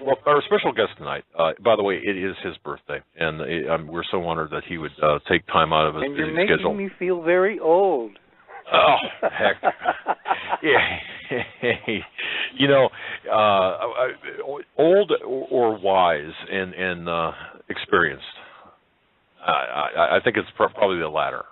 Well, our special guest tonight, by the way, it is his birthday, and we're so honored that he would take time out of his busy schedule. And you're making me feel very old. Oh, heck. Yeah. You know, old or wise and experienced. I think it's probably the latter.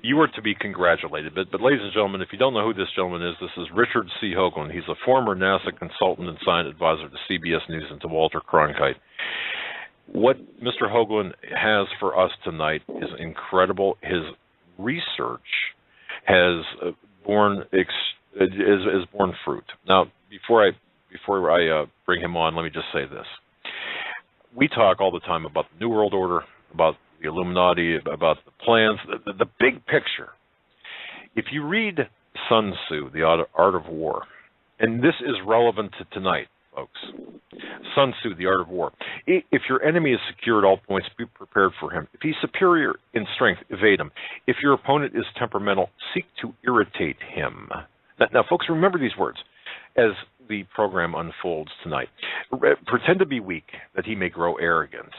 You are to be congratulated. But ladies and gentlemen, if you don't know who this gentleman is, this is Richard C. Hoagland. He's a former NASA consultant and science advisor to CBS News and to Walter Cronkite. What Mr. Hoagland has for us tonight is incredible. His research has borne fruit. Now, before I bring him on, let me just say this. We talk all the time about the New World Order, about the Illuminati, about the plans, the big picture. If you read Sun Tzu, The Art of War, and this is relevant to tonight, folks. Sun Tzu, The Art of War. If your enemy is secure at all points, be prepared for him. If he's superior in strength, evade him. If your opponent is temperamental, seek to irritate him. Now, folks, remember these words as the program unfolds tonight. Pretend to be weak, that he may grow arrogant.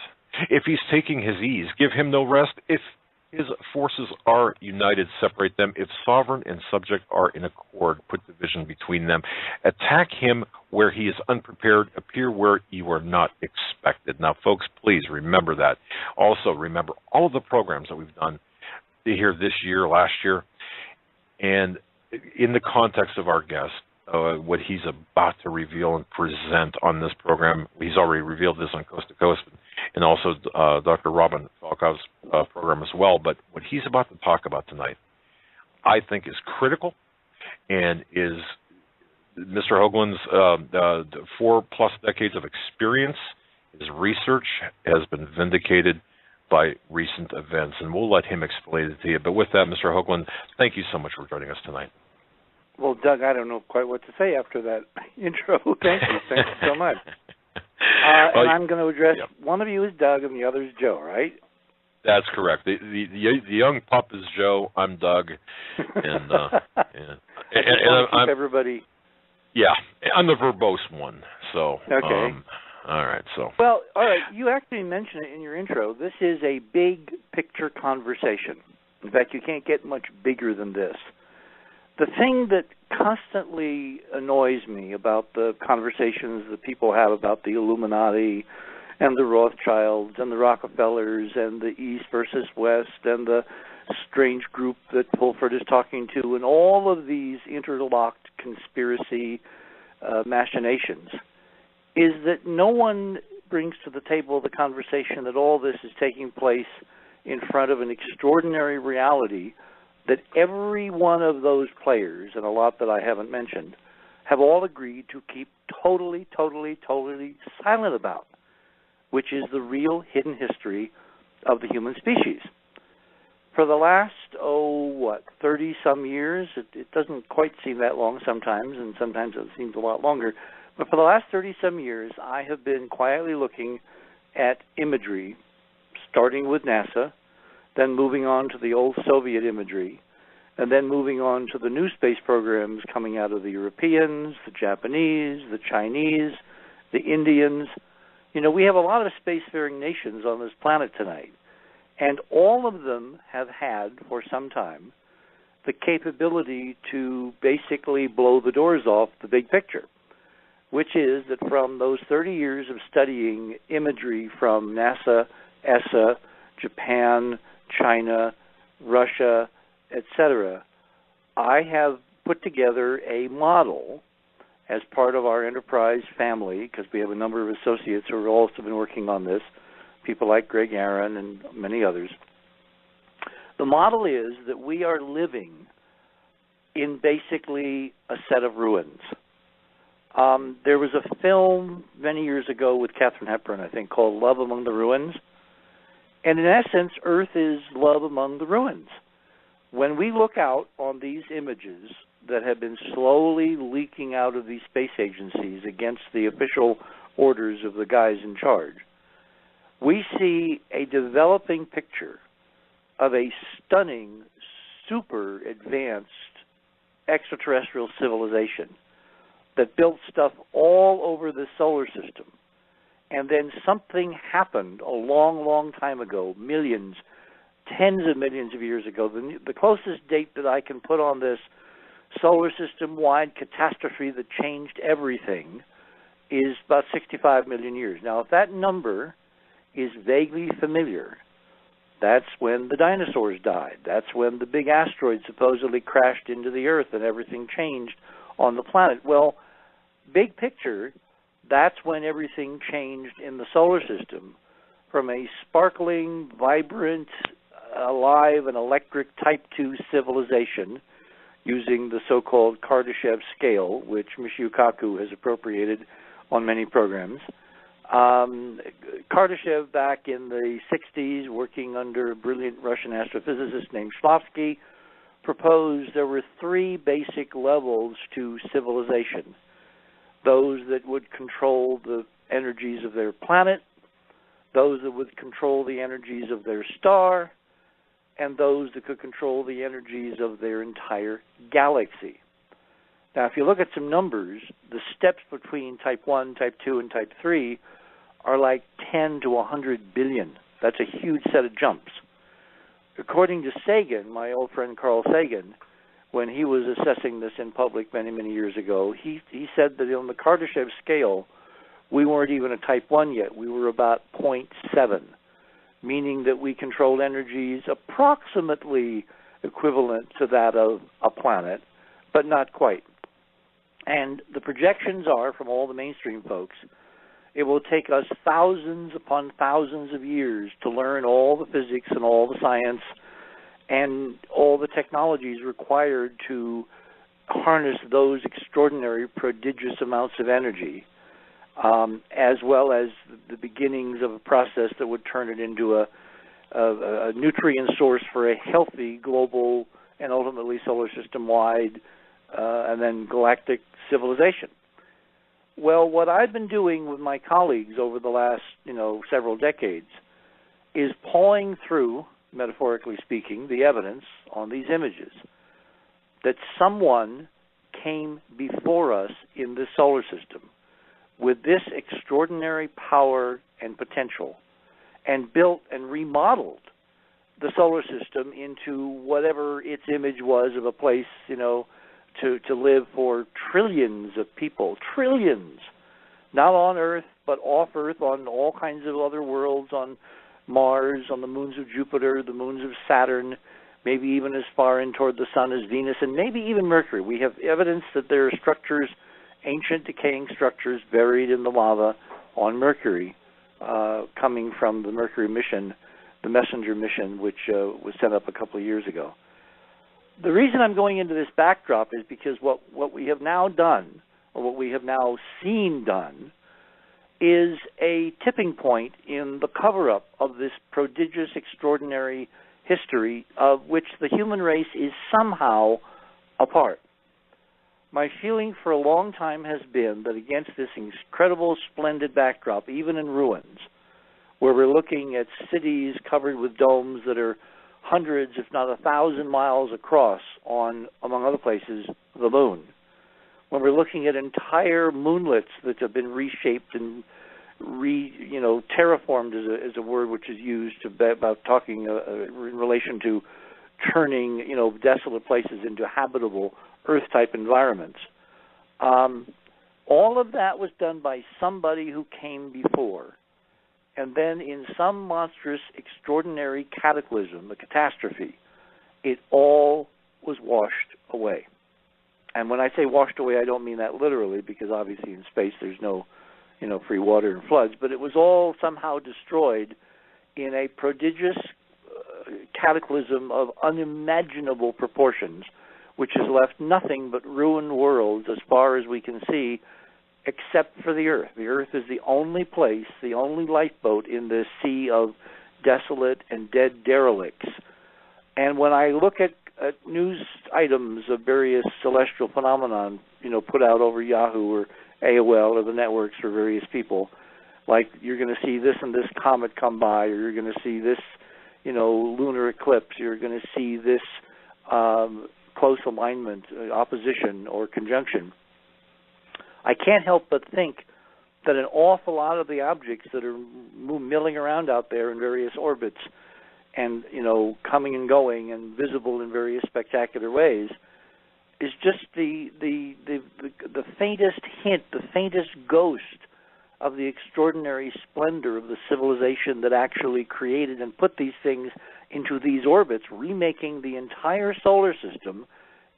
If he's taking his ease, give him no rest. If his forces are united, separate them. If sovereign and subject are in accord, put division between them. Attack him where he is unprepared. Appear where you are not expected. Now, folks, please remember that. Also, remember all of the programs that we've done here this year, last year, and in the context of our guest, what he's about to reveal and present on this program. He's already revealed this on Coast to Coast, and also Dr. Robin Falkow's program as well. But what he's about to talk about tonight, I think, is critical, and is Mr. Hoagland's 4+ decades of experience. His research has been vindicated by recent events, and we'll let him explain it to you. But with that, Mr. Hoagland, thank you so much for joining us tonight. Well, Doug, I don't know quite what to say after that intro. Thank you. Thank you so much. And I'm going to address, one of you is Doug and the other is Joe, right? That's correct. The young pup is Joe. I'm Doug. And, and I'm everybody. Yeah, I'm the verbose one. So, okay. All right. So. Well, all right. You actually mentioned it in your intro. This is a big picture conversation. In fact, you can't get much bigger than this. The thing that constantly annoys me about the conversations that people have about the Illuminati and the Rothschilds and the Rockefellers and the East versus West and the strange group that Pulford is talking to and all of these interlocked conspiracy machinations is that no one brings to the table the conversation that all this is taking place in front of an extraordinary reality that every one of those players, and a lot that I haven't mentioned, have all agreed to keep totally silent about, which is the real hidden history of the human species. For the last, 30-some years, it doesn't quite seem that long sometimes, and sometimes it seems a lot longer, but for the last 30-some years, I have been quietly looking at imagery, starting with NASA, then moving on to the old Soviet imagery, and then moving on to the new space programs coming out of the Europeans, the Japanese, the Chinese, the Indians. You know, we have a lot of spacefaring nations on this planet tonight, and all of them have had, for some time, the capability to basically blow the doors off the big picture, which is that from those 30 years of studying imagery from NASA, ESA, Japan, China, Russia, etc., I have put together a model as part of our enterprise family, because we have a number of associates who have also been working on this, people like Greg Aaron and many others. The model is that we are living in basically a set of ruins. There was a film many years ago with Katharine Hepburn, I think, called Love Among the Ruins. And in essence, Earth is love among the ruins. When we look out on these images that have been slowly leaking out of these space agencies against the official orders of the guys in charge, we see a developing picture of a stunning, super advanced extraterrestrial civilization that built stuff all over the solar system. And then something happened a long, long time ago, millions, tens of millions of years ago. The closest date that I can put on this solar system-wide catastrophe that changed everything is about 65 million years. Now, if that number is vaguely familiar, that's when the dinosaurs died. That's when the big asteroid supposedly crashed into the Earth and everything changed on the planet. Well, big picture, that's when everything changed in the solar system from a sparkling, vibrant, alive, and electric Type 2 civilization using the so-called Kardashev scale, which Michio Kaku has appropriated on many programs. Kardashev, back in the 60s, working under a brilliant Russian astrophysicist named Shklovsky, proposed there were three basic levels to civilization. Those that would control the energies of their planet, those that would control the energies of their star, and those that could control the energies of their entire galaxy. Now, if you look at some numbers, the steps between Type 1, Type 2, and Type 3 are like 10 to 100 billion. That's a huge set of jumps. According to Sagan, my old friend Carl Sagan, when he was assessing this in public many, many years ago, he said that on the Kardashev scale, we weren't even a Type 1 yet. We were about 0.7, meaning that we controlled energies approximately equivalent to that of a planet, but not quite. And the projections are, from all the mainstream folks, it will take us thousands upon thousands of years to learn all the physics and all the science and all the technologies required to harness those extraordinary, prodigious amounts of energy, as well as the beginnings of a process that would turn it into a nutrient source for a healthy global and ultimately solar system-wide and then galactic civilization. Well, what I've been doing with my colleagues over the last, several decades is pawing through, metaphorically speaking, the evidence on these images that someone came before us in this solar system with this extraordinary power and potential and built and remodeled the solar system into whatever its image was of a place, to live for trillions of people, trillions, not on Earth, but off Earth, on all kinds of other worlds, on Mars, on the moons of Jupiter, the moons of Saturn, maybe even as far in toward the sun as Venus, and maybe even Mercury. We have evidence that there are structures, ancient decaying structures buried in the lava on Mercury, coming from the Mercury mission, the Messenger mission, which was sent up a couple of years ago. The reason I'm going into this backdrop is because what we have now done, or what we have now seen done, is a tipping point in the cover-up of this prodigious, extraordinary history of which the human race is somehow a part. My feeling for a long time has been that against this incredible, splendid backdrop, even in ruins, where we're looking at cities covered with domes that are hundreds, if not 1,000 miles across on, among other places, the moon. When we're looking at entire moonlets that have been reshaped and terraformed is a word which is used about talking in relation to turning, desolate places into habitable Earth-type environments. All of that was done by somebody who came before. And then in some monstrous, extraordinary cataclysm, a catastrophe, it all was washed away. And when I say washed away, I don't mean that literally, because obviously in space there's no, free water and floods. But it was all somehow destroyed in a prodigious cataclysm of unimaginable proportions, which has left nothing but ruined worlds as far as we can see, except for the Earth. The Earth is the only place, the only lifeboat in this sea of desolate and dead derelicts. And when I look at news items of various celestial phenomenon, put out over Yahoo or AOL or the networks for various people, like you're going to see this and this comet come by, or you're going to see this, lunar eclipse, you're going to see this close alignment, opposition, or conjunction. I can't help but think that an awful lot of the objects that are milling around out there in various orbits and, coming and going and visible in various spectacular ways is just the faintest hint, the faintest ghost of the extraordinary splendor of the civilization that actually created and put these things into these orbits, remaking the entire solar system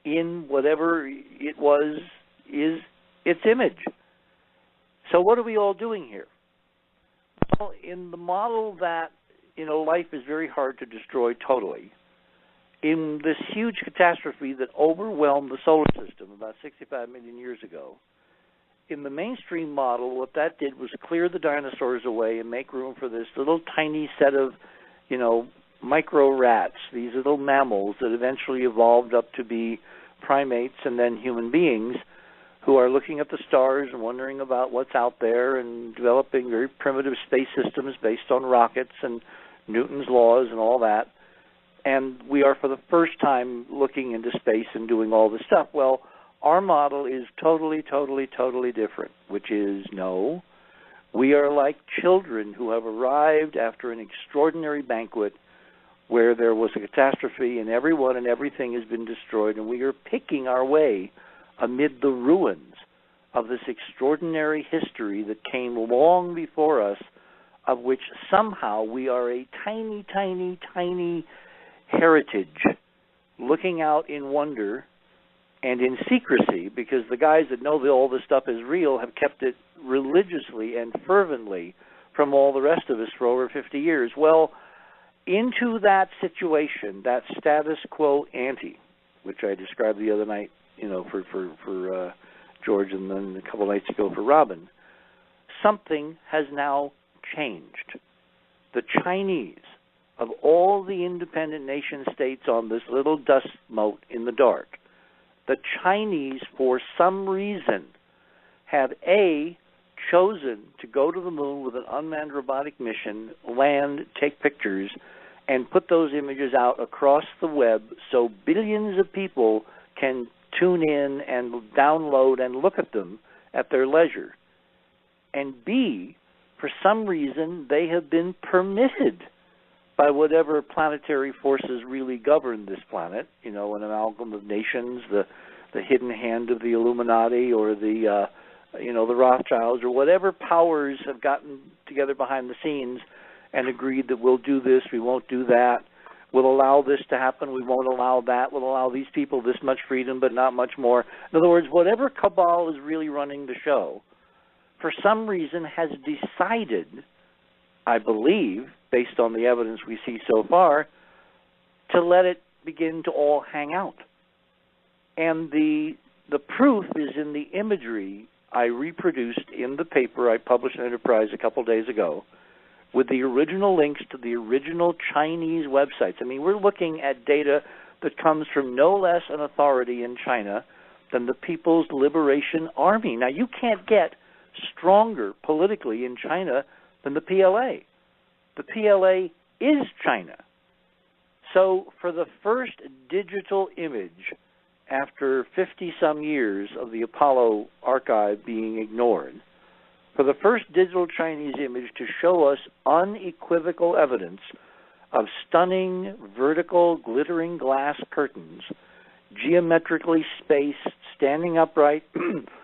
in whatever it was is its image. So what are we all doing here? Well, in the model that, life is very hard to destroy totally, in this huge catastrophe that overwhelmed the solar system about 65 million years ago, in the mainstream model, what that did was clear the dinosaurs away and make room for this little tiny set of, micro rats, these little mammals that eventually evolved up to be primates and then human beings who are looking at the stars and wondering about what's out there and developing very primitive space systems based on rockets and Newton's laws and all that. And we are for the first time looking into space and doing all this stuff. Well, our model is totally, totally, totally different, which is no, we are like children who have arrived after an extraordinary banquet where there was a catastrophe and everyone and everything has been destroyed, and we are picking our way amid the ruins of this extraordinary history that came long before us, of which somehow we are a tiny, tiny, tiny heritage looking out in wonder and in secrecy, because the guys that know that all this stuff is real have kept it religiously and fervently from all the rest of us for over 50 years. Well, into that situation, that status quo ante, which I described the other night, for George, and then a couple of nights ago for Robin, something has now changed. The Chinese, of all the independent nation states on this little dust mote in the dark, the Chinese, for some reason, have chosen to go to the moon with an unmanned robotic mission, land, take pictures, and put those images out across the web so billions of people can tune in and download and look at them at their leisure. And B, for some reason, they have been permitted by whatever planetary forces really govern this planet, an amalgam of nations, the hidden hand of the Illuminati, or the Rothschilds, or whatever powers have gotten together behind the scenes and agreed that we'll do this, we won't do that, we'll allow this to happen, we won't allow that, we'll allow these people this much freedom but not much more. In other words, whatever cabal is really running the show, for some reason has decided, I believe, based on the evidence we see so far, to let it begin to all hang out. And the proof is in the imagery I reproduced in the paper I published in Enterprise a couple days ago, with the original links to the original Chinese websites. I mean, we're looking at data that comes from no less an authority in China than the People's Liberation Army. Now, you can't get stronger politically in China than the PLA. The PLA is China. So for the first digital image after 50-some years of the Apollo archive being ignored, for the first digital Chinese image to show us unequivocal evidence of stunning, vertical, glittering glass curtains, geometrically spaced, standing upright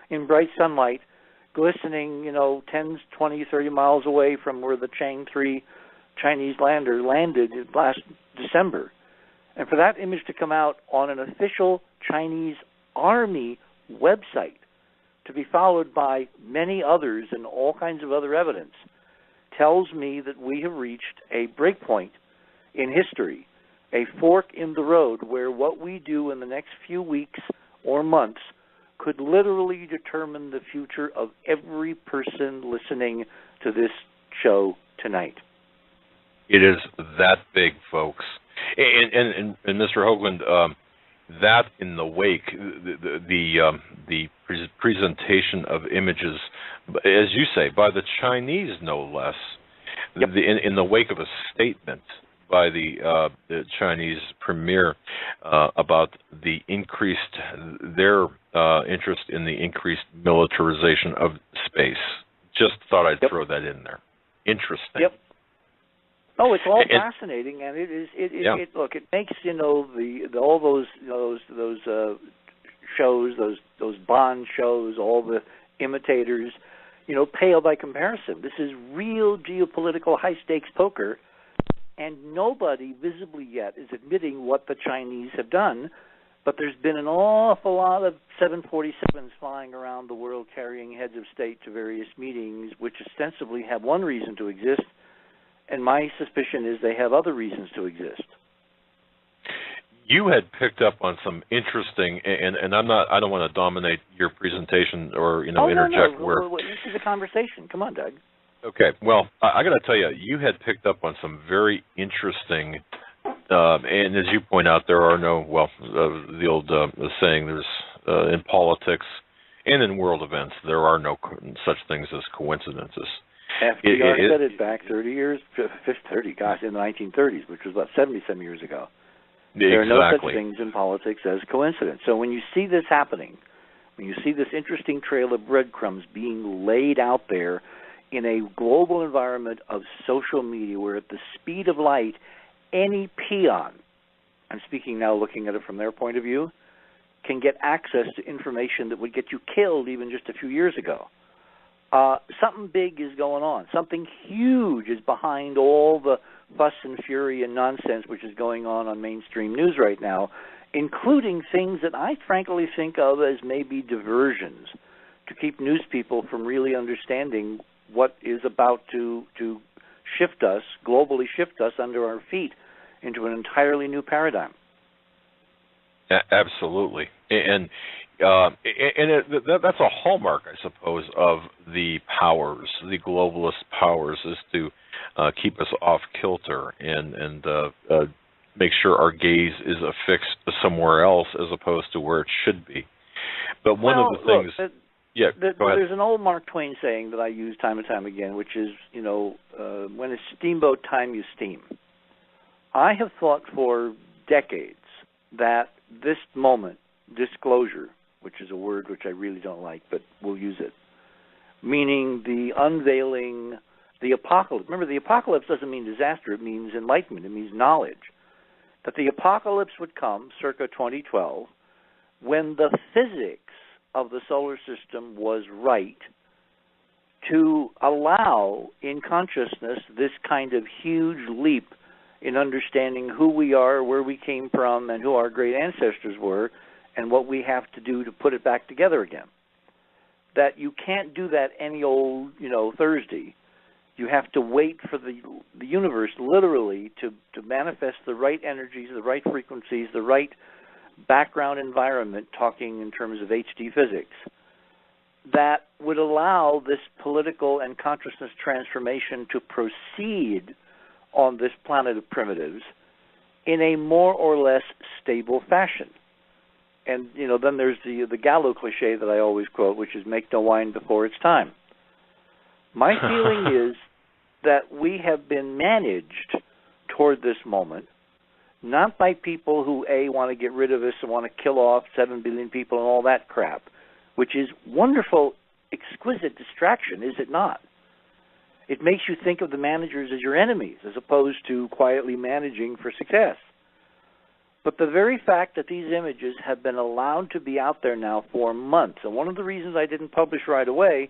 in bright sunlight, glistening, 10, 20, 30 miles away from where the Chang 3 Chinese lander landed last December. And for that image to come out on an official Chinese Army website, to be followed by many others and all kinds of other evidence, tells me that we have reached a breakpoint in history, a fork in the road where what we do in the next few weeks or months could literally determine the future of every person listening to this show tonight. It is that big, folks. And Mr. Hoagland, that in the wake, the presentation of images, as you say, by the Chinese no less, yep. In the wake of a statement by the Chinese premier about the increased their interest in the increased militarization of space. Just thought I'd throw that in there. Interesting. Yep. Oh, it's all fascinating, and it is. Look, it makes all those shows, those Bond shows, all the imitators, pale by comparison. This is real geopolitical high stakes poker, and nobody visibly yet is admitting what the Chinese have done. But there's been an awful lot of 747s flying around the world carrying heads of state to various meetings, which ostensibly have one reason to exist. And my suspicion is they have other reasons to exist. You had picked up on some interesting, and I don't want to dominate your presentation or interject. No. Well, this is a conversation. Come on, Doug. Okay. Well, I got to tell you, you had picked up on some very interesting, and as you point out, there are no the old saying, there's in politics and in world events there are no such things as coincidences. FDR said it back 30 years, in the 1930s, which was about 70-some years ago. Exactly. There are no such things in politics as coincidence. So when you see this happening, when you see this interesting trail of breadcrumbs being laid out there in a global environment of social media where at the speed of light, any peon, I'm speaking now looking at it from their point of view, can get access to information that would get you killed even just a few years ago. Something big is going on. Something huge is behind all the fuss and fury and nonsense which is going on mainstream news right now, including things that I frankly think of as maybe diversions to keep news people from really understanding what is about to shift us, globally shift us under our feet into an entirely new paradigm. Absolutely. And that's a hallmark, I suppose, of the powers, the globalist powers, is to keep us off kilter and make sure our gaze is affixed somewhere else as opposed to where it should be. But one of the things... go ahead. There's an old Mark Twain saying that I use time and time again, which is, when a steamboat time you steam. I have thought for decades that this moment, disclosure, which is a word which I really don't like, but we'll use it, meaning the unveiling, the apocalypse. Remember, the apocalypse doesn't mean disaster. It means enlightenment. It means knowledge. That the apocalypse would come circa 2012 when the physics of the solar system was right to allow in consciousness this kind of huge leap in understanding who we are, where we came from, and who our great ancestors were, and what we have to do to put it back together again. That you can't do that any old, Thursday. You have to wait for the universe literally to manifest the right energies, the right frequencies, the right background environment, talking in terms of HD physics, that would allow this political and consciousness transformation to proceed on this planet of primitives in a more or less stable fashion. And, then there's the Gallo cliche that I always quote, which is make no wine before it's time. My feeling is that we have been managed toward this moment, not by people who, A, want to get rid of us and want to kill off 7 billion people and all that crap, which is wonderful, exquisite distraction, is it not? It makes you think of the managers as your enemies as opposed to quietly managing for success. But the very fact that these images have been allowed to be out there now for months, and one of the reasons I didn't publish right away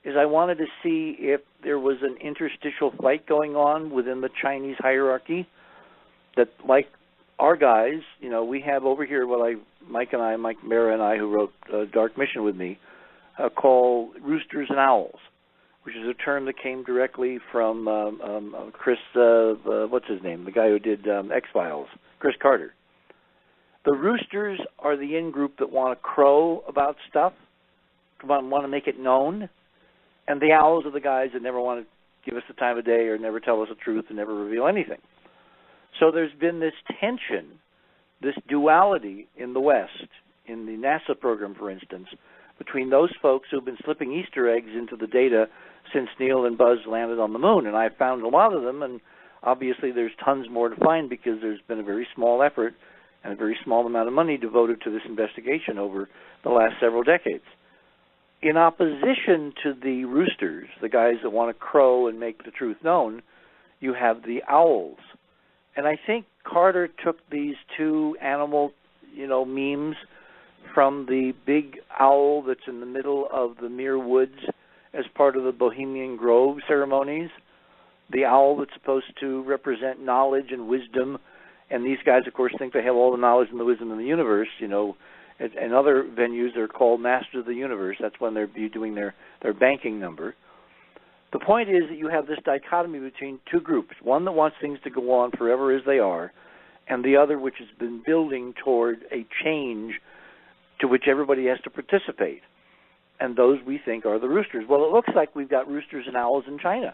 is I wanted to see if there was an interstitial fight going on within the Chinese hierarchy that, like our guys, we have over here what Mike Mara and I, who wrote Dark Mission with me, call roosters and owls, which is a term that came directly from Chris, what's his name, the guy who did X-Files, Chris Carter. The roosters are the in-group that want to crow about stuff, want to make it known, and the owls are the guys that never want to give us the time of day or never tell us the truth and never reveal anything. So there's been this tension, this duality in the West, in the NASA program, for instance, between those folks who've been slipping Easter eggs into the data since Neil and Buzz landed on the moon. And I found a lot of them, and Obviously, there's tons more to find because there's been a very small effort and a very small amount of money devoted to this investigation over the last several decades. In opposition to the roosters, the guys that want to crow and make the truth known, you have the owls. And I think Carter took these two animal, memes from the big owl that's in the middle of the Muir Woods as part of the Bohemian Grove ceremonies. The owl that's supposed to represent knowledge and wisdom. And these guys, of course, think they have all the knowledge and the wisdom in the universe. In other venues, they're called Masters of the Universe. That's when they're doing their banking number. The point is that you have this dichotomy between two groups, one that wants things to go on forever as they are, and the other which has been building toward a change to which everybody has to participate. And those we think are the roosters. Well, it looks like we've got roosters and owls in China,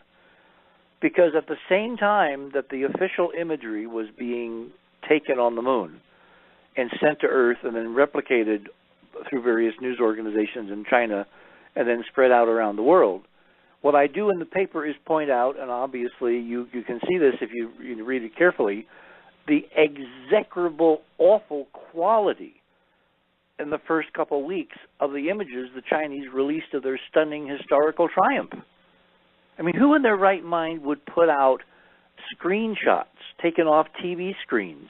because at the same time that the official imagery was being taken on the moon and sent to Earth and then replicated through various news organizations in China and then spread out around the world, what I do in the paper is point out, and obviously you can see this if you read it carefully, the execrable, awful quality in the first couple of weeks of the images the Chinese released of their stunning historical triumph. I mean, who in their right mind would put out screenshots taken off TV screens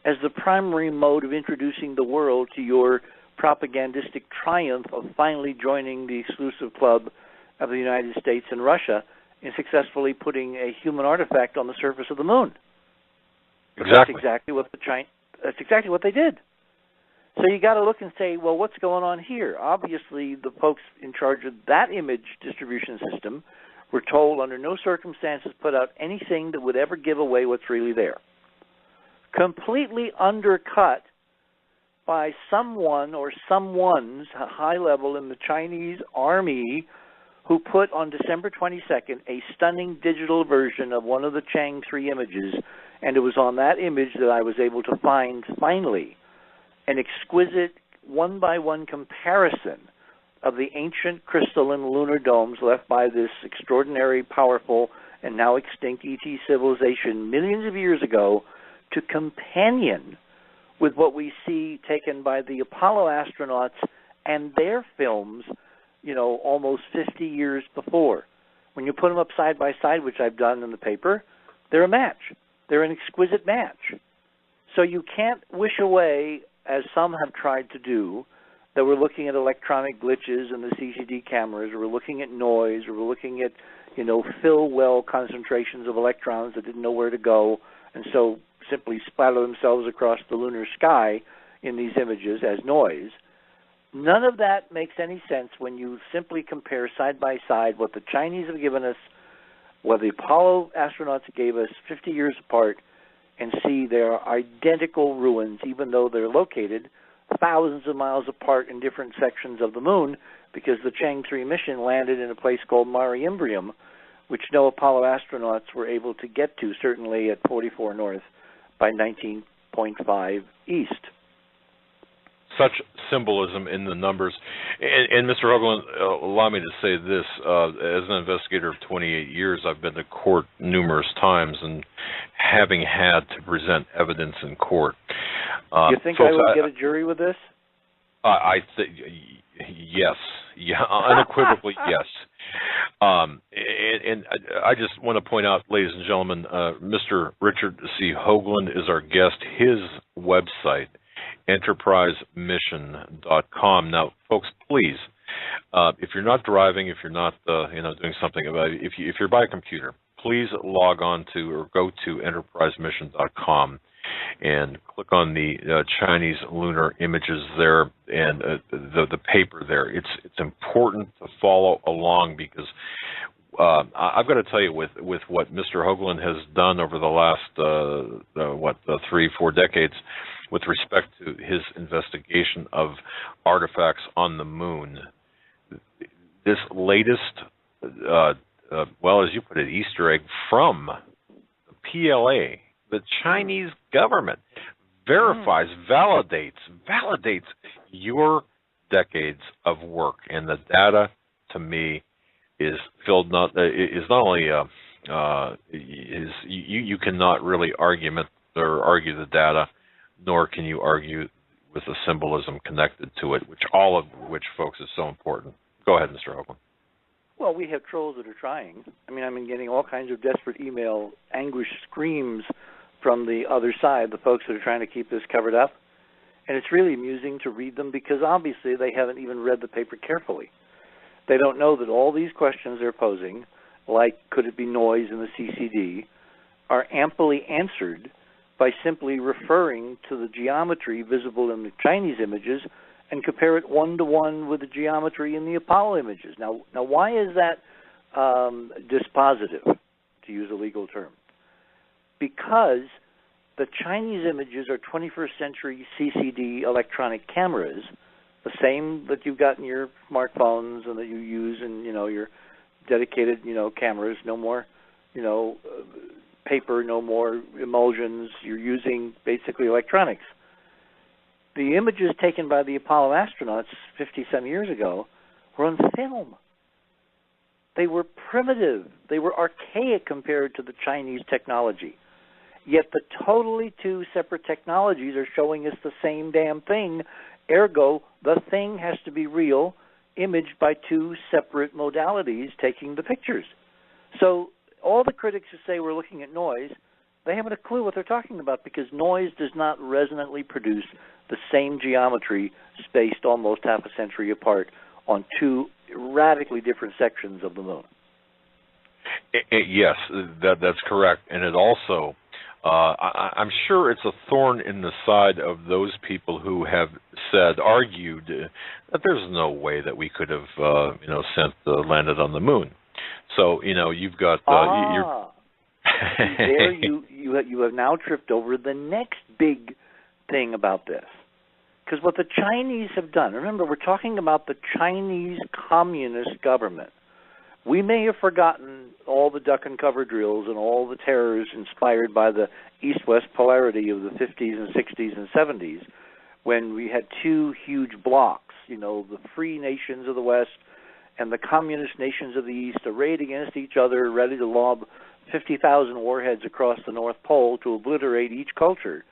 as the primary mode of introducing the world to your propagandistic triumph of finally joining the exclusive club of the United States and Russia in successfully putting a human artifact on the surface of the moon? Exactly. That's exactly what they did. So you got to look and say, well, what's going on here? Obviously, the folks in charge of that image distribution system were told under no circumstances put out anything that would ever give away what's really there. Completely undercut by someone or someone's high level in the Chinese army who put on December 22nd a stunning digital version of one of the Chang 3 images, and it was on that image that I was able to find, finally, an exquisite one-by-one comparison of the ancient crystalline lunar domes left by this extraordinary, powerful, and now extinct ET civilization millions of years ago to companion with what we see taken by the Apollo astronauts and their films, almost 50 years before. When you put them up side by side, which I've done in the paper, they're a match. They're an exquisite match. So you can't wish away, as some have tried to do, that we're looking at electronic glitches in the CCD cameras, or we're looking at noise, or we're looking at, fill well concentrations of electrons that didn't know where to go, and so simply splatter themselves across the lunar sky in these images as noise. None of that makes any sense when you simply compare side by side what the Chinese have given us, what the Apollo astronauts gave us 50 years apart, and see their identical ruins, even though they're located thousands of miles apart in different sections of the moon, because the Chang 3 mission landed in a place called Mare Imbrium, which no Apollo astronauts were able to get to, certainly at 44 north by 19.5 east. Such symbolism in the numbers. And Mr. Hoagland, allow me to say this. As an investigator of 28 years, I've been to court numerous times, and having had to present evidence in court. You think folks, I would get a jury with this? Yes. Yeah, unequivocally, yes. And I just want to point out, ladies and gentlemen, Mr. Richard C. Hoagland is our guest. His website, enterprisemission.com. Now, folks, please, if you're not driving, if you're not doing something about it, if you're by a computer, please log on to or go to enterprisemission.com and click on the Chinese lunar images there and the paper there. It's important to follow along, because I've got to tell you, with what Mr. Hoagland has done over the last 3-4 decades with respect to his investigation of artifacts on the moon, this latest, as you put it, Easter egg from the PLA, the Chinese government, verifies, validates your decades of work, and the data, to me, is not only you cannot really argue the data, nor can you argue with the symbolism connected to it, all of which, folks, is so important. Go ahead, Mr. Hoagland. Well, we have trolls that are trying. I mean, I've been getting all kinds of desperate email, anguish screams from the other side, the folks that are trying to keep this covered up. And it's really amusing to read them because obviously they haven't even read the paper carefully. They don't know that all these questions they're posing, like could it be noise in the CCD, are amply answered by simply referring to the geometry visible in the Chinese images and compare it one-to-one with the geometry in the Apollo images. Now why is that dispositive, to use a legal term? Because the Chinese images are 21st century CCD electronic cameras, the same that you've got in your smartphones and that you use in, your dedicated, cameras. No more, paper, no more emulsions. You're using basically electronics. The images taken by the Apollo astronauts 50-some years ago were on film. They were primitive. They were archaic compared to the Chinese technology. Yet the totally two separate technologies are showing us the same damn thing. Ergo, the thing has to be real, imaged by two separate modalities taking the pictures. So all the critics who say we're looking at noise, they haven't a clue what they're talking about, because noise does not resonantly produce the same geometry spaced almost half a century apart on two radically different sections of the moon. Yes, that's correct. And it also, I'm sure it's a thorn in the side of those people who have argued that there's no way that we could have, landed on the moon. So, you've got there you have now tripped over the next big thing about this. Because what the Chinese have done, remember, we're talking about the Chinese Communist government. We may have forgotten all the duck and cover drills and all the terrors inspired by the east-west polarity of the 50s and 60s and 70s, when we had two huge blocks, the free nations of the West and the communist nations of the East, arrayed against each other, ready to lob 50,000 warheads across the North Pole to obliterate each culture.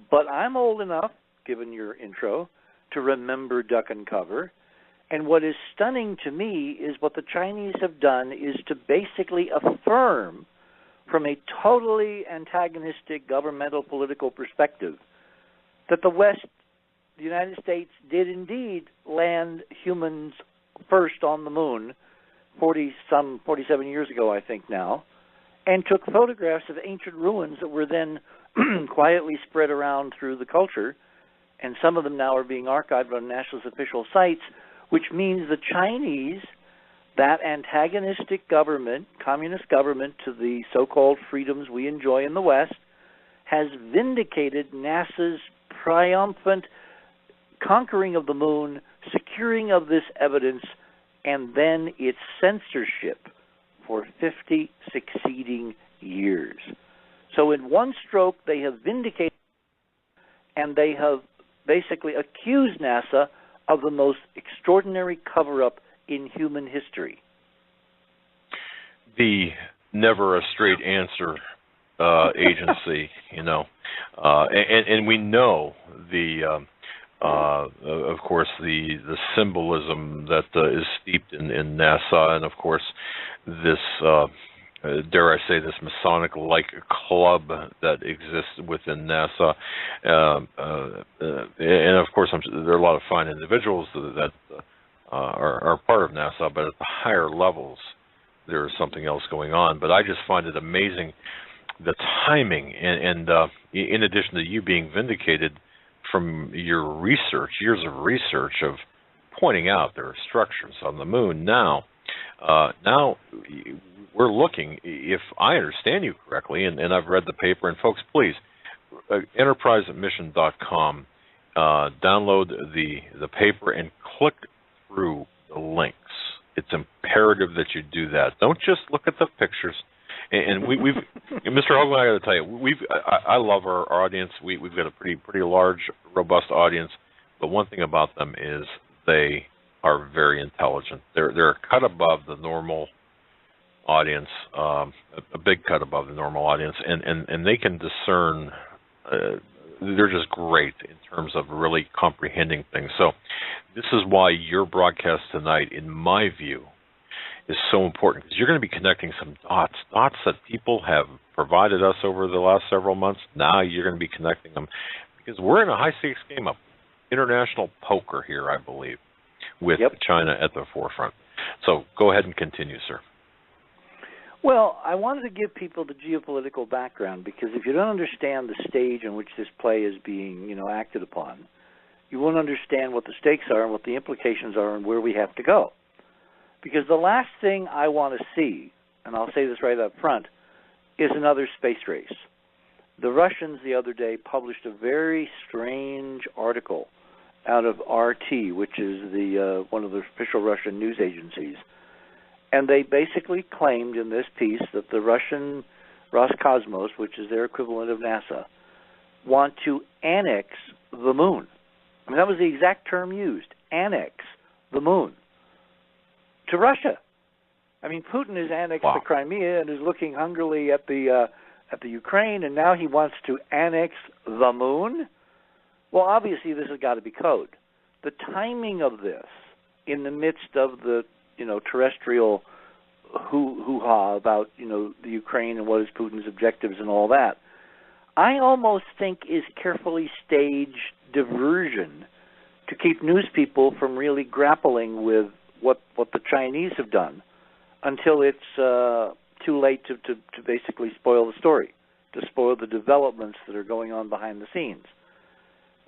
But I'm old enough, given your intro, to remember duck and cover. And what is stunning to me is what the Chinese have done is to basically affirm, from a totally antagonistic governmental political perspective, that the West, the United States, did indeed land humans first on the moon 47 years ago, I think now, and took photographs of ancient ruins that were then quietly spread around through the culture, and some of them now are being archived on NASA's official sites, which means the Chinese, that antagonistic government, communist government to the so-called freedoms we enjoy in the West, has vindicated NASA's triumphant conquering of the moon, securing of this evidence, and then its censorship for 50 succeeding years. So in one stroke, they have vindicated, and they have basically accused NASA of the most extraordinary cover-up in human history. The never a straight answer agency, and we know of course, the symbolism that is steeped in NASA, and of course, this dare I say, this Masonic-like club that exists within NASA, and of course, there are a lot of fine individuals that are part of NASA, but at the higher levels, there is something else going on. But I just find it amazing, the timing, and in addition to you being vindicated from your research, years of research of pointing out there are structures on the moon. Now we're looking, if I understand you correctly, and I've read the paper, and folks, please, enterprisemission.com, download the paper and click through the links. It's imperative that you do that. Don't just look at the pictures. And we've Mr. Hoagland, I got to tell you, I love our audience. We've got a pretty large, robust audience. But one thing about them is they are very intelligent. They're cut above the normal audience, a big cut above the normal audience, and they can discern. They're just great in terms of really comprehending things. So this is why your broadcast tonight, in my view, is so important, because you're going to be connecting some dots that people have provided us over the last several months. Now you're going to be connecting them, because we're in a high-stakes game of international poker here, I believe, with China at the forefront. So go ahead and continue, sir. Well, I wanted to give people the geopolitical background, because if you don't understand the stage in which this play is being, acted upon, you won't understand what the stakes are and what the implications are and where we have to go. Because the last thing I want to see, and I'll say this right up front, is another space race. The Russians the other day published a very strange article out of RT, which is the one of the official Russian news agencies. And they basically claimed in this piece that the Russian Roscosmos, which is their equivalent of NASA, want to annex the moon. I mean, that was the exact term used, annex the moon to Russia. I mean, Putin has annexed the Crimea and is looking hungrily at the Ukraine, and now he wants to annex the moon? Well, obviously this has got to be code. The timing of this, in the midst of the terrestrial hoo-ha about, the Ukraine and what is Putin's objectives and all that, I almost think is carefully staged diversion to keep news people from really grappling with what the Chinese have done until it's too late to basically spoil the story, to spoil the developments that are going on behind the scenes.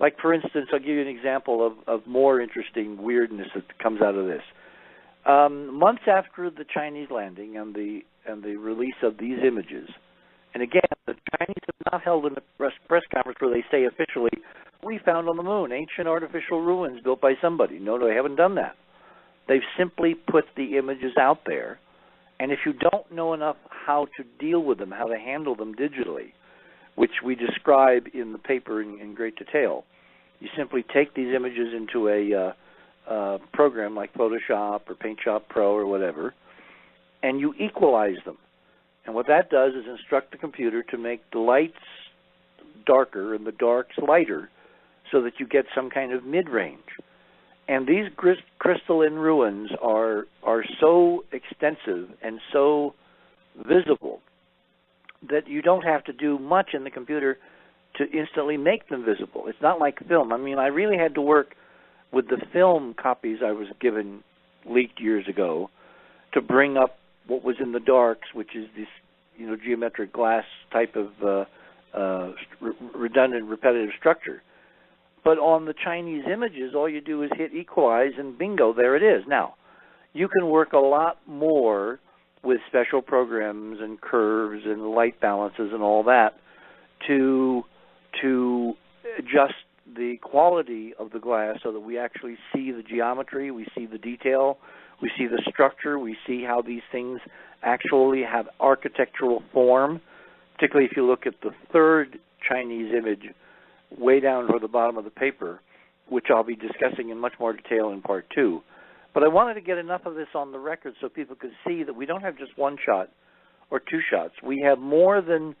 Like, for instance, I'll give you an example of more interesting weirdness that comes out of this. Months after the Chinese landing and the release of these images, and again, the Chinese have not held a press conference where they say officially, we found on the moon ancient artificial ruins built by somebody. No, they haven't done that. They've simply put the images out there, and if you don't know enough how to deal with them, how to handle them digitally, which we describe in the paper in great detail, you simply take these images into a program like Photoshop or PaintShop Pro or whatever, and you equalize them. And what that does is instruct the computer to make the lights darker and the darks lighter so that you get some kind of mid-range. And these crystalline ruins are so extensive and so visible that you don't have to do much in the computer to instantly make them visible. It's not like film. I mean, I really had to work with the film copies I was given leaked years ago to bring up what was in the darks, which is this, geometric glass type of redundant, repetitive structure. But on the Chinese images, all you do is hit equalize, and bingo, there it is. Now, you can work a lot more with special programs and curves and light balances and all that to adjust the quality of the glass so that we actually see the geometry, we see the detail, we see the structure, we see how these things actually have architectural form, particularly if you look at the third Chinese image way down toward the bottom of the paper, which I'll be discussing in much more detail in part 2. But I wanted to get enough of this on the record so people could see that we don't have just one shot or two shots. We have more than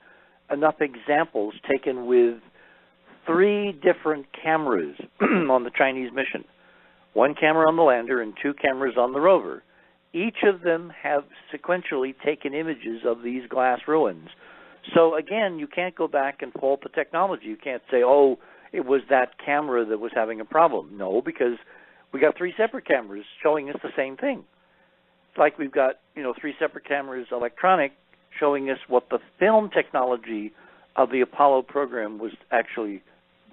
enough examples taken with 3 different cameras on the Chinese mission. 1 camera on the lander and 2 cameras on the rover. Each of them have sequentially taken images of these glass ruins. So again, you can't go back and fault the technology. You can't say, oh, it was that camera that was having a problem. No, because we got 3 separate cameras showing us the same thing. It's like we've got, 3 separate cameras electronic showing us what the film technology of the Apollo program was actually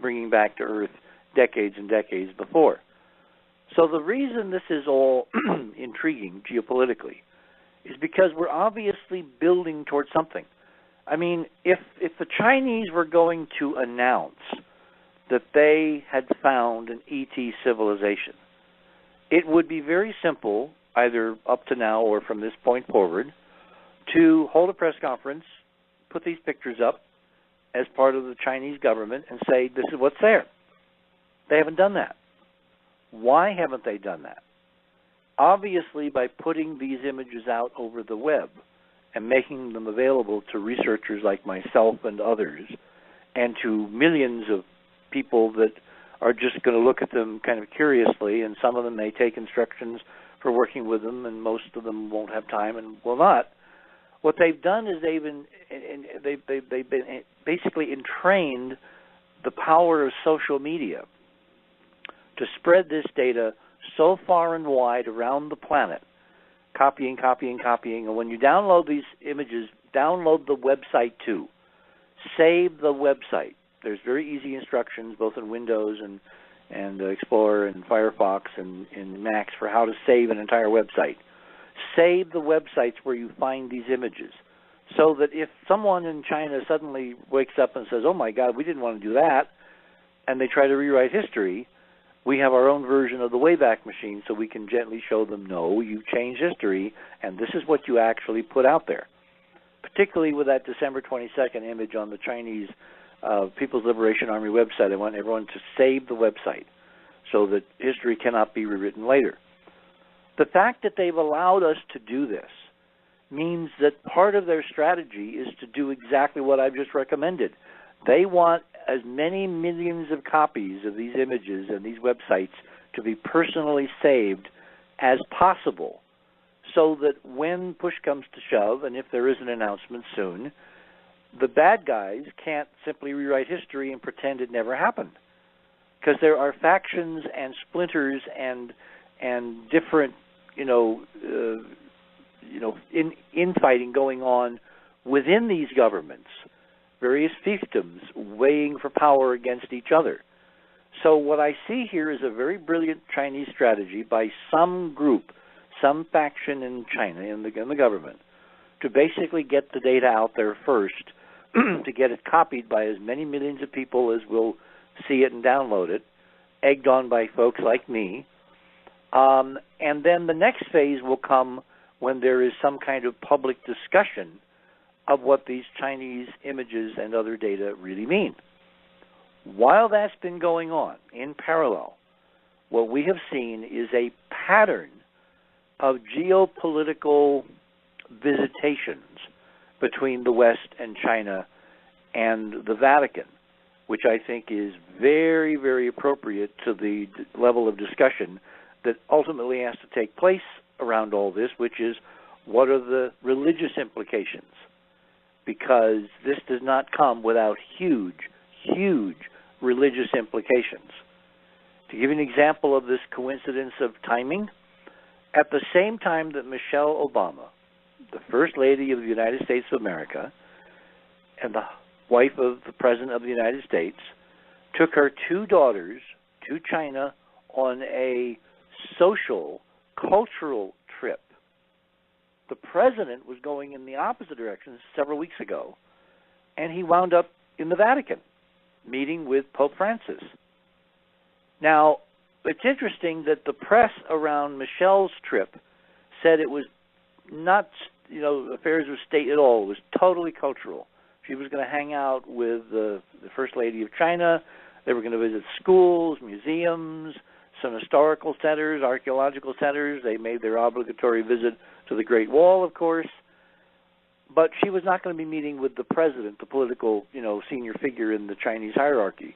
bringing back to Earth decades and decades before. So the reason this is all intriguing geopolitically is because we're obviously building towards something. I mean, if the Chinese were going to announce that they had found an ET civilization, it would be very simple, either up to now or from this point forward, to hold a press conference, put these pictures up as part of the Chinese government and say, this is what's there. They haven't done that. Why haven't they done that? Obviously, by putting these images out over the web, and making them available to researchers like myself and others, and to millions of people that are just going to look at them kind of curiously, and some of them may take instructions for working with them, and most of them won't have time and will not. What they've done is they've been basically entrained the power of social media to spread this data so far and wide around the planet, copying, and when you download these images, download the website too. Save the website. There's very easy instructions both in Windows and Explorer and Firefox and Macs for how to save an entire website. Save the websites where you find these images, so that if someone in China suddenly wakes up and says, oh my God, we didn't want to do that, and they try to rewrite history, we have our own version of the Wayback Machine, so we can gently show them, no, you've changed history, and this is what you actually put out there. Particularly with that December 22nd image on the Chinese People's Liberation Army website. I want everyone to save the website so that history cannot be rewritten later. The fact that they've allowed us to do this means that part of their strategy is to do exactly what I've just recommended. They want as many millions of copies of these images and these websites to be personally saved as possible, so that when push comes to shove, and if there is an announcement soon, the bad guys can't simply rewrite history and pretend it never happened. Because there are factions and splinters and different, infighting going on within these governments, various fiefdoms weighing for power against each other. So what I see here is a very brilliant Chinese strategy by some group, some faction in China, in the government, to basically get the data out there first, to get it copied by as many millions of people as will see it and download it, egged on by folks like me. And then the next phase will come when there is some kind of public discussion of what these Chinese images and other data really mean. While that's been going on, in parallel, what we have seen is a pattern of geopolitical visitations between the West and China and the Vatican, which I think is very, very appropriate to the level of discussion that ultimately has to take place around all this, which is, what are the religious implications? Because this does not come without huge, huge religious implications. To give you an example of this coincidence of timing, at the same time that Michelle Obama, the First Lady of the United States of America and the wife of the President of the United States, took her two daughters to China on a social, cultural trip, the President was going in the opposite direction several weeks ago, and he wound up in the Vatican, meeting with Pope Francis. Now, it's interesting that the press around Michelle's trip said it was not, affairs of state at all. It was totally cultural. She was going to hang out with the First Lady of China. They were going to visit schools, museums, some historical centers, archaeological centers. They made their obligatory visit to the Great Wall, of course. But she was not going to be meeting with the president, the political, senior figure in the Chinese hierarchy.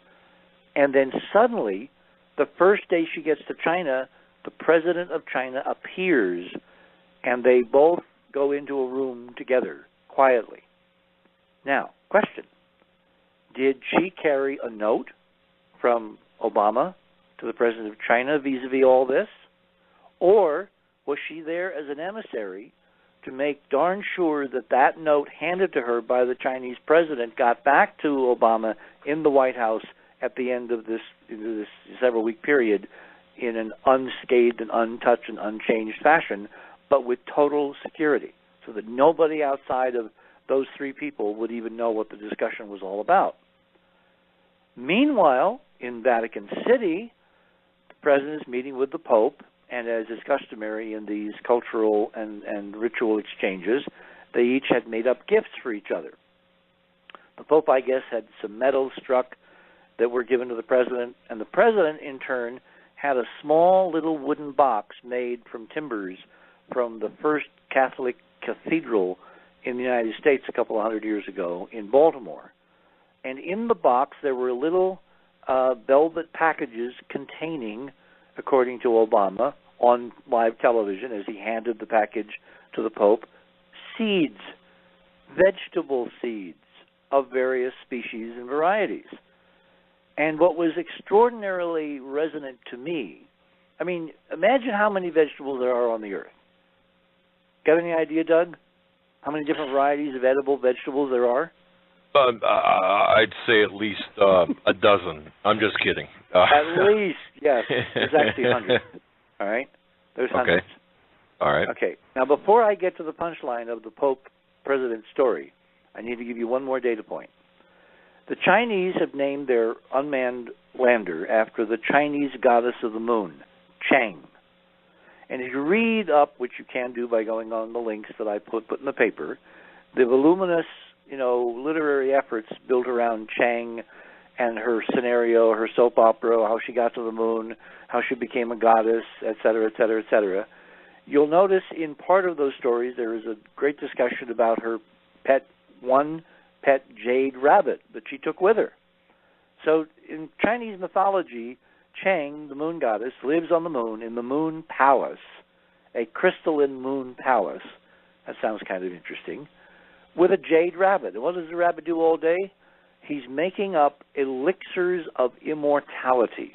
And then suddenly, the first day she gets to China, the president of China appears, and they both go into a room together, quietly. Now, question. Did she carry a note from Obama to the president of China vis-a-vis all this? Or was she there as an emissary to make darn sure that that note handed to her by the Chinese president got back to Obama in the White House at the end of this several-week period in an unscathed and untouched and unchanged fashion, but with total security, so that nobody outside of those three people would even know what the discussion was all about? Meanwhile, in Vatican City, the president is meeting with the Pope, and as is customary in these cultural and ritual exchanges, they each had made up gifts for each other. The Pope, I guess, had some medals struck that were given to the president, and the president, in turn, had a small little wooden box made from timbers from the first Catholic cathedral in the United States a couple of hundred years ago in Baltimore. And in the box there were little velvet packages containing, according to Obama, on live television as he handed the package to the Pope, seeds, vegetable seeds of various species and varieties. And what was extraordinarily resonant to me, I mean, imagine how many vegetables there are on the earth. Got any idea, Doug? How many different varieties of edible vegetables there are? I'd say at least a dozen. I'm just kidding. At least, yes. There's actually hundreds. All right? There's hundreds. Okay. All right. Okay. Now, before I get to the punchline of the Pope President story, I need to give you one more data point. The Chinese have named their unmanned lander after the Chinese goddess of the moon, Chang. And if you read up, which you can do by going on the links that I put in the paper, the voluminous, literary efforts built around Chang and her scenario, her soap opera, how she got to the moon, how she became a goddess, et cetera, et cetera, et cetera. You'll notice in part of those stories there is a great discussion about her pet jade rabbit that she took with her. So in Chinese mythology, Chang, the moon goddess, lives on the moon in the moon palace, a crystalline moon palace. That sounds kind of interesting. With a jade rabbit. And what does the rabbit do all day? He's making up elixirs of immortality.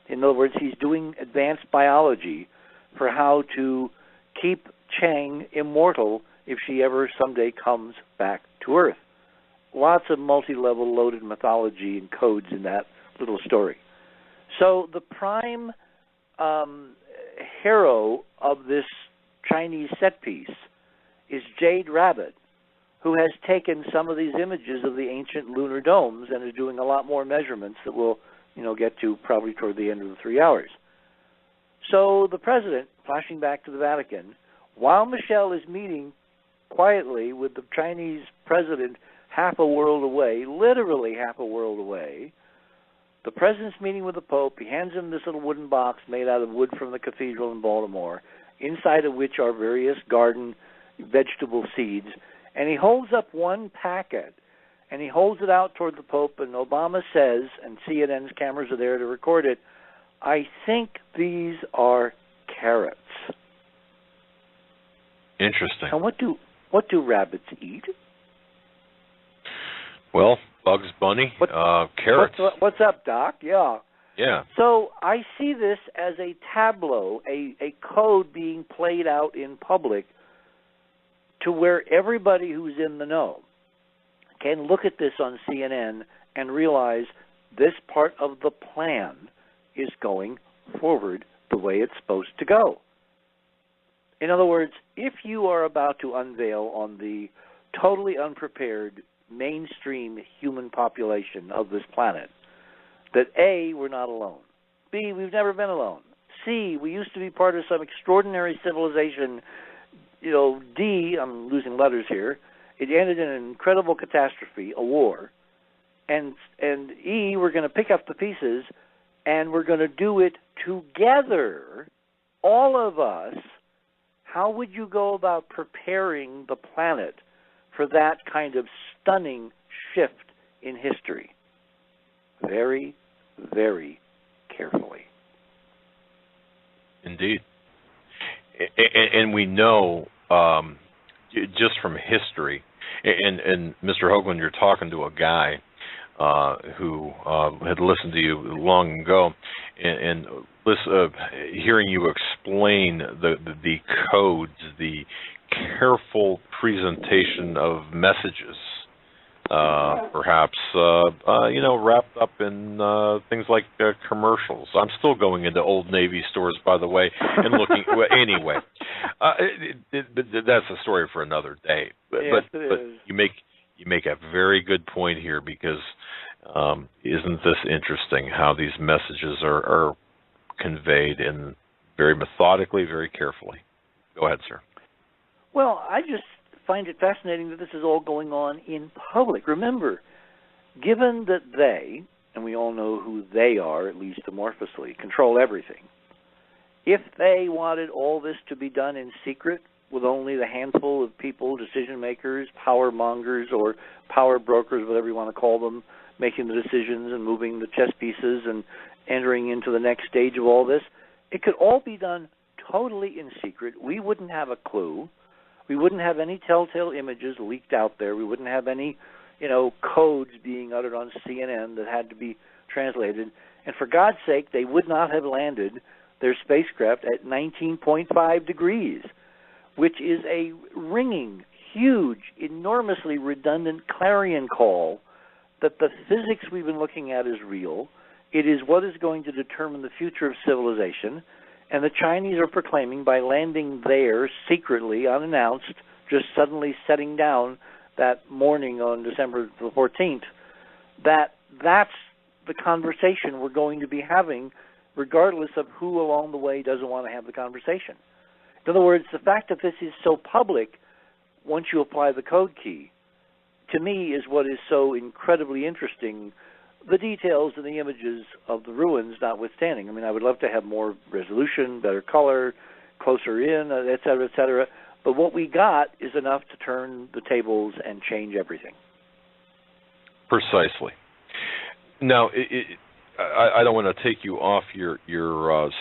In other words, he's doing advanced biology for how to keep Chang immortal if she ever someday comes back to Earth. Lots of multi-level loaded mythology and codes in that little story. So the prime hero of this Chinese set piece is Jade Rabbit, who has taken some of these images of the ancient lunar domes and is doing a lot more measurements that we'll get to probably toward the end of the 3 hours. So the president, flashing back to the Vatican, while Michelle is meeting quietly with the Chinese president half a world away, literally half a world away, the president's meeting with the Pope. He hands him this little wooden box made out of wood from the cathedral in Baltimore, inside of which are various garden vegetable seeds, and he holds up one packet, and he holds it out toward the Pope, and Obama says, and CNN's cameras are there to record it, "I think these are carrots." Interesting. And what do rabbits eat? Well, Bugs Bunny, carrots. What's up, Doc? Yeah. Yeah. So I see this as a tableau, a code being played out in public to where everybody who's in the know can look at this on CNN and realize this part of the plan is going forward the way it's supposed to go. In other words, if you are about to unveil on the totally unprepared mainstream human population of this planet that A, we're not alone, B, we've never been alone, C, we used to be part of some extraordinary civilization, D, I'm losing letters here, it ended in an incredible catastrophe, a war, and E, we're going to pick up the pieces and we're going to do it together, all of us. How would you go about preparing the planet for that kind of stunning shift in history? Very, very carefully. Indeed. And we know, just from history, and Mr. Hoagland, you're talking to a guy who had listened to you long ago, and hearing you explain the codes, the careful presentation of messages, perhaps wrapped up in things like commercials. I'm still going into Old Navy stores, by the way, and looking. Anyway, that's a story for another day. But you make a very good point here, because isn't this interesting how these messages are conveyed in very methodically, very carefully? Go ahead, sir. Well, I just find it fascinating that this is all going on in public. Remember, given that they, and we all know who they are, at least amorphously, control everything, if they wanted all this to be done in secret, with only the handful of people, decision makers, power mongers, or power brokers, whatever you want to call them, making the decisions and moving the chess pieces and entering into the next stage of all this. It could all be done totally in secret. We wouldn't have a clue. We wouldn't have any telltale images leaked out there. We wouldn't have any, codes being uttered on CNN that had to be translated. And for God's sake, they would not have landed their spacecraft at 19.5 degrees, which is a ringing, huge, enormously redundant clarion call that the physics we've been looking at is real. It is what is going to determine the future of civilization. And the Chinese are proclaiming, by landing there secretly, unannounced, just suddenly setting down that morning on December the 14th, that's the conversation we're going to be having, regardless of who along the way doesn't want to have the conversation. In other words, the fact that this is so public, once you apply the code key, to me is what is so incredibly interesting, the details and the images of the ruins notwithstanding. I mean, I would love to have more resolution, better color, closer in, et cetera, et cetera. But what we got is enough to turn the tables and change everything. Precisely. Now, I don't want to take you off your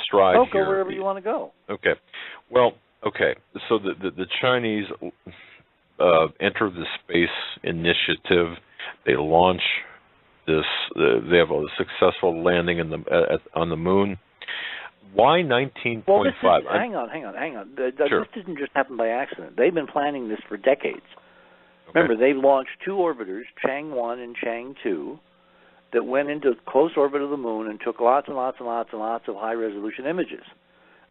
stride here. Go wherever you want to go. Okay. Well, okay. So the Chinese enter the space initiative. They launch this. They have a successful landing on the moon. Why 19.5? Well, hang on. Sure. This didn't just happen by accident. They've been planning this for decades. Okay. Remember, they launched two orbiters, Chang 1 and Chang 2, that went into close orbit of the moon and took lots and lots and lots and lots of high-resolution images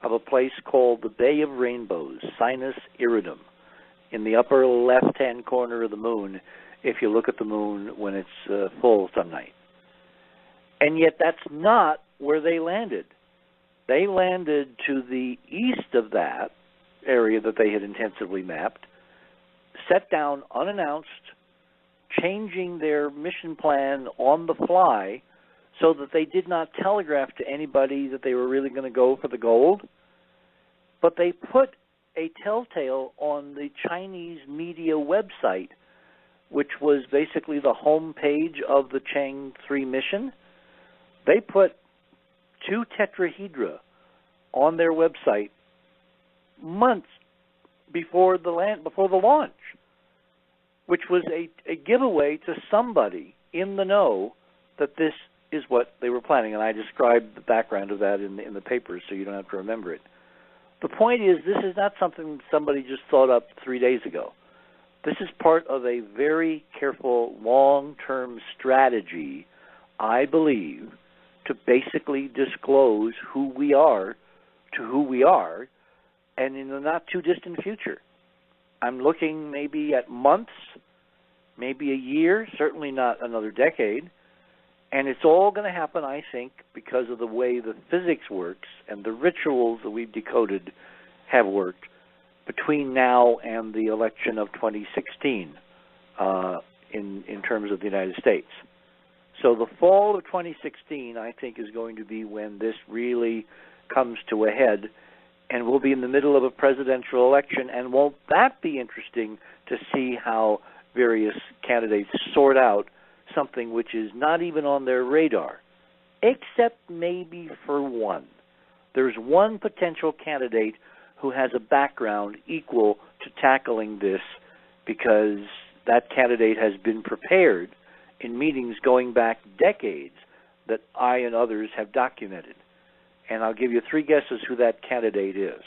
of a place called the Bay of Rainbows, Sinus Iridum, in the upper left-hand corner of the moon, if you look at the moon when it's full some night. And yet that's not where they landed. They landed to the east of that area that they had intensively mapped, set down unannounced, changing their mission plan on the fly so that they did not telegraph to anybody that they were really going to go for the gold. But they put a telltale on the Chinese media website, which was basically the home page of the Chang 3 mission. They put two tetrahedra on their website months before the launch, which was a giveaway to somebody in the know that this is what they were planning. And I described the background of that in the papers, so you don't have to remember it. The point is, this is not something somebody just thought up 3 days ago. This is part of a very careful, long-term strategy, I believe, to basically disclose who we are to who we are, and in the not-too-distant future. I'm looking maybe at months, maybe a year, certainly not another decade, and it's all going to happen, I think, because of the way the physics works and the rituals that we've decoded have worked between now and the election of 2016 in terms of the United States. So the fall of 2016, I think, is going to be when this really comes to a head, and we'll be in the middle of a presidential election, and won't that be interesting to see how various candidates sort out something which is not even on their radar, except maybe for one. There's one potential candidate who has a background equal to tackling this, because that candidate has been prepared in meetings going back decades that I and others have documented. And I'll give you three guesses who that candidate is.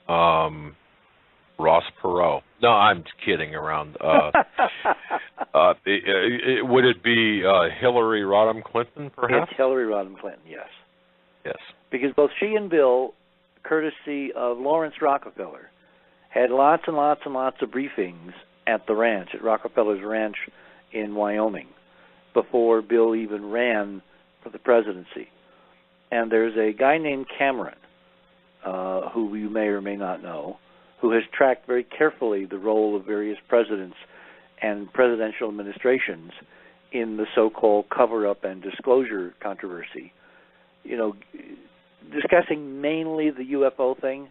Ross Perot. No, I'm kidding around. Would it be Hillary Rodham Clinton, perhaps? It's Hillary Rodham Clinton, yes. Yes. Because both she and Bill, courtesy of Lawrence Rockefeller, had lots and lots and lots of briefings at the ranch, at Rockefeller's ranch in Wyoming, before Bill even ran for the presidency. And there's a guy named Cameron, who you may or may not know, who has tracked very carefully the role of various presidents and presidential administrations in the so-called cover-up and disclosure controversy. You know, discussing mainly the UFO thing,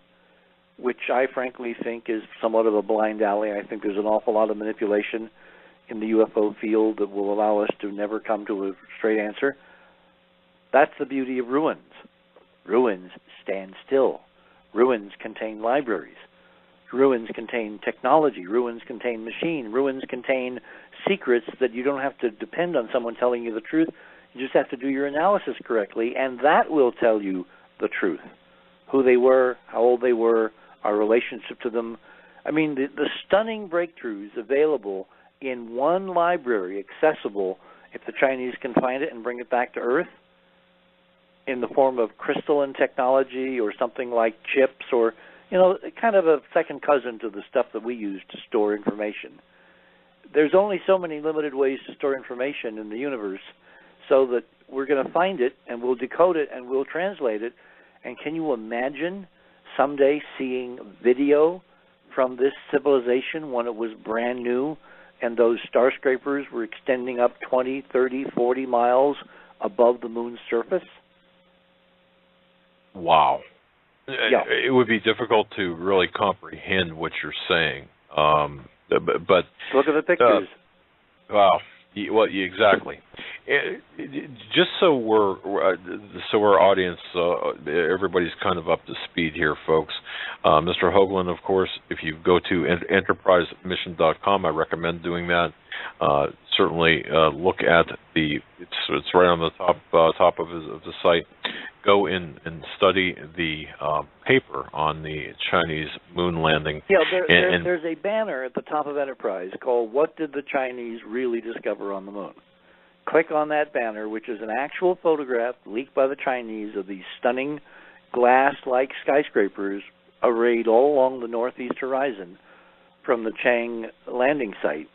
which I frankly think is somewhat of a blind alley. I think there's an awful lot of manipulation in the UFO field that will allow us to never come to a straight answer. That's the beauty of ruins. Ruins stand still. Ruins contain libraries. Ruins contain technology. Ruins contain machine. Ruins contain secrets that you don't have to depend on someone telling you the truth. You just have to do your analysis correctly, and that will tell you the truth. Who they were, how old they were, our relationship to them. I mean, the stunning breakthroughs available in one library, accessible if the Chinese can find it and bring it back to Earth, in the form of crystalline technology or something like chips or, kind of a second cousin to the stuff that we use to store information. There's only so many limited ways to store information in the universe, so that we're going to find it and we'll decode it and we'll translate it. And can you imagine someday seeing video from this civilization when it was brand new and those star scrapers were extending up 20, 30, 40 miles above the moon's surface? Wow. Yeah. It would be difficult to really comprehend what you're saying. But look at the pictures. Wow. Well, exactly. Just so our audience, everybody's kind of up to speed here, folks. Mr. Hoagland, of course, if you go to enterprisemission.com, I recommend doing that. Certainly, look at it's right on the top of the site. Go in and study the paper on the Chinese moon landing. Yeah, there's a banner at the top of Enterprise called "What Did the Chinese Really Discover on the Moon?" Click on that banner, which is an actual photograph leaked by the Chinese of these stunning glass-like skyscrapers arrayed all along the northeast horizon from the Chang landing site.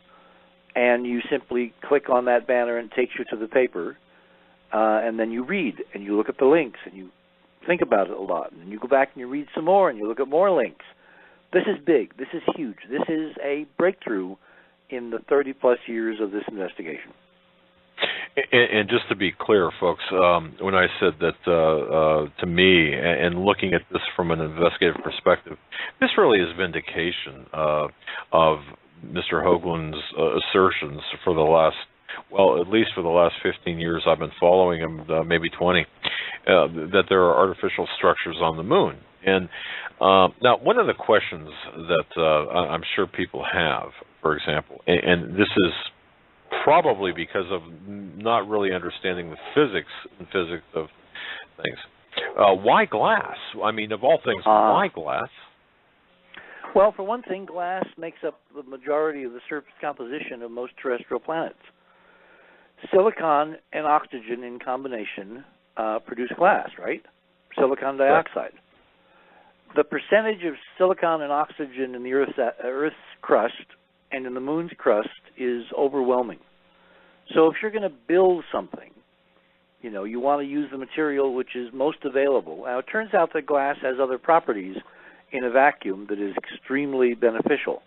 And you simply click on that banner and it takes you to the paper. And then you read, and you look at the links, and you think about it a lot. And you go back and you read some more, and you look at more links. This is big. This is huge. This is a breakthrough in the 30-plus years of this investigation. And just to be clear, folks, when I said that to me, and looking at this from an investigative perspective, this really is vindication of Mr. Hoagland's assertions for the last, at least for the last 15 years I've been following him, maybe 20, that there are artificial structures on the moon. And now, one of the questions that I'm sure people have, for example, and this is probably because of not really understanding the physics of things. Why glass? I mean, of all things, why glass? Well, for one thing, glass makes up the majority of the surface composition of most terrestrial planets. Silicon and oxygen in combination produce glass, right? Silicon dioxide. The percentage of silicon and oxygen in the Earth's crust and in the moon's crust is overwhelming. So if you're going to build something, you want to use the material which is most available. Now, it turns out that glass has other properties in a vacuum that is extremely beneficial.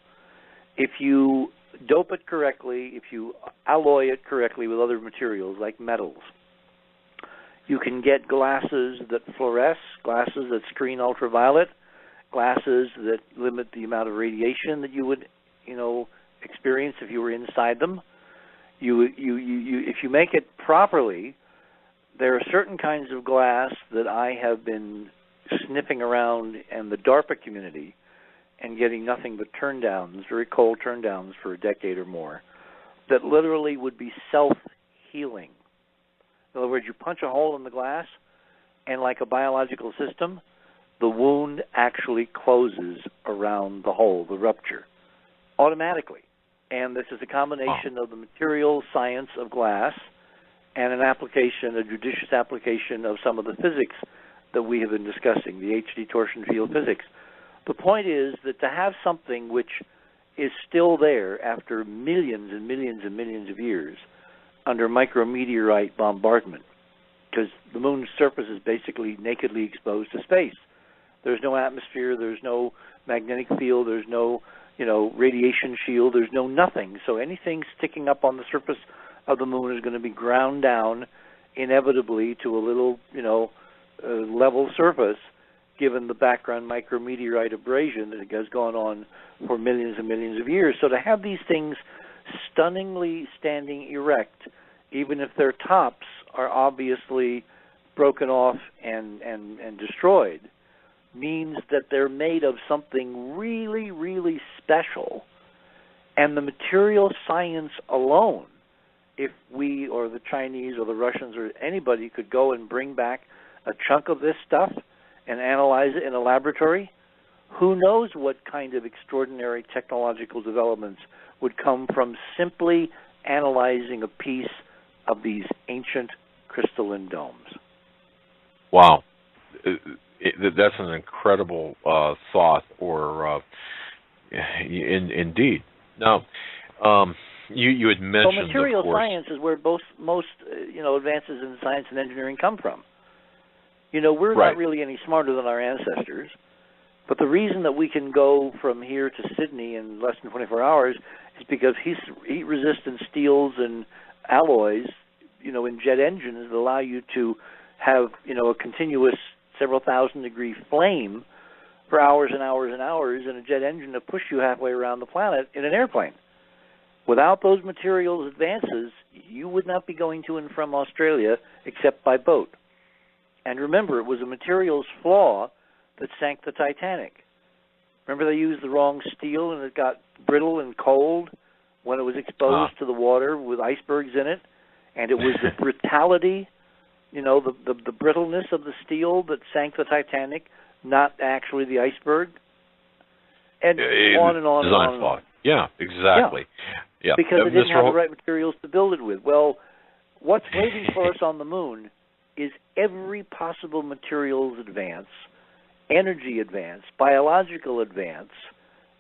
If you dope it correctly, if you alloy it correctly with other materials like metals, you can get glasses that fluoresce, glasses that screen ultraviolet, glasses that limit the amount of radiation that you would, experience if you were inside them. If you make it properly, there are certain kinds of glass that I have been sniffing around in the DARPA community and getting nothing but turndowns, very cold turndowns for a decade or more, that literally would be self-healing. In other words, you punch a hole in the glass, and like a biological system, the wound actually closes around the hole, the rupture, automatically. And this is a combination of the material science of glass and an application, a judicious application of some of the physics that we have been discussing, the HD torsion field physics. The point is that to have something which is still there after millions and millions and millions of years under micrometeorite bombardment, because the moon's surface is basically nakedly exposed to space. There's no atmosphere, there's no magnetic field, there's no radiation shield, there's no nothing. So anything sticking up on the surface of the moon is going to be ground down inevitably to a little, level surface, given the background micrometeorite abrasion that has gone on for millions and millions of years. So to have these things stunningly standing erect, even if their tops are obviously broken off and destroyed, means that they're made of something really, really special. And the material science alone, if we or the Chinese or the Russians or anybody could go and bring back a chunk of this stuff and analyze it in a laboratory, who knows what kind of extraordinary technological developments would come from simply analyzing a piece of these ancient crystalline domes. Wow. That's an incredible thought, or indeed. Now, you had mentioned, so material of course, science is where most advances in science and engineering come from. We're right. not really any smarter than our ancestors, but the reason that we can go from here to Sydney in less than 24 hours is because heat-resistant steels and alloys, in jet engines that allow you to have, a continuous several thousand-degree flame for hours and hours and hours in a jet engine to push you halfway around the planet in an airplane. Without those materials advances, you would not be going to and from Australia except by boat. And remember, it was a materials flaw that sank the Titanic. Remember, they used the wrong steel and it got brittle and cold when it was exposed to the water with icebergs in it. And it was the brutality, the brittleness of the steel that sank the Titanic, not actually the iceberg. And on and on and on and on. Yeah, exactly. Yeah. Because they didn't have the right materials to build it with. Well, what's waiting for us on the moon is every possible materials advance, energy advance, biological advance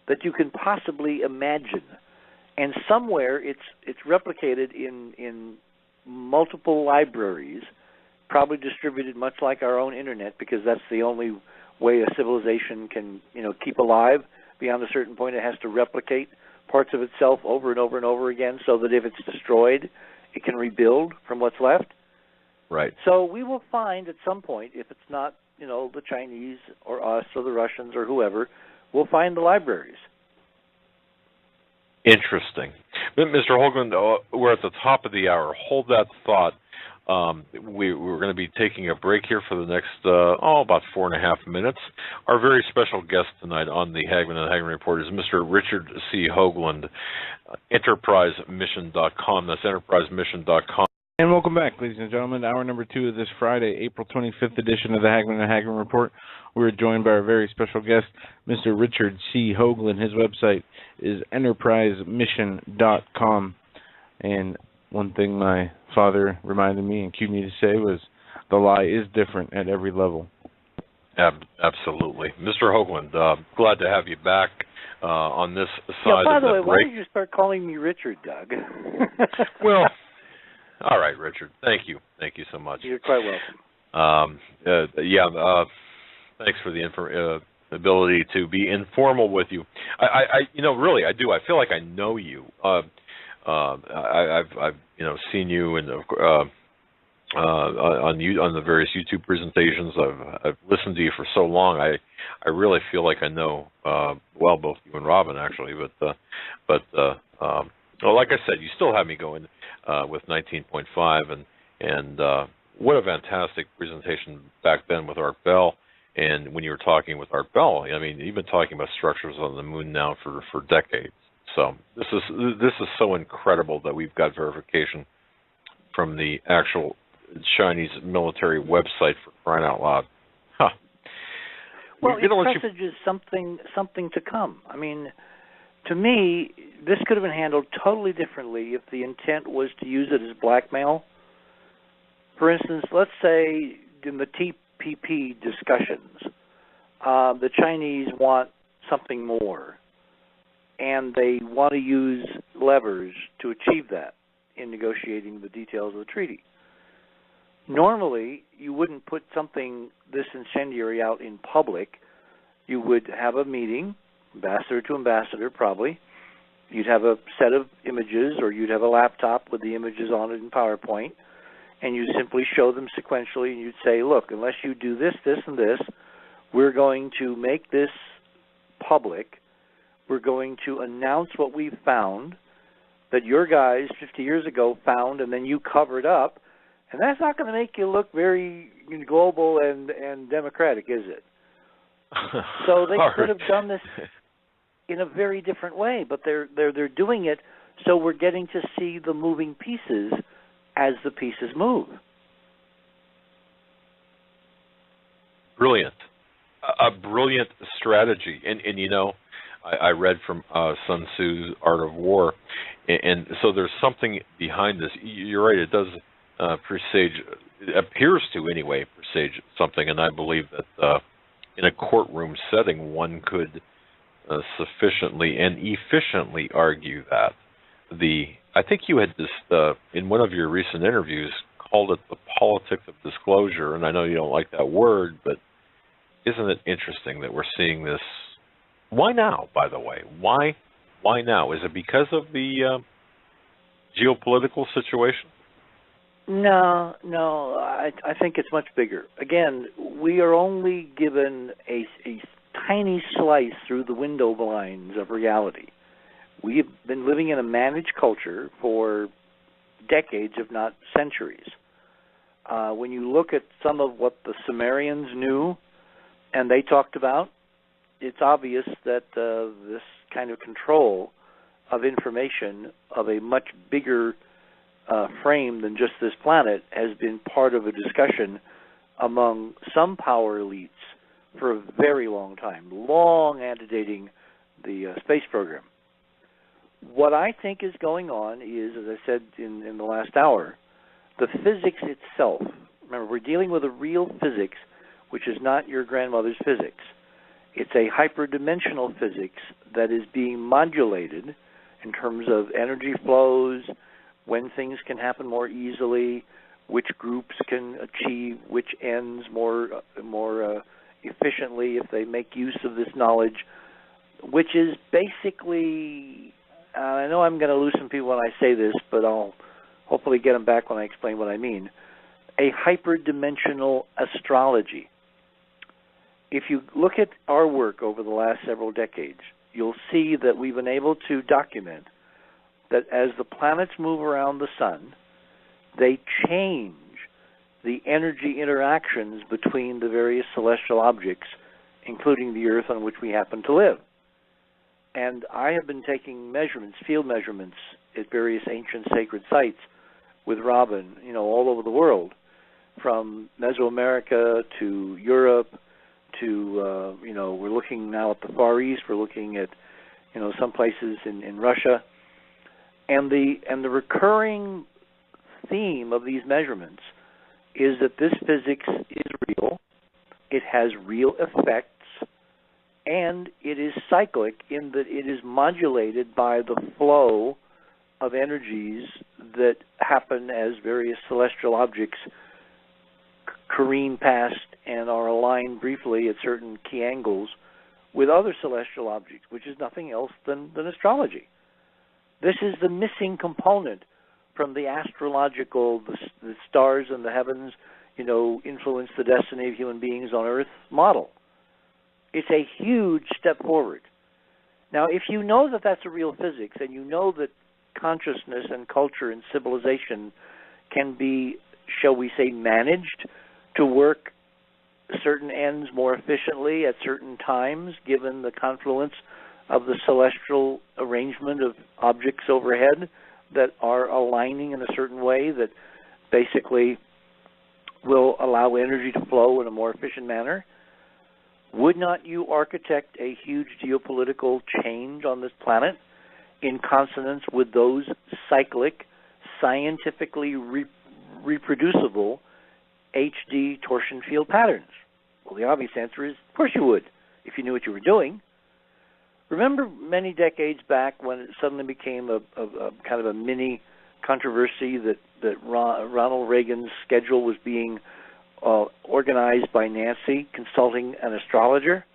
that you can possibly imagine. And somewhere it's replicated in multiple libraries, probably distributed much like our own internet, because that's the only way a civilization can, keep alive. Beyond a certain point, it has to replicate parts of itself over and over and over again, so that if it's destroyed, it can rebuild from what's left. Right. So we will find at some point, if it's not, the Chinese or us or the Russians or whoever, we'll find the libraries. Interesting. Mr. Hoagland, we're at the top of the hour. Hold that thought. We're going to be taking a break here for the next, about 4.5 minutes. Our very special guest tonight on the Hagmann and Hagmann Report is Mr. Richard C. Hoagland, enterprisemission.com. That's enterprisemission.com. And welcome back, ladies and gentlemen, to hour number 2 of this Friday, April 25th edition of the Hagmann and Hagmann Report. We're joined by our very special guest, Mr. Richard C. Hoagland. His website is enterprisemission.com. And one thing my father reminded me and cued me to say was, the lie is different at every level. Absolutely. Mr. Hoagland, glad to have you back on this side of the break. By the way, why did you start calling me Richard, Doug? Well, all right, Richard. Thank you. Thank you so much. You're quite welcome. Thanks for the ability to be informal with you. I really, I do. I feel like I know you. I've seen you in on the various YouTube presentations. I've listened to you for so long. I really feel like I know both you and Robin actually. But like I said, you still have me going with 19.5 and what a fantastic presentation back then with Art Bell. And when you were talking with Art Bell, I mean, you've been talking about structures on the moon now for decades. So this is so incredible that we've got verification from the actual Chinese military website, for crying out loud. Huh. Well, it presages something to come. I mean, to me, this could have been handled totally differently if the intent was to use it as blackmail. For instance, let's say in the TPP discussions, the Chinese want something more, and they want to use levers to achieve that in negotiating the details of the treaty. Normally, you wouldn't put something this incendiary out in public. You would have a meeting, ambassador to ambassador probably. You'd have a set of images, or you'd have a laptop with the images on it in PowerPoint, and you simply show them sequentially, and you'd say, look, unless you do this, this, and this, We're going to make this public. We're going to announce what we've found that your guys 50 years ago found, and then you covered up. And that's not going to make you look very global and democratic, is it? So they could have done this in a very different way, but they're doing it so we're getting to see the moving pieces as the pieces move. Brilliant. A brilliant strategy. And you know, I read from Sun Tzu's Art of War, and so there's something behind this. You're right, it does presage, it appears to anyway, presage something, and I believe that in a courtroom setting one could sufficiently and efficiently argue that. I think you had this, in one of your recent interviews, called it the politics of disclosure, and I know you don't like that word, but isn't it interesting that we're seeing this? Why now, by the way? Why now? Is it because of the geopolitical situation? No. I think it's much bigger. Again, we are only given a tiny slice through the window blinds of reality. We have been living in a managed culture for decades, if not centuries. When you look at some of what the Sumerians knew and they talked about, it's obvious that this kind of control of information of a much bigger frame than just this planet has been part of a discussion among some power elites for a very long time, long antedating the space program. What I think is going on is, as I said in the last hour, the physics itself. Remember, we're dealing with a real physics, which is not your grandmother's physics. It's a hyperdimensional physics that is being modulated in terms of energy flows, when things can happen more easily, which groups can achieve which ends more efficiently if they make use of this knowledge, which is basically, I know I'm going to lose some people when I say this, but I'll hopefully get them back when I explain what I mean, a hyperdimensional astrology. If you look at our work over the last several decades, you'll see that we've been able to document that as the planets move around the sun, they change the energy interactions between the various celestial objects, including the Earth on which we happen to live. And I have been taking measurements, field measurements, at various ancient sacred sites with Robin, all over the world, from Mesoamerica to Europe to, we're looking now at the Far East, we're looking at, some places in Russia. And the recurring theme of these measurements is that this physics is real, it has real effects, and it is cyclic in that it is modulated by the flow of energies that happen as various celestial objects careen past and are aligned briefly at certain key angles with other celestial objects, which is nothing else than astrology. This is the missing component from the astrological, the stars and the heavens, influence the destiny of human beings on Earth model. It's a huge step forward. Now, if you know that that's a real physics, and you know that consciousness and culture and civilization can be, shall we say, managed to work certain ends more efficiently at certain times, given the confluence of the celestial arrangement of objects overhead that are aligning in a certain way that basically will allow energy to flow in a more efficient manner, would not you architect a huge geopolitical change on this planet in consonance with those cyclic, scientifically reproducible HD torsion field patterns? Well, the obvious answer is, of course you would, if you knew what you were doing. Remember many decades back when it suddenly became a kind of a mini controversy that Ronald Reagan's schedule was being organized by Nancy, consulting an astrologer?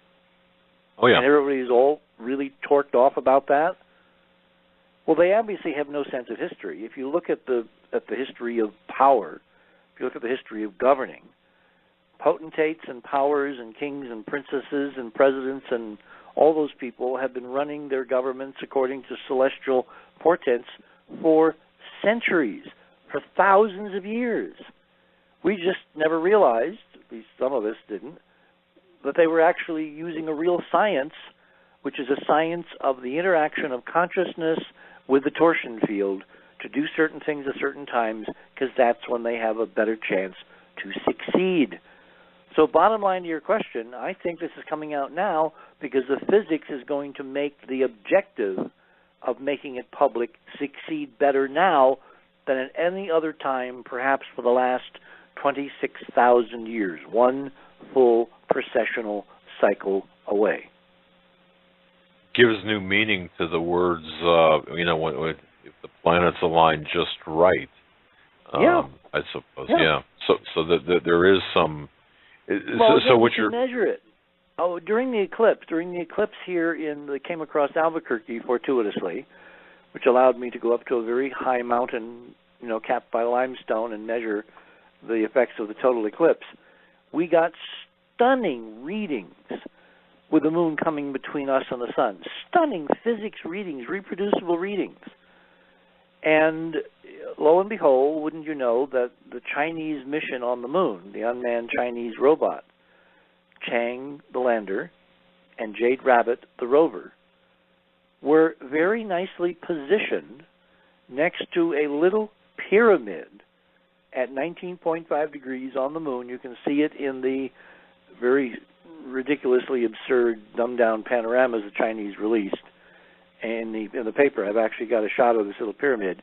Oh, yeah. And everybody was all really torqued off about that. Well, they obviously have no sense of history. If you look at the history of power, if you look at the history of governing, potentates and powers and kings and princesses and presidents and all those people have been running their governments according to celestial portents for centuries, for thousands of years. We just never realized, at least some of us didn't, that they were actually using a real science, which is a science of the interaction of consciousness with the torsion field to do certain things at certain times, because that's when they have a better chance to succeed. So bottom line to your question, I think this is coming out now because the physics is going to make the objective of making it public succeed better now than at any other time, perhaps for the last 26,000 years, one full precessional cycle away. Gives new meaning to the words, when if the planets align just right. I suppose. Yeah. So that there is some. Well, so what you measure it. Oh, during the eclipse here came across Albuquerque fortuitously, which allowed me to go up to a very high mountain, capped by limestone, and measure the effects of the total eclipse. We got stunning readings with the moon coming between us and the sun. Stunning physics readings, reproducible readings. And lo and behold, wouldn't you know that the Chinese mission on the moon, the unmanned Chinese robot, Chang the lander and Jade Rabbit the rover, were very nicely positioned next to a little pyramid at 19.5 degrees on the moon. You can see it in the very ridiculously absurd, dumbed-down panoramas the Chinese released in the paper. I've actually got a shot of this little pyramid.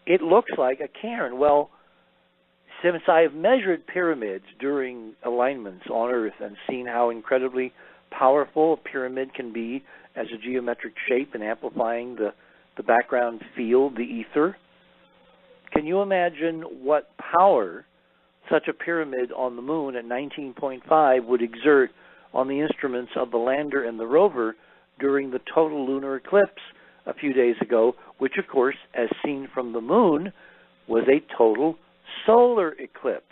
It looks like a cairn. Well, since I have measured pyramids during alignments on Earth and seen how incredibly powerful a pyramid can be as a geometric shape in amplifying the background field, the ether, can you imagine what power such a pyramid on the moon at 19.5 would exert on the instruments of the lander and the rover during the total lunar eclipse a few days ago, which, of course, as seen from the moon, was a total solar eclipse,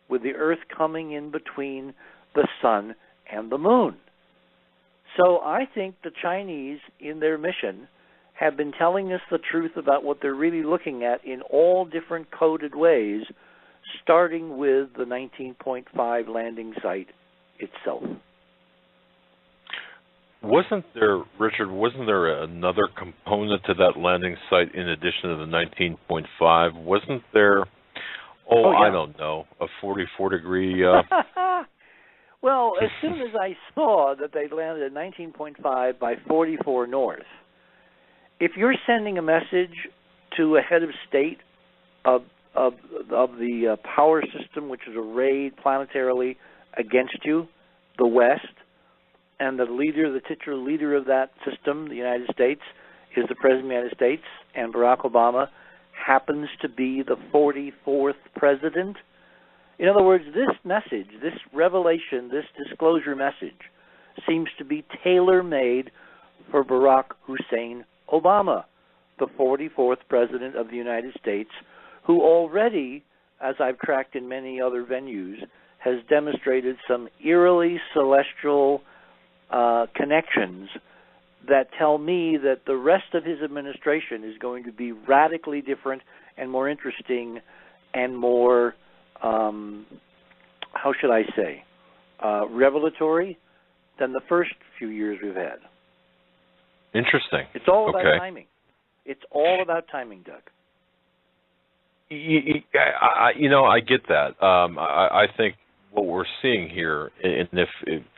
with the Earth coming in between the sun and the moon. So I think the Chinese, in their mission, have been telling us the truth about what they're really looking at in all different coded ways, starting with the 19.5 landing site itself. Wasn't there, Richard, another component to that landing site in addition to the 19.5? Wasn't there, yeah. I don't know, a 44-degree... Well, as soon as I saw that they landed at 19.5 by 44 north, if you're sending a message to a head of state of the power system, which is arrayed planetarily against you, the West, and the titular leader of that system, the United States, is the President of the United States, and Barack Obama happens to be the 44th president. In other words, this message, this revelation, this disclosure message seems to be tailor-made for Barack Hussein Obama, the 44th president of the United States, who already, as I've tracked in many other venues, has demonstrated some eerily celestial connections that tell me that the rest of his administration is going to be radically different and more interesting and more, how should I say, revelatory than the first few years we've had. Interesting. It's all about timing. It's all about timing, Doug. I get that. I think what we're seeing here, and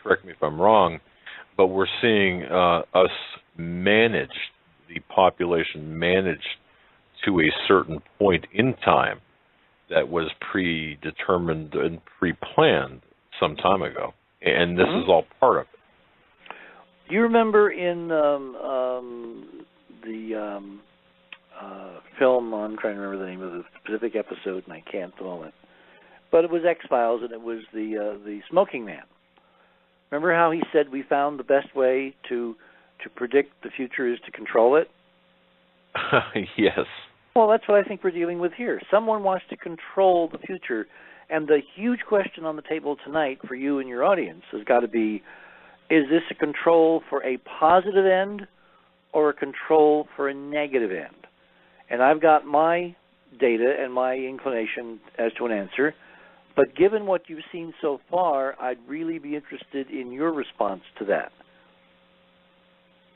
correct me if I'm wrong, but we're seeing us managed, the population managed to a certain point in time that was predetermined and pre-planned some time ago, and this is all part of it. Do you remember in the film, I'm trying to remember the name of the specific episode, and I can't at the moment, but it was X-Files, and it was the smoking man. Remember how he said we found the best way to predict the future is to control it? Yes. Well, that's what I think we're dealing with here. Someone wants to control the future, And the huge question on the table tonight for you and your audience has got to be, is this a control for a positive end or a control for a negative end? And I've got my data and my inclination as to an answer, but given what you've seen so far, I'd really be interested in your response to that.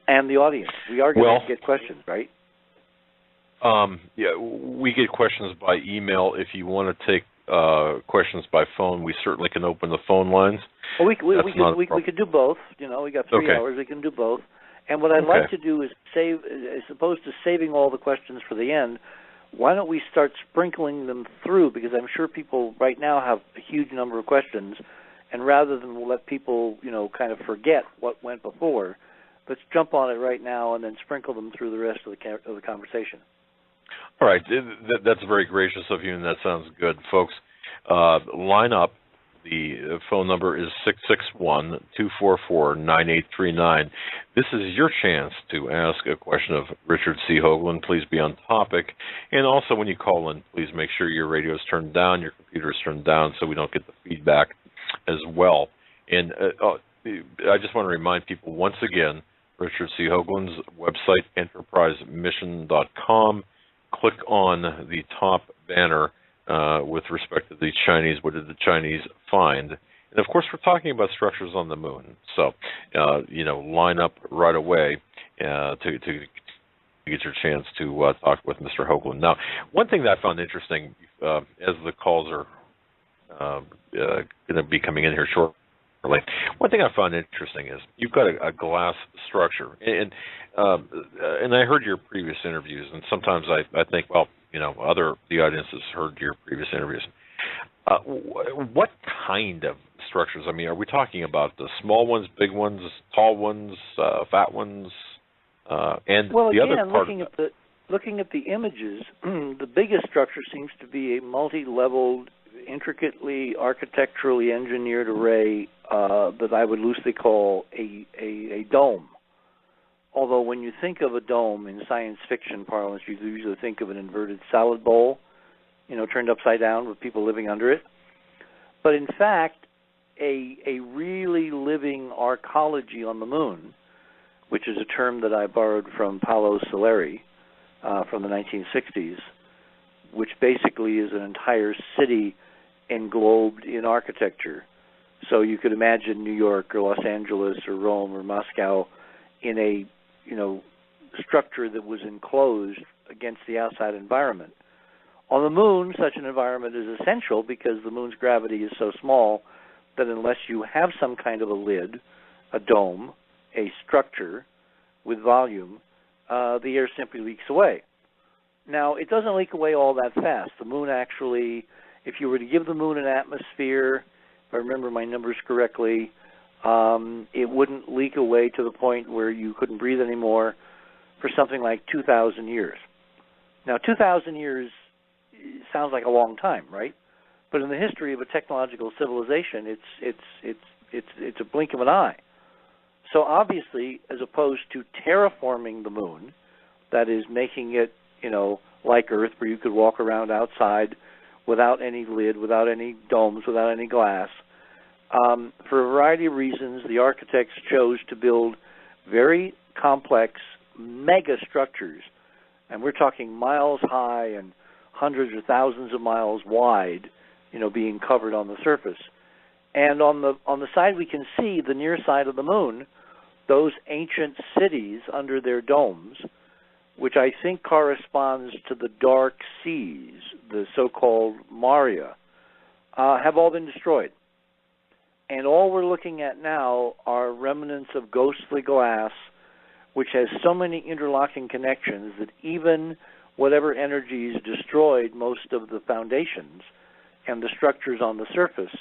And the audience. We are going to get questions, right? Yeah, we get questions by email. If you want to take questions by phone, we certainly can open the phone lines. Well, we could do both. You know, we got 3 hours. We can do both. And what I'd like to do is save, as opposed to saving all the questions for the end, why don't we start sprinkling them through? Because I'm sure people right now have a huge number of questions, and rather than let people, you know, kind of forget what went before, let's jump on it right now and then sprinkle them through the rest of the conversation. All right. That's very gracious of you, and that sounds good. Folks, line up. The phone number is 661-244-9839. This is your chance to ask a question of Richard C. Hoagland. Please be on topic. And also when you call in, please make sure your radio is turned down, your computer is turned down, so we don't get the feedback as well. And I just want to remind people once again, Richard C. Hoagland's website, enterprisemission.com. Click on the top banner with respect to the Chinese. What did the Chinese find? And, of course, we're talking about structures on the moon. So, you know, line up right away to get your chance to talk with Mr. Hoagland. Now, one thing that I found interesting, as the calls are going to be coming in here shortly, one thing I found interesting is you've got a glass structure, and I heard your previous interviews, and sometimes I think, well, you know, the audience has heard your previous interviews. What kind of structures? I mean, are we talking about the small ones, big ones, tall ones, fat ones, and well, the again, other part? looking at the images, the biggest structure seems to be a multi-leveled, intricately architecturally engineered array that I would loosely call a dome. Although when you think of a dome in science fiction parlance, you usually think of an inverted salad bowl, you know, turned upside down with people living under it. But in fact, a really living arcology on the moon, which is a term that I borrowed from Paolo Soleri from the 1960s, which basically is an entire city englobed in architecture. So you could imagine New York or Los Angeles or Rome or Moscow in a, you know, structure that was enclosed against the outside environment. On the moon, such an environment is essential because the moon's gravity is so small that unless you have some kind of a lid, a dome, a structure with volume, the air simply leaks away. Now, it doesn't leak away all that fast. The moon actually, if you were to give the moon an atmosphere, if I remember my numbers correctly, it wouldn't leak away to the point where you couldn't breathe anymore for something like 2,000 years. Now, 2,000 years sounds like a long time, right? But in the history of a technological civilization, it's a blink of an eye. So obviously, as opposed to terraforming the moon, that is making it, you know, like Earth, where you could walk around outside without any lid, without any domes, without any glass, for a variety of reasons, the architects chose to build very complex mega structures, and we're talking miles high and hundreds or thousands of miles wide, you know, being covered on the surface. And on the side we can see, the near side of the moon, those ancient cities under their domes, which I think corresponds to the dark seas, the so-called Maria, have all been destroyed. And all we're looking at now are remnants of ghostly glass, which has so many interlocking connections that even whatever energies destroyed most of the foundations and the structures on the surface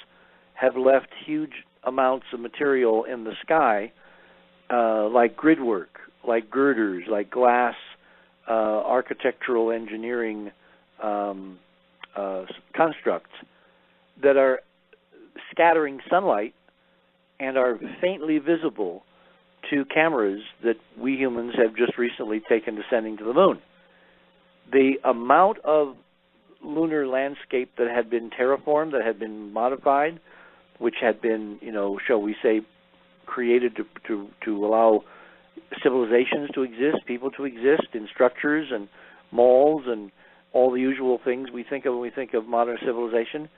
have left huge amounts of material in the sky, like gridwork, like girders, like glass architectural engineering constructs that are scattering sunlight and are faintly visible to cameras that we humans have just recently taken descending to the moon. The amount of lunar landscape that had been terraformed, that had been modified, which had been, shall we say, created to allow civilizations to exist, people to exist in structures and malls and all the usual things we think of when we think of modern civilization.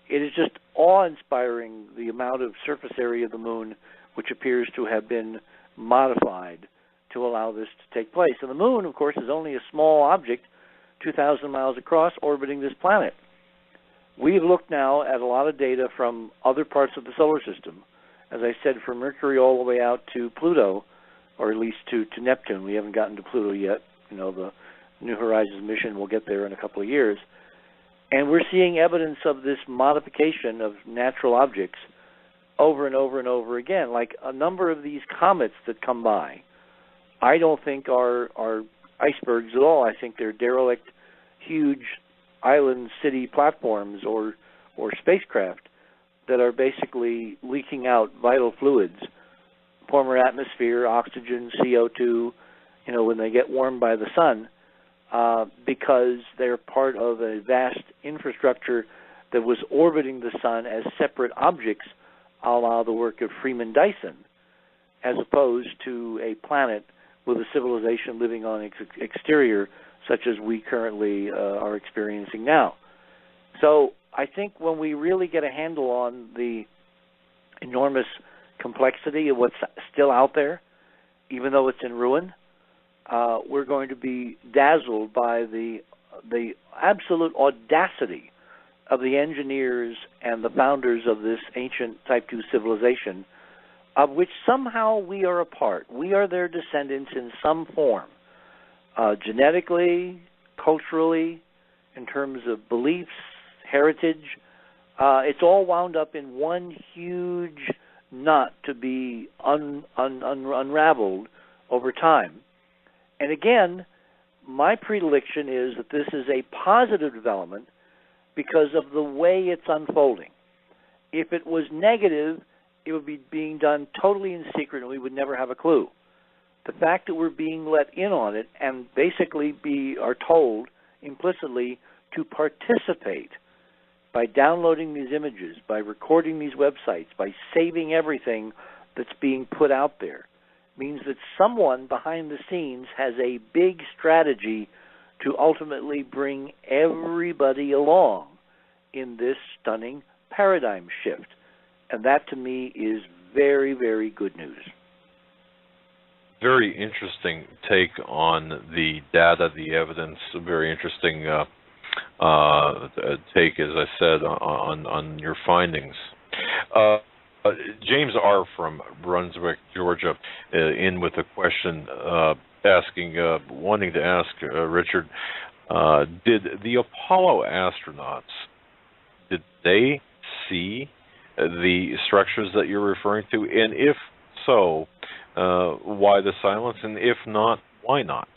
It is just awe-inspiring, the amount of surface area of the moon which appears to have been modified to allow this to take place. And the moon, of course, is only a small object, 2,000 miles across, orbiting this planet. We've looked now at a lot of data from other parts of the solar system. As I said, from Mercury all the way out to Pluto, or at least to Neptune. We haven't gotten to Pluto yet. The New Horizons mission will get there in a couple of years. And we're seeing evidence of this modification of natural objects over and over and over again. Like a number of these comets that come by, I don't think are icebergs at all. I think they're derelict, huge island city platforms or spacecraft that are basically leaking out vital fluids, former atmosphere, oxygen, CO2, when they get warmed by the sun, because they're part of a vast infrastructure that was orbiting the sun as separate objects, a la the work of Freeman Dyson, as opposed to a planet with a civilization living on its exterior, such as we currently are experiencing now. So I think when we really get a handle on the enormous complexity of what's still out there, even though it's in ruin, we're going to be dazzled by the absolute audacity of the engineers and the founders of this ancient Type 2 civilization, of which somehow we are a part. We are their descendants in some form, genetically, culturally, in terms of beliefs, heritage. It's all wound up in one huge knot to be unraveled over time. And again, my predilection is that this is a positive development because of the way it's unfolding. If it was negative, it would be being done totally in secret and we would never have a clue. The fact that we're being let in on it and basically are told implicitly to participate by downloading these images, by recording these websites, by saving everything that's being put out there, means that someone behind the scenes has a big strategy to ultimately bring everybody along in this stunning paradigm shift. And that, to me, is very, very good news. Very interesting take on the data, the evidence. A very interesting take, as I said, on your findings. James R. from Brunswick, Georgia, in with a question wanting to ask Richard, did the Apollo astronauts, did they see the structures that you're referring to? And if so, why the silence? And if not, why not?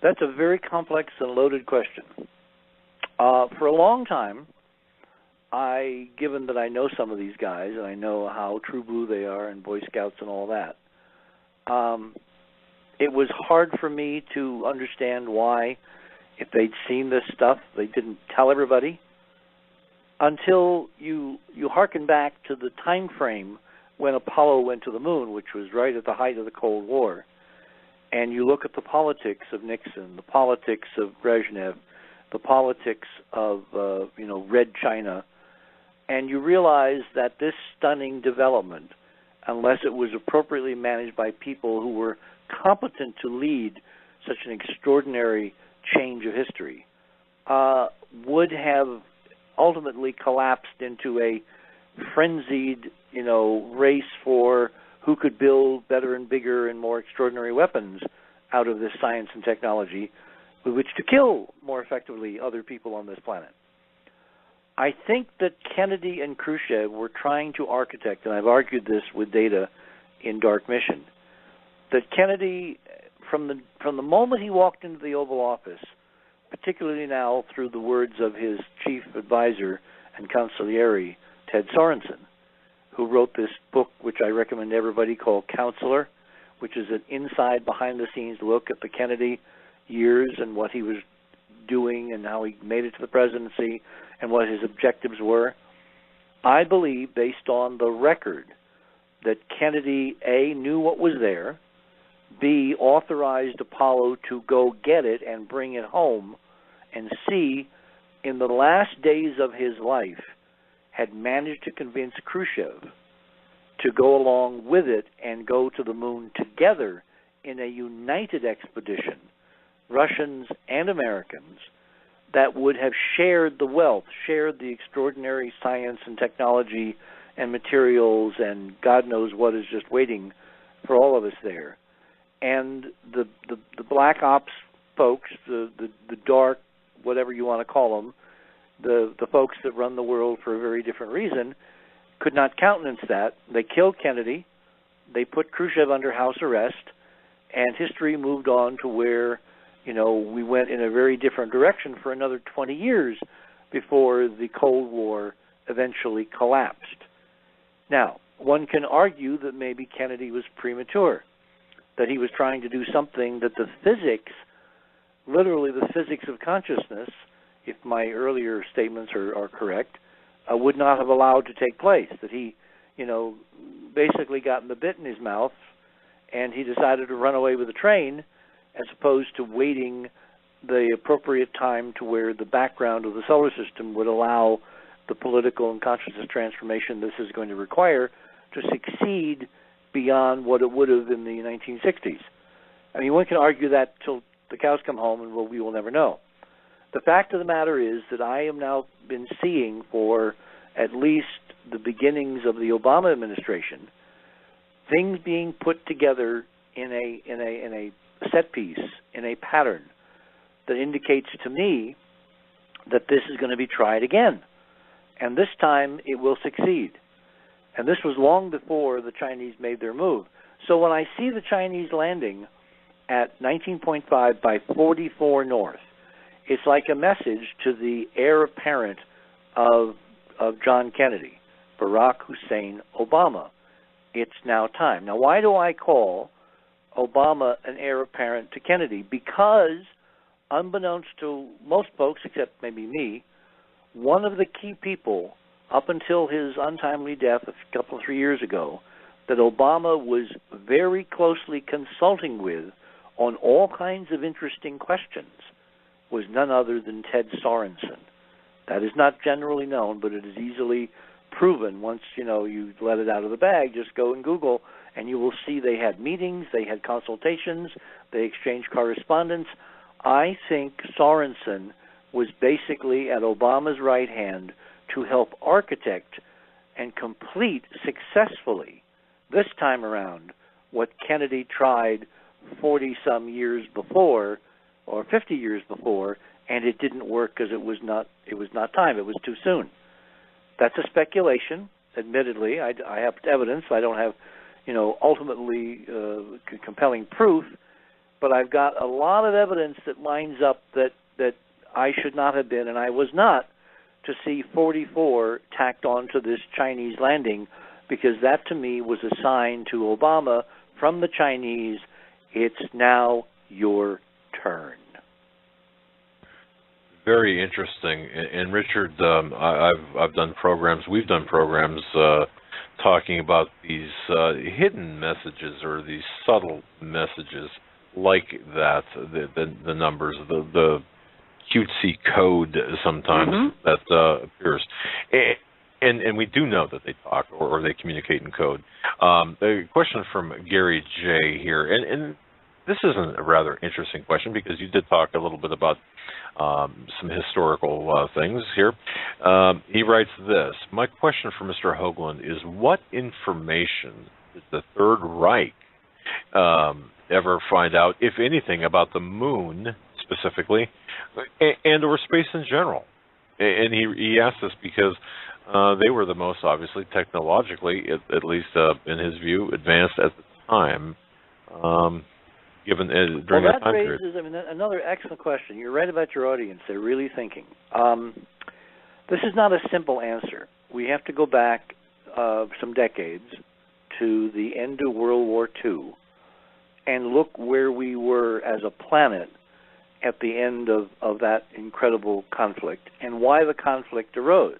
That's a very complex and loaded question. For a long time, given that I know some of these guys and I know how true blue they are and Boy Scouts and all that, it was hard for me to understand why, if they'd seen this stuff, they didn't tell everybody, until you hearken back to the time frame when Apollo went to the moon, which was right at the height of the Cold War. And you look at the politics of Nixon, the politics of Brezhnev, the politics of Red China, and you realize that this stunning development, unless it was appropriately managed by people who were competent to lead such an extraordinary change of history, would have ultimately collapsed into a frenzied, race for who could build better and bigger and more extraordinary weapons out of this science and technology with which to kill more effectively other people on this planet. I think that Kennedy and Khrushchev were trying to architect, and I've argued this with data in Dark Mission, that Kennedy, from the moment he walked into the Oval Office, particularly now through the words of his chief advisor and consigliere, Ted Sorensen, who wrote this book, which I recommend everybody, called Counselor, which is an inside, behind-the-scenes look at the Kennedy years and what he was doing and how he made it to the presidency and what his objectives were. I believe, based on the record, that Kennedy, A, knew what was there, B, authorized Apollo to go get it and bring it home, and C, in the last days of his life, had managed to convince Khrushchev to go along with it and go to the moon together in a united expedition, Russians and Americans, that would have shared the wealth, shared the extraordinary science and technology and materials and God knows what is just waiting for all of us there. And the black ops folks, the dark, whatever you want to call them, the folks that run the world for a very different reason, could not countenance that. They killed Kennedy. They put Khrushchev under house arrest, and history moved on to where, we went in a very different direction for another 20 years before the Cold War eventually collapsed. Now, one can argue that maybe Kennedy was premature, that he was trying to do something that the physics, literally the physics of consciousness, if my earlier statements are correct, would not have allowed to take place, that he, basically gotten the bit in his mouth and he decided to run away with the train as opposed to waiting the appropriate time to where the background of the solar system would allow the political and consciousness transformation this is going to require to succeed beyond what it would have in the 1960s. I mean, one can argue that till the cows come home, and we will never know. The fact of the matter is that I have now been seeing for at least the beginnings of the Obama administration things being put together in a set piece, in a pattern that indicates to me that this is going to be tried again. And this time it will succeed. And this was long before the Chinese made their move. So when I see the Chinese landing at 19.5 by 44 north, it's like a message to the heir apparent of John Kennedy, Barack Hussein Obama. It's now time. Now, why do I call Obama an heir apparent to Kennedy? Because, unbeknownst to most folks, except maybe me, one of the key people up until his untimely death a couple, 3 years ago, that Obama was very closely consulting with on all kinds of interesting questions, was none other than Ted Sorensen. That is not generally known, but it is easily proven. Once you let it out of the bag, just go and Google, and you will see they had meetings, they had consultations, they exchanged correspondence. I think Sorensen was basically at Obama's right hand to help architect and complete successfully, this time around, what Kennedy tried 40-some years before, or 50 years before, and it didn't work because it was not time. It was too soon. That's a speculation, admittedly. I have evidence. I don't have, ultimately compelling proof, but I've got a lot of evidence that lines up that I should not have been, and I was not, to see 44 tacked onto this Chinese landing, because that to me was a sign to Obama from the Chinese, it's now your turn. Very interesting. And Richard, I've done programs, we've done programs talking about these hidden messages or these subtle messages like that, the numbers, the cutesy code sometimes that appears. And we do know that they talk or they communicate in code. A question from Gary J. here, and this isn't a rather interesting question because you did talk a little bit about some historical things here. He writes this: my question for Mr. Hoagland is, what information did the Third Reich ever find out, if anything, about the moon specifically, and or space in general? And he asked this because they were the most, obviously, technologically, at least in his view, advanced at the time, given during that time period. Well, that raises, another excellent question. You're right about your audience. They're really thinking. This is not a simple answer. We have to go back some decades to the end of World War II and look where we were as a planet at the end of that incredible conflict and why the conflict arose.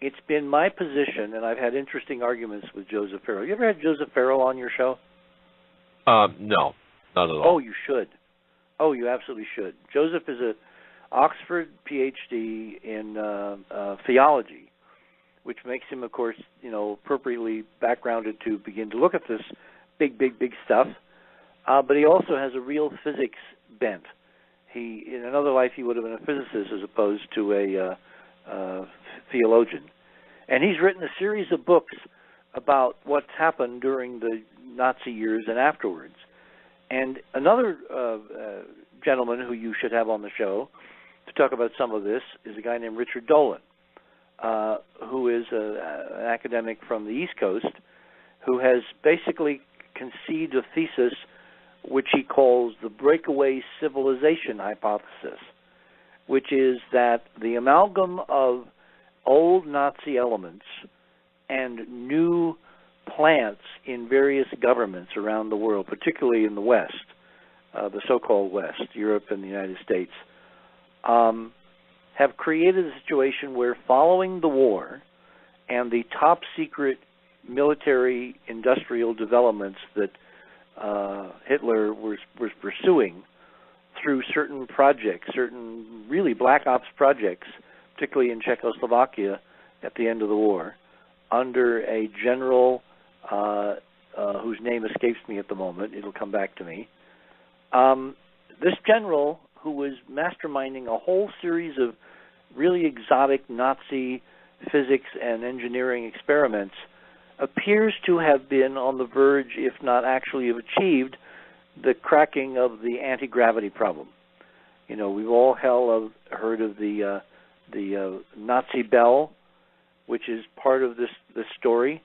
It's been my position, and I've had interesting arguments with Joseph Farrell. You ever had Joseph Farrell on your show? No, not at all. Oh, you should. Oh, you absolutely should. Joseph is an Oxford PhD in theology, which makes him, of course, appropriately backgrounded to begin to look at this big stuff. But he also has a real physics bent. In another life, he would have been a physicist as opposed to a theologian. And he's written a series of books about what's happened during the Nazi years and afterwards. And another gentleman who you should have on the show to talk about some of this is a guy named Richard Dolan, who is an academic from the East Coast, who has basically conceived a thesis which he calls the breakaway civilization hypothesis, which is that the amalgam of old Nazi elements and new plants in various governments around the world, particularly in the West, the so-called West, Europe and the United States, have created a situation where following the war and the top-secret military industrial developments that Hitler was pursuing through certain projects, certain really black ops projects, particularly in Czechoslovakia at the end of the war, under a general whose name escapes me at the moment. It'll come back to me. This general, who was masterminding a whole series of really exotic Nazi physics and engineering experiments, appears to have been on the verge, if not actually have achieved, the cracking of the anti-gravity problem. We've all heard of the Nazi bell, which is part of this story,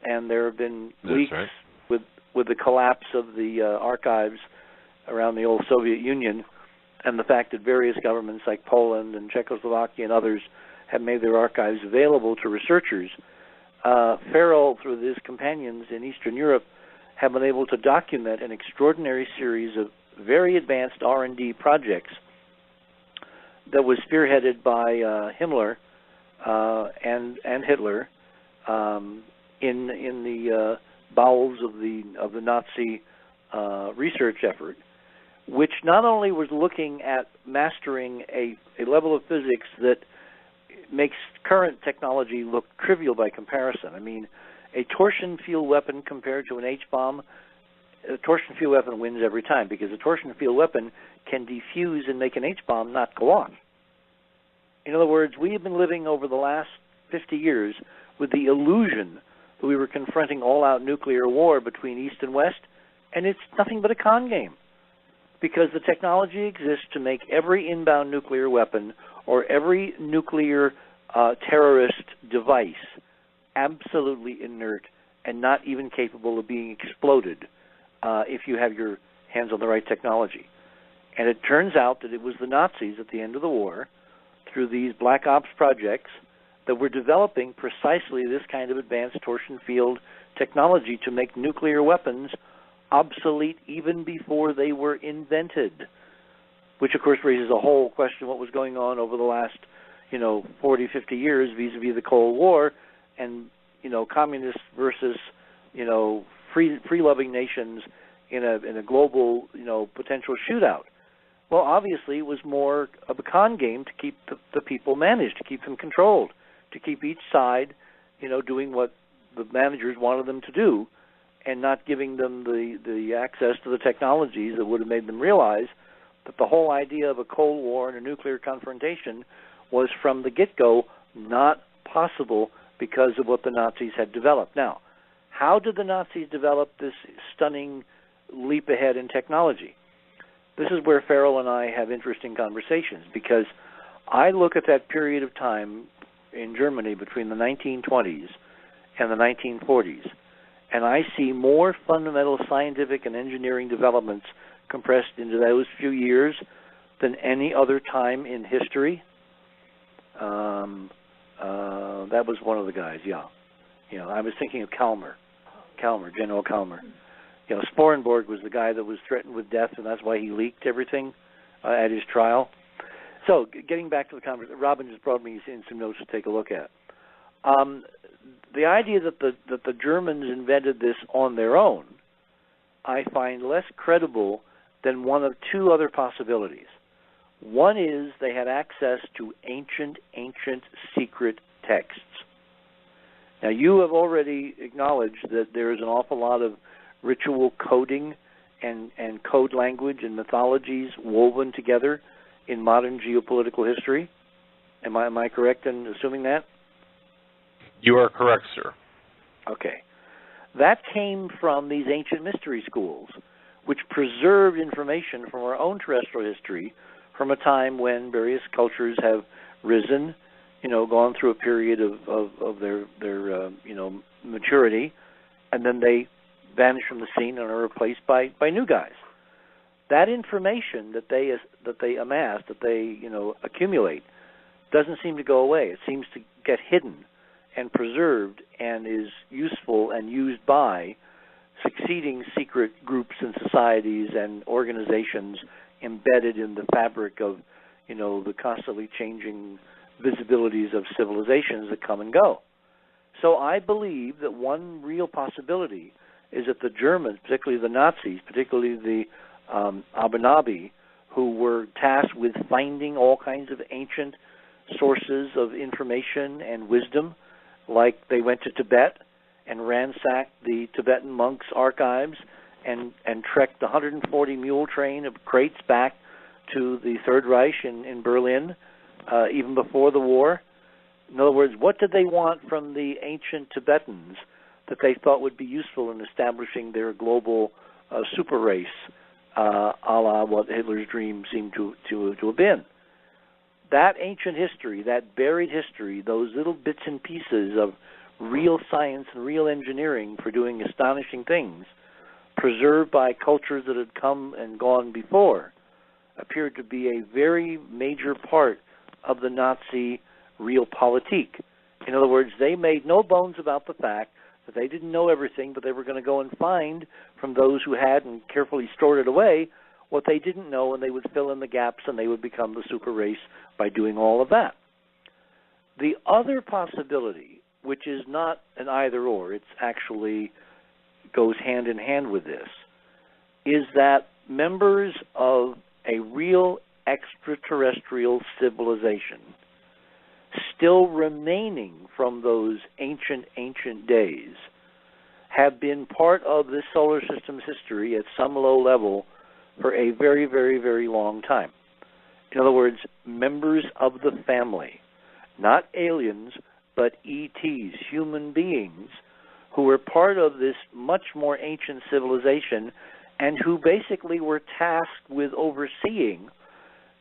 and there have been leaks with the collapse of the archives around the old Soviet Union, and the fact that various governments like Poland and Czechoslovakia and others have made their archives available to researchers. Farrell, through his companions in Eastern Europe, have been able to document an extraordinary series of very advanced R&D projects that was spearheaded by Himmler and Hitler in the bowels of the Nazi research effort, which not only was looking at mastering a level of physics that makes current technology look trivial by comparison. I mean, a torsion field weapon compared to an H-bomb, a torsion field weapon wins every time, because a torsion field weapon can defuse and make an H-bomb not go off. In other words, we have been living over the last 50 years with the illusion that we were confronting all-out nuclear war between East and West, and it's nothing but a con game, because the technology exists to make every inbound nuclear weapon or every nuclear terrorist device absolutely inert and not even capable of being exploded if you have your hands on the right technology. And it turns out that it was the Nazis at the end of the war, through these black ops projects, that were developing precisely this kind of advanced torsion field technology to make nuclear weapons obsolete even before they were invented, which of course raises a whole question of what was going on over the last 40, 50 years vis-a-vis the Cold War, and communists versus free-loving nations in a global potential shootout. Well, obviously it was more of a con game to keep the people managed, to keep them controlled, to keep each side doing what the managers wanted them to do, and not giving them the access to the technologies that would have made them realize that the whole idea of a Cold War and a nuclear confrontation was from the get-go not possible because of what the Nazis had developed. Now, how did the Nazis develop this stunning leap ahead in technology? This is where Farrell and I have interesting conversations, because I look at that period of time in Germany between the 1920s and the 1940s, and I see more fundamental scientific and engineering developments compressed into those few years than any other time in history. That was one of the guys, yeah. I was thinking of General Kalmar. Sporenborg was the guy that was threatened with death, and that's why he leaked everything at his trial. So, getting back to the conversation, Robin just brought me in some notes to take a look at. The idea that the Germans invented this on their own, I find less credible than one of two other possibilities. One is they had access to ancient secret texts. Now, you have already acknowledged that there is an awful lot of ritual coding and code language and mythologies woven together in modern geopolitical history. Am I correct in assuming that? You are correct, sir. Okay. That came from these ancient mystery schools, which preserved information from our own terrestrial history from a time when various cultures have risen, gone through a period of their maturity, and then they vanish from the scene and are replaced by new guys. That information that they amass, that they accumulate, doesn't seem to go away. It seems to get hidden and preserved and is useful and used by succeeding secret groups and societies and organizations embedded in the fabric of the constantly changing visibilities of civilizations that come and go. So I believe that one real possibility is that the Germans, particularly the Nazis, particularly the Abernabi, who were tasked with finding all kinds of ancient sources of information and wisdom, like they went to Tibet and ransacked the Tibetan monks' archives and trekked the 140 mule train of crates back to the Third Reich in Berlin, even before the war. In other words, what did they want from the ancient Tibetans that they thought would be useful in establishing their global super race, a la what Hitler's dream seemed to have been? That ancient history, that buried history, those little bits and pieces of real science and real engineering for doing astonishing things, preserved by cultures that had come and gone before, appeared to be a very major part of the Nazi realpolitik. In other words, they made no bones about the fact that they didn't know everything, but they were going to go and find from those who had and carefully stored it away what they didn't know, and they would fill in the gaps, and they would become the super race by doing all of that. The other possibility, which is not an either-or, it actually goes hand in hand with this, is that members of a real extraterrestrial civilization still remaining from those ancient days have been part of this solar system's history at some low level for a very, very, very long time. In other words, members of the family, not aliens, but ETs, human beings, who were part of this much more ancient civilization and who basically were tasked with overseeing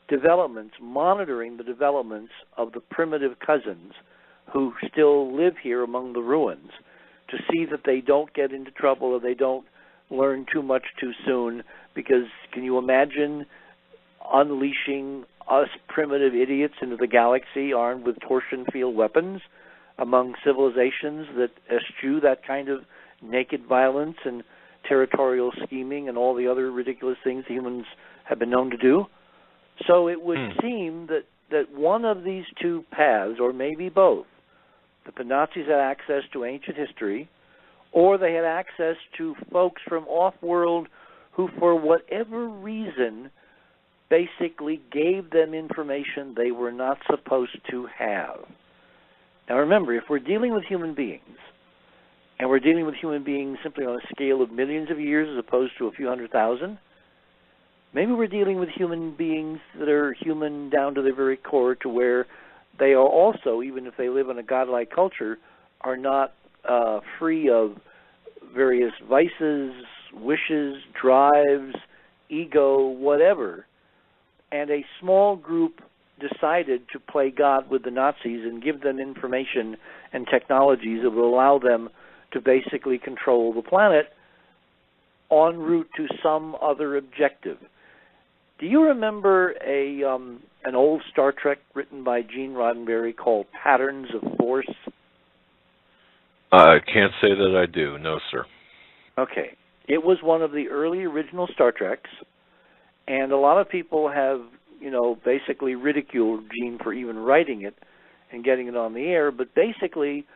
developments, monitoring the developments of the primitive cousins who still live here among the ruins, to see that they don't get into trouble or they don't learn too much too soon, because can you imagine unleashing us primitive idiots into the galaxy armed with torsion field weapons among civilizations that eschew that kind of naked violence and territorial scheming and all the other ridiculous things humans have been known to do? So it would seem that one of these two paths, or maybe both, that the Nazis had access to ancient history, or they had access to folks from off-world who, for whatever reason, basically gave them information they were not supposed to have. Now remember, if we're dealing with human beings, and we're dealing with human beings simply on a scale of millions of years as opposed to a few 100,000, maybe we're dealing with human beings that are human down to their very core, to where they are also, even if they live in a godlike culture, are not free of various vices, wishes, drives, ego, whatever. And a small group decided to play God with the Nazis and give them information and technologies that will allow them to basically control the planet en route to some other objective. Do you remember an old Star Trek written by Gene Roddenberry called Patterns of Force? I can't say that I do. No, sir. Okay. It was one of the early original Star Treks, and a lot of people have, basically ridiculed Gene for even writing it and getting it on the air, but basically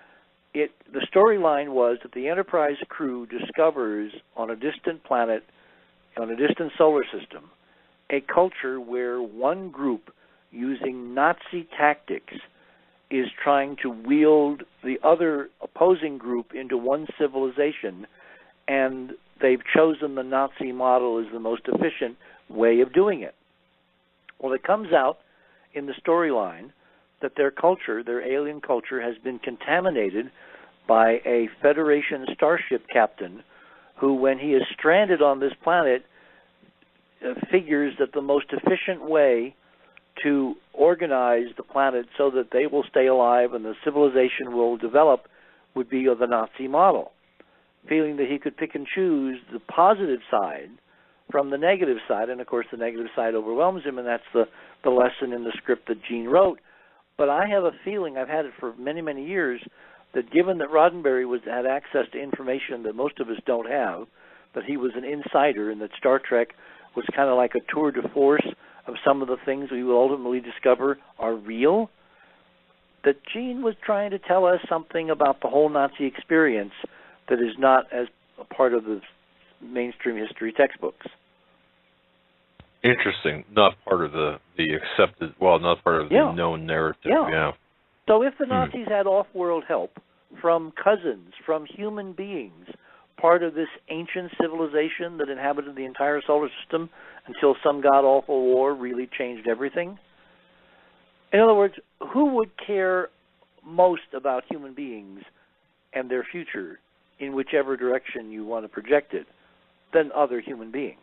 the storyline was that the Enterprise crew discovers on a distant planet, on a distant solar system, a culture where one group using Nazi tactics is trying to wield the other opposing group into one civilization, and they've chosen the Nazi model as the most efficient way of doing it. Well, it comes out in the storyline that their culture, their alien culture, has been contaminated by a Federation starship captain who, when he is stranded on this planet, figures that the most efficient way to organize the planet so that they will stay alive and the civilization will develop would be of the Nazi model, feeling that he could pick and choose the positive side from the negative side, and of course the negative side overwhelms him, and that's the lesson in the script that Gene wrote. But I have a feeling, I've had it for many, many years, that given that Roddenberry had access to information that most of us don't have, that he was an insider and that Star Trek was kind of like a tour de force of some of the things we will ultimately discover are real, that Gene was trying to tell us something about the whole Nazi experience that is not as a part of the mainstream history textbooks. Interesting. Not part of the accepted, well, not part of the known narrative. Yeah. So if the Nazis had off-world help from cousins, from human beings, part of this ancient civilization that inhabited the entire solar system until some god-awful war really changed everything. In other words, who would care most about human beings and their future in whichever direction you want to project it than other human beings?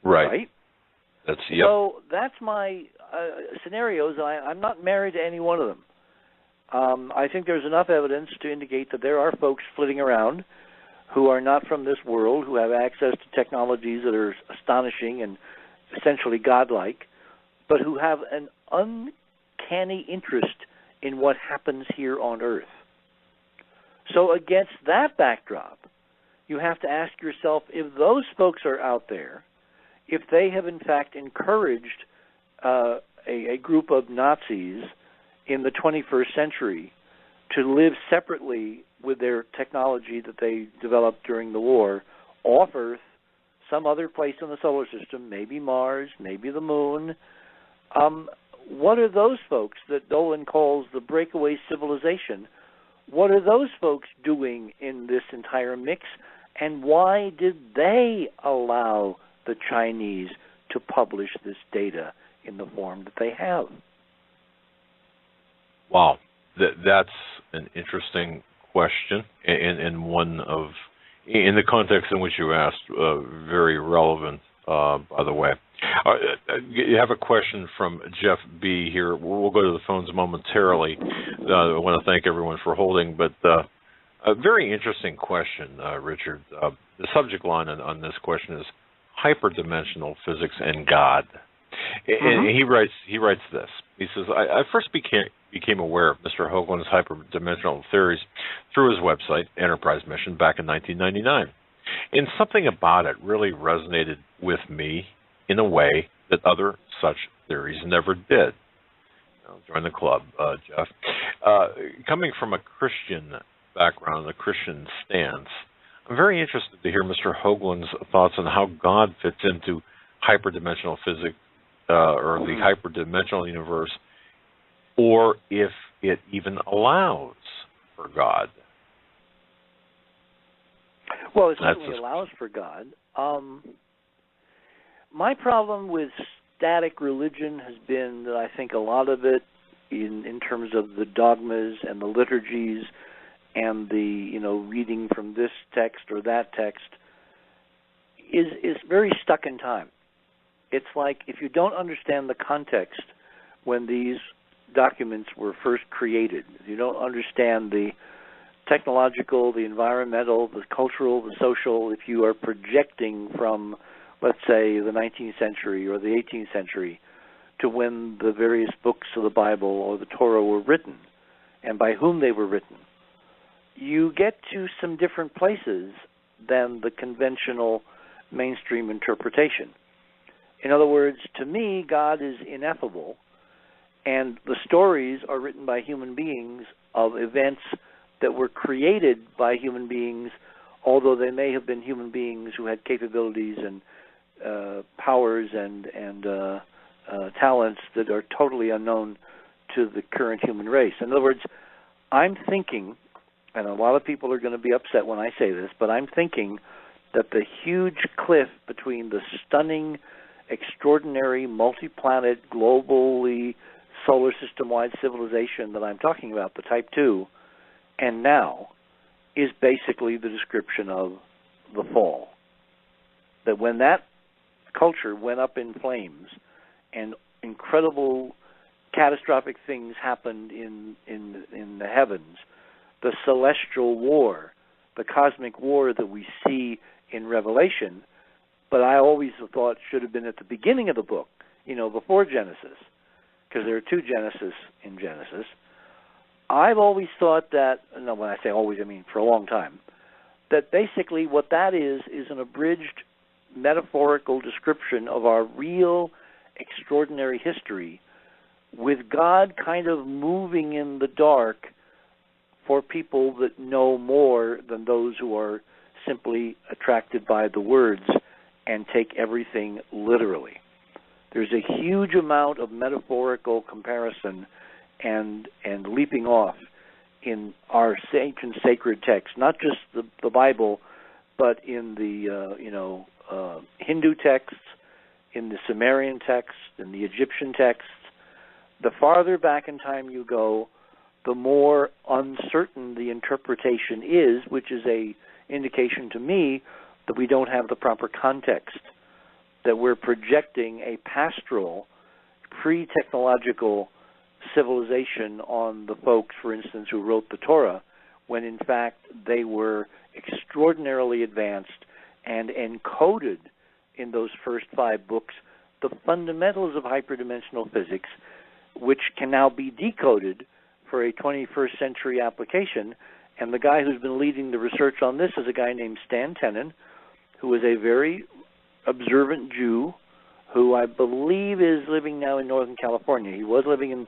Right? That's, yep. So that's my scenarios. I'm not married to any one of them. I think there's enough evidence to indicate that there are folks flitting around who are not from this world, who have access to technologies that are astonishing and essentially godlike, but who have an uncanny interest in what happens here on Earth. So against that backdrop, you have to ask yourself, if those folks are out there, if they have in fact encouraged a group of Nazis in the 21st century to live separately with their technology that they developed during the war off Earth, some other place in the solar system, maybe Mars, maybe the moon, what are those folks that Dolan calls the breakaway civilization? What are those folks doing in this entire mix, and why did they allow the Chinese to publish this data in the form that they have? Wow, that's an interesting question, and one of, in the context in which you asked, very relevant, by the way. You have a question from Jeff B. here. We'll go to the phones momentarily. I want to thank everyone for holding, but a very interesting question, Richard. The subject line on this question is hyperdimensional physics and God. And he writes this. He says, I first became aware of Mr. Hoagland's hyperdimensional theories through his website, Enterprise Mission, back in 1999. And something about it really resonated with me in a way that other such theories never did. Join the club, Jeff. Coming from a Christian background, a Christian stance, I'm very interested to hear Mr. Hoagland's thoughts on how God fits into hyperdimensional physics, or the hyperdimensional universe, or if it even allows for God. Well, it certainly allows for God. My problem with static religion has been that I think a lot of it, in terms of the dogmas and the liturgies and the reading from this text or that text, is very stuck in time. It's like if you don't understand the context when these documents were first created, if you don't understand the technological, the environmental, the cultural, the social, if you are projecting from, let's say, the 19th century or the 18th century to when the various books of the Bible or the Torah were written and by whom they were written, you get to some different places than the conventional mainstream interpretation. In other words, to me, God is ineffable, and the stories are written by human beings of events that were created by human beings, although they may have been human beings who had capabilities and powers and talents that are totally unknown to the current human race. In other words, I'm thinking, and a lot of people are going to be upset when I say this, but I'm thinking that the huge cliff between the stunning, extraordinary, multi-planet, globally solar system-wide civilization that I'm talking about, the Type 2, and now, is basically the description of the fall. That when that culture went up in flames and incredible catastrophic things happened in the heavens, the celestial war, the cosmic war that we see in Revelation, but I always thought should have been at the beginning of the book, before Genesis, because there are two Genesis in Genesis. I've always thought that, no, when I say always, I mean for a long time, that basically what that is an abridged metaphorical description of our real extraordinary history, with God kind of moving in the dark for people that know more than those who are simply attracted by the words and take everything literally. There's a huge amount of metaphorical comparison and leaping off in our ancient sacred texts, not just the Bible, but in the Hindu texts, in the Sumerian texts, in the Egyptian texts. The farther back in time you go, the more uncertain the interpretation is, which is a indication to me that we don't have the proper context, that we're projecting a pastoral, pre-technological civilization on the folks, for instance, who wrote the Torah, when in fact they were extraordinarily advanced and encoded in those first 5 books the fundamentals of hyperdimensional physics, which can now be decoded for a 21st century application. And the guy who's been leading the research on this is a guy named Stan Tenen, who is a very observant Jew who I believe is living now in Northern California. He was living in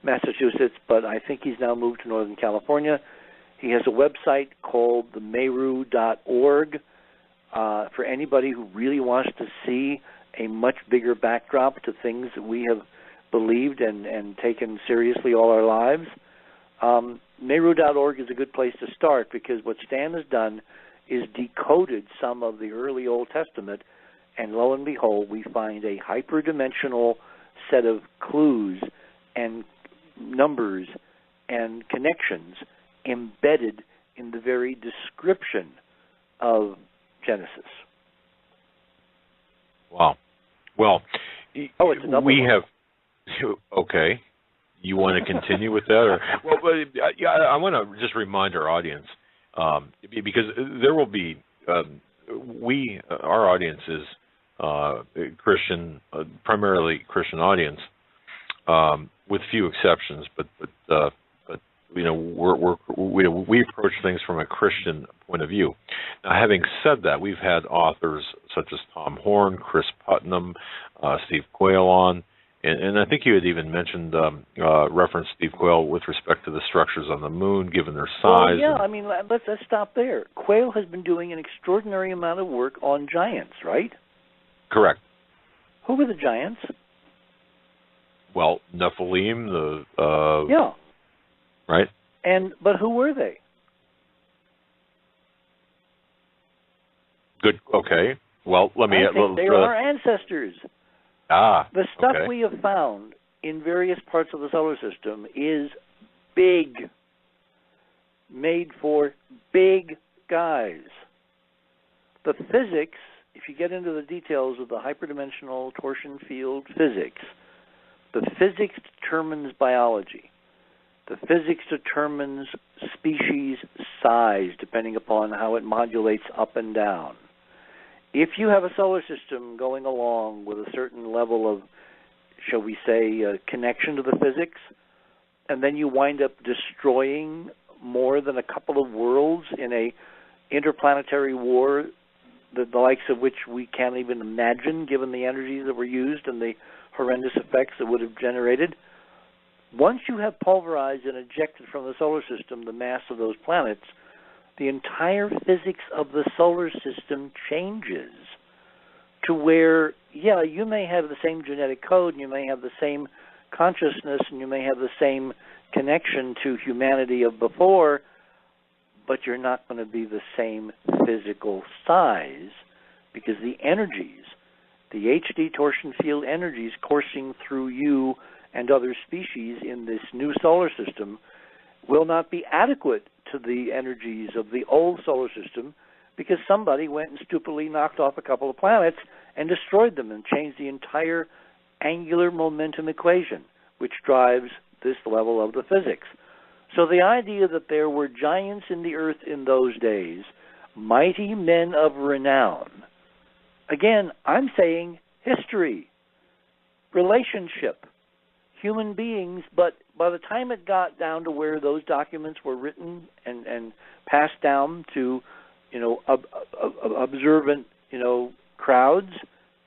Massachusetts, but I think he's now moved to Northern California. He has a website called themeru.org for anybody who really wants to see a much bigger backdrop to things that we have believed and taken seriously all our lives. Meru.org is a good place to start, because what Stan has done is decoded some of the early Old Testament, and lo and behold, we find a hyperdimensional set of clues and numbers and connections embedded in the very description of Genesis. Wow. Well, it's another we one. have. Okay. You want to continue with that, or yeah? I want to just remind our audience, because there will be our audience is Christian, primarily Christian audience, with few exceptions, but we approach things from a Christian point of view. Now, having said that, we've had authors such as Tom Horn, Chris Putnam, Steve Quayle on. And I think you had even mentioned, referenced Steve Quayle with respect to the structures on the moon, given their size. Well, yeah, let's stop there. Quayle has been doing an extraordinary amount of work on giants, right? Correct. Who were the giants? Well, Nephilim, yeah. Right. But who were they? Good. Okay. Well, let me. They are our ancestors. The stuff we have found in various parts of the solar system is big, made for big guys. The physics, if you get into the details of the hyperdimensional torsion field physics, the physics determines biology. The physics determines species size, depending upon how it modulates up and down. If you have a solar system going along with a certain level of, shall we say, connection to the physics, and then you wind up destroying more than a couple of worlds in a interplanetary war, the likes of which we can't even imagine given the energies that were used and the horrendous effects it would have generated. Once you have pulverized and ejected from the solar system the mass of those planets, the entire physics of the solar system changes to where, yeah, you may have the same genetic code, and you may have the same consciousness, and you may have the same connection to humanity of before, but you're not going to be the same physical size, because the energies, the HD torsion field energies coursing through you and other species in this new solar system will not be adequate to the energies of the old solar system, because somebody went and stupidly knocked off a couple of planets and destroyed them and changed the entire angular momentum equation, which drives this level of the physics. So the idea that there were giants in the earth in those days, mighty men of renown, again, I'm saying history, relationship, human beings, but by the time it got down to where those documents were written and passed down to, observant, crowds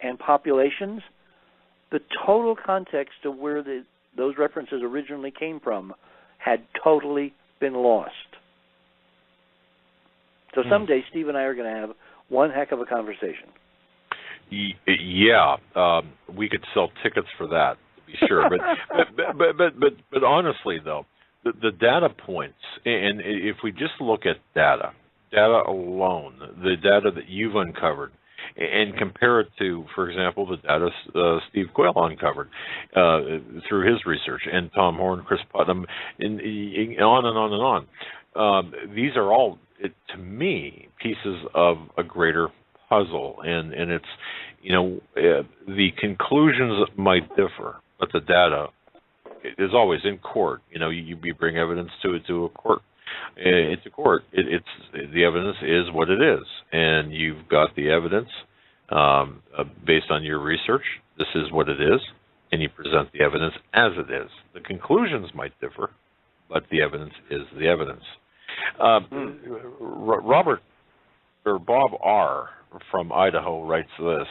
and populations, the total context of where those references originally came from had totally been lost. So someday Steve and I are going to have one heck of a conversation. Yeah, we could sell tickets for that, to be sure. But honestly, though, the data points, and if we just look at data alone, the data that you've uncovered, and compare it to, for example, the data Steve Quayle uncovered through his research, and Tom Horn, Chris Putnam, and on and on and on. These are all, to me, pieces of a greater puzzle, and it's, the conclusions might differ, but the data is always in court. You bring evidence to a court. It's a court. It's the evidence is what it is, and you've got the evidence based on your research. This is what it is, and you present the evidence as it is. The conclusions might differ, but the evidence is the evidence. Robert or Bob R. from Idaho writes this,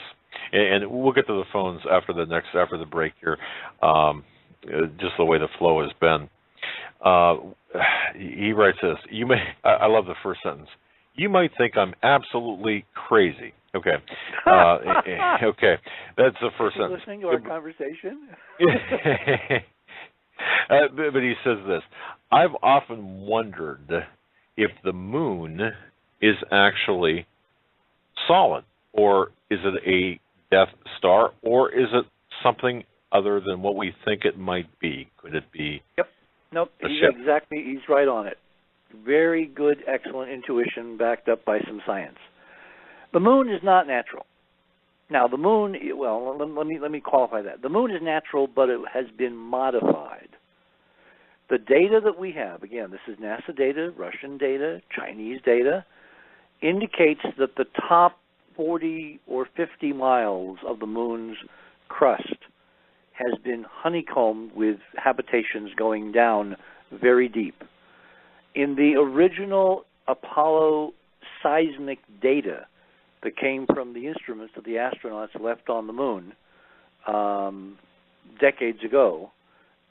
and we'll get to the phones after the break here. Just the way the flow has been. He writes this. I love the first sentence. You might think I'm absolutely crazy. Okay. Okay. That's the first sentence. Listening to our conversation? But he says this. I've often wondered if the moon is actually solid, or is it a Death Star, or is it something other than what we think it might be? Could it be? Yep. Nope. He's right on it. Very good, excellent intuition backed up by some science. The moon is not natural. Now, the moon, well, let me qualify that. The moon is natural, but it has been modified. The data that we have, again, this is NASA data, Russian data, Chinese data, indicates that the top 40 or 50 miles of the moon's crust has been honeycombed with habitations going down very deep. In the original Apollo seismic data that came from the instruments that the astronauts left on the moon decades ago,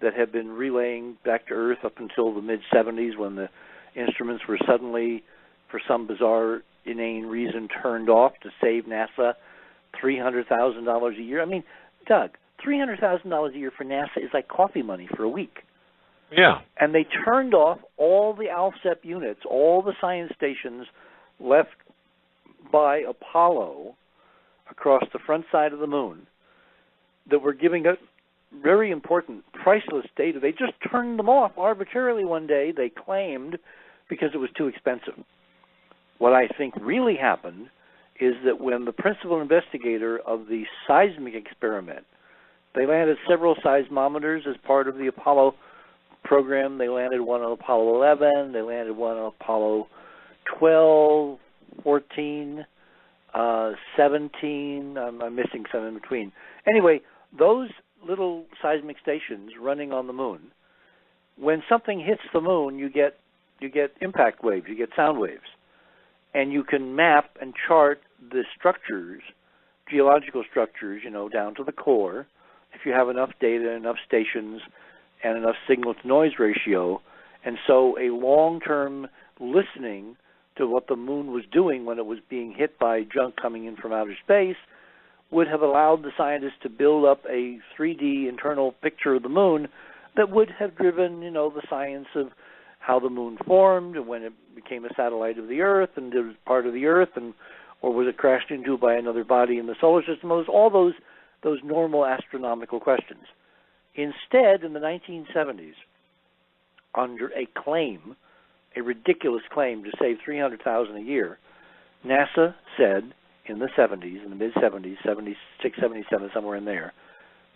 that have been relaying back to Earth up until the mid-'70s, when the instruments were suddenly, for some bizarre, inane reason, turned off to save NASA $300,000 a year. I mean, Doug, $300,000 a year for NASA is like coffee money for a week. Yeah. And they turned off all the ALSEP units, all the science stations left by Apollo across the front side of the moon that were giving us very important, priceless data. They just turned them off arbitrarily one day, they claimed, because it was too expensive. What I think really happened is that when the principal investigator of the seismic experiment, they landed several seismometers as part of the Apollo program. They landed one on Apollo 11, they landed one on Apollo 12, 14, 17, I'm missing some in between. Anyway, those little seismic stations running on the moon, when something hits the moon, you get impact waves, you get sound waves. and you can map and chart the structures, geological structures, down to the core, if you have enough data, enough stations, and enough signal-to-noise ratio. And so a long-term listening to what the moon was doing when it was being hit by junk coming in from outer space would have allowed the scientists to build up a 3D internal picture of the moon that would have driven, the science of how the moon formed and when it became a satellite of the Earth and it was part of the Earth, or was it crashed into by another body in the solar system. It was all those normal astronomical questions. Instead, in the 1970s, under a ridiculous claim to save $300,000 a year, NASA said in the 70s, in the mid-70s, 76, 77, somewhere in there,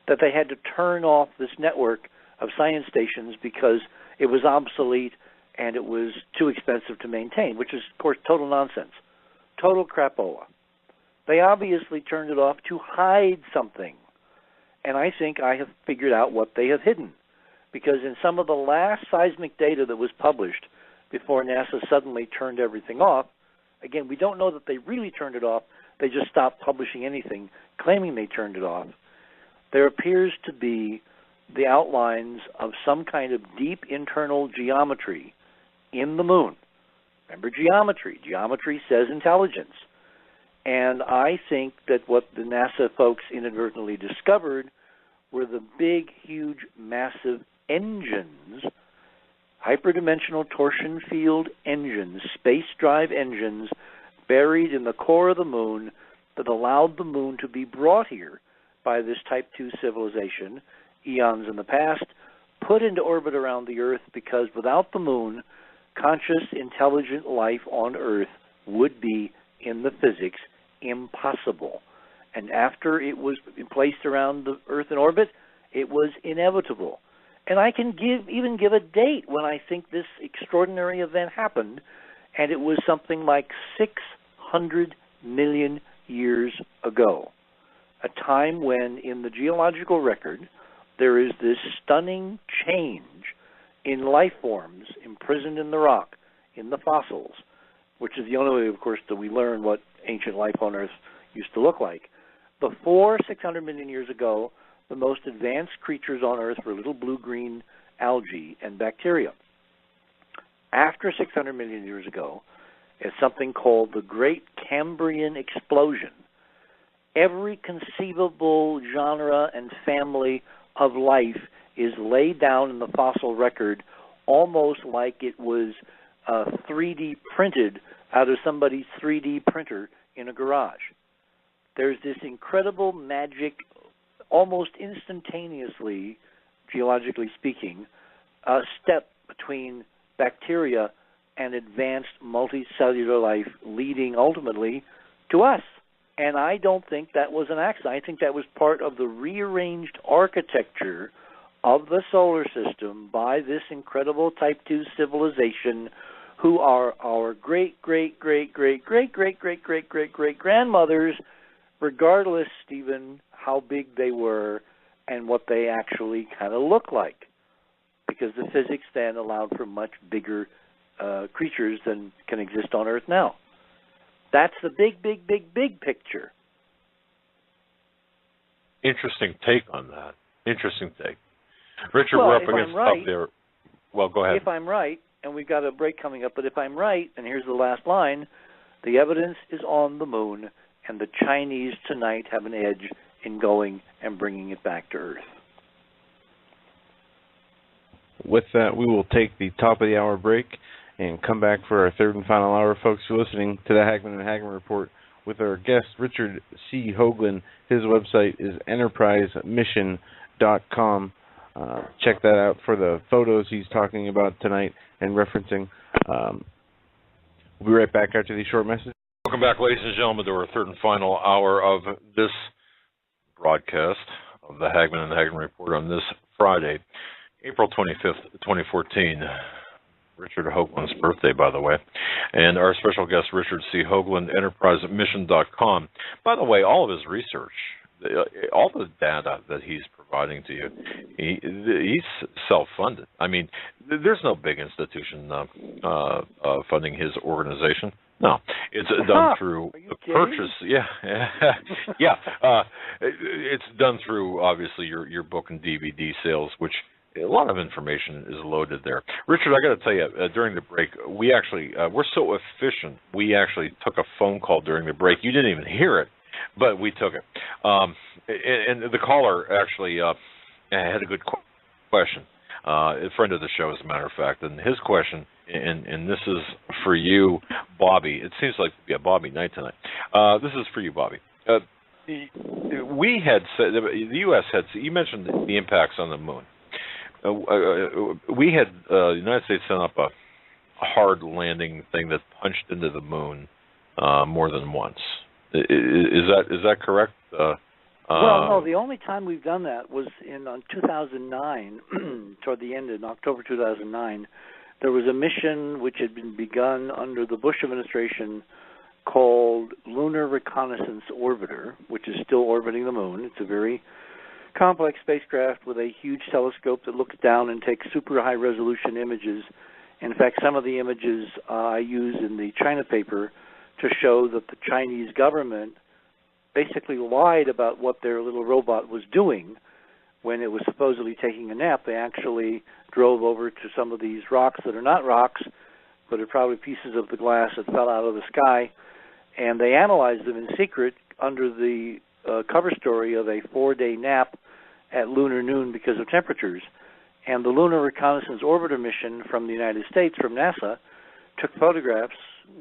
that they had to turn off this network of science stations because it was obsolete and it was too expensive to maintain, which is, of course, total nonsense, total crapola. They obviously turned it off to hide something, and I think I have figured out what they have hidden, because in some of the last seismic data that was published before NASA suddenly turned everything off, again, we don't know that they really turned it off. They just stopped publishing anything claiming they turned it off. There appears to be the outlines of some kind of deep internal geometry in the moon. Remember geometry. Geometry says intelligence. And I think that what the NASA folks inadvertently discovered were the big, huge, massive engines, hyperdimensional torsion field engines, space drive engines, buried in the core of the moon that allowed the moon to be brought here by this Type 2 civilization, eons in the past, put into orbit around the Earth, because without the moon, conscious, intelligent life on Earth would be, in the physics, impossible. And after it was placed around the Earth in orbit, it was inevitable. And I can even give a date when I think this extraordinary event happened, and it was something like 600 million years ago, a time when in the geological record there is this stunning change in life forms imprisoned in the rock, in the fossils, which is the only way, of course, that we learn what ancient life on Earth used to look like. Before 600 million years ago, the most advanced creatures on Earth were little blue-green algae and bacteria. After 600 million years ago, it's something called the Great Cambrian Explosion. Every conceivable genre and family of life is laid down in the fossil record almost like it was 3D printed out of somebody's 3D printer in a garage. There's this incredible magic, almost instantaneously, geologically speaking, step between bacteria and advanced multicellular life leading ultimately to us. And I don't think that was an accident. I think that was part of the rearranged architecture of the solar system by this incredible Type 2 civilization, who are our great-great-great-great-great-great-great-great-great-great-grandmothers, regardless, Stephen, how big they were and what they actually kind of look like, because the physics then allowed for much bigger creatures than can exist on Earth now. That's the big, big, big, big picture. Interesting take on that. Interesting take. Richard, well, we're up against up there. Well, go ahead. If I'm right, and we've got a break coming up, but if I'm right, and here's the last line, the evidence is on the moon, and the Chinese tonight have an edge in going and bringing it back to Earth. With that, we will take the top of the hour break and come back for our third and final hour. Folks, you're listening to the Hagmann Hagmann Report with our guest, Richard C. Hoagland. His website is enterprisemission.com. Check that out for the photos he's talking about tonight and referencing. We'll be right back after these short messages. Welcome back, ladies and gentlemen, to our third and final hour of this broadcast of the Hagmann Hagmann Report on this Friday, April 25th, 2014. Richard Hoagland's birthday, by the way. And our special guest, Richard C. Hoagland, enterprisemission.com. By the way, all of his research, all the data that he's providing to you, he's self-funded. I mean, there's no big institution funding his organization. No, it's done through the purchase. Yeah, yeah. It's done through obviously your book and DVD sales, which a lot of information is loaded there. Richard, I got to tell you, during the break, we actually we're so efficient. We actually took a phone call during the break. You didn't even hear it, but we took it. And the caller actually had a good question. A friend of the show, as a matter of fact, and his question, and this is for you, Bobby. It seems like Bobby night tonight. This is for you, Bobby. We had said the U.S. had. You mentioned the impacts on the moon. We had the United States sent up a hard landing thing that punched into the moon more than once. Is that correct? Well, no, the only time we've done that was in 2009, toward the end, in October 2009. There was a mission which had been begun under the Bush administration called Lunar Reconnaissance Orbiter, which is still orbiting the moon. It's a very complex spacecraft with a huge telescope that looks down and takes super high-resolution images. In fact, some of the images I use in the China paper to show that the Chinese government basically lied about what their little robot was doing when it was supposedly taking a nap. They actually drove over to some of these rocks that are not rocks, but are probably pieces of the glass that fell out of the sky, and they analyzed them in secret under the cover story of a 4-day nap at lunar noon because of temperatures. And the Lunar Reconnaissance Orbiter mission from the United States, from NASA, took photographs.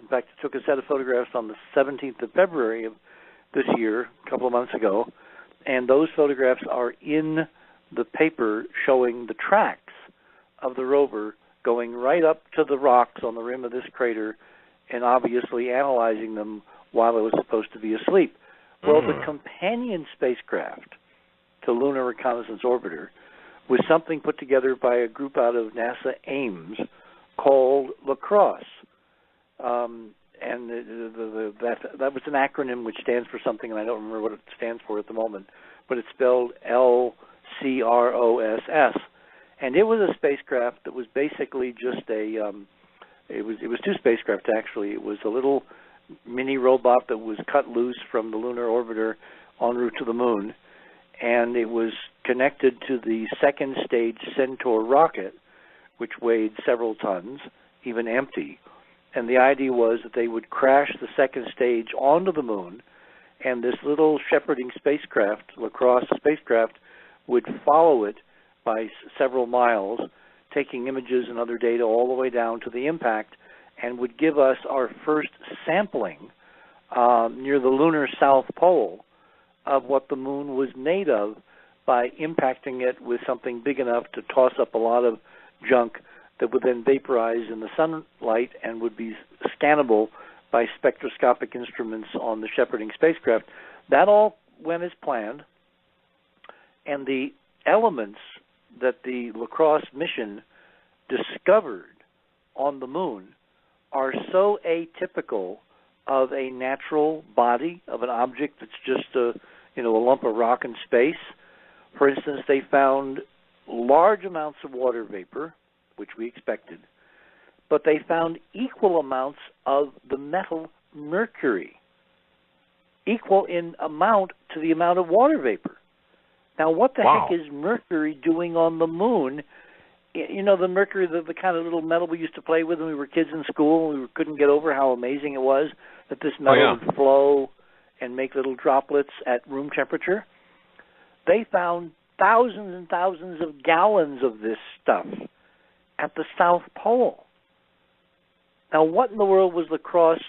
In fact, it took a set of photographs on the 17th of February of this year, a couple of months ago, and those photographs are in the paper showing the tracks of the rover going right up to the rocks on the rim of this crater and obviously analyzing them while it was supposed to be asleep. Well, the companion spacecraft to Lunar Reconnaissance Orbiter was something put together by a group out of NASA Ames called LaCrosse. And that was an acronym which stands for something, and I don't remember what it stands for at the moment, but it's spelled LCROSS. And it was a spacecraft that was basically just it was two spacecraft, actually. It was a little mini robot that was cut loose from the lunar orbiter en route to the moon, and it was connected to the second stage Centaur rocket, which weighed several tons, even empty. And the idea was that they would crash the second stage onto the moon, and this little shepherding spacecraft, LaCrosse spacecraft, would follow it by several miles, taking images and other data all the way down to the impact, and would give us our first sampling near the lunar south pole of what the moon was made of by impacting it with something big enough to toss up a lot of junk that would then vaporize in the sunlight and would be scannable by spectroscopic instruments on the shepherding spacecraft. That all went as planned, and the elements that the LaCrosse mission discovered on the moon are so atypical of a natural body, of an object that's just a lump of rock in space. For instance, they found large amounts of water vapor, which we expected, but they found equal amounts of the metal mercury, equal in amount to the amount of water vapor. Now, what the heck is mercury doing on the moon? You know, the mercury, the kind of little metal we used to play with when we were kids in school, and we couldn't get over how amazing it was that this metal would flow and make little droplets at room temperature. They found thousands and thousands of gallons of this stuff at the South Pole. Now, what in the world was LaCrosse?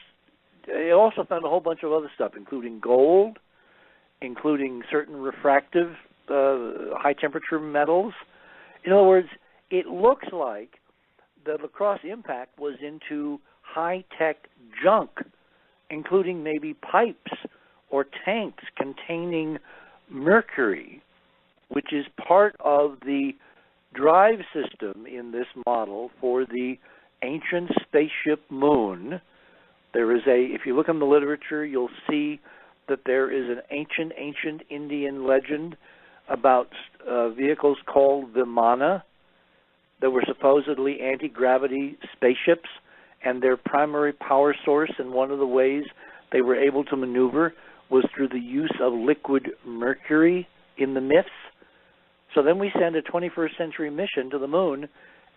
It also found a whole bunch of other stuff, including gold, including certain refractive high-temperature metals. In other words, it looks like the LaCrosse impact was into high-tech junk, including maybe pipes or tanks containing mercury, which is part of the drive system in this model for the ancient spaceship moon. There is if you look in the literature, you'll see that there is an ancient Indian legend about vehicles called Vimana that were supposedly anti-gravity spaceships, and their primary power source, and one of the ways they were able to maneuver was through the use of liquid mercury in the myths. So then we send a 21st century mission to the moon,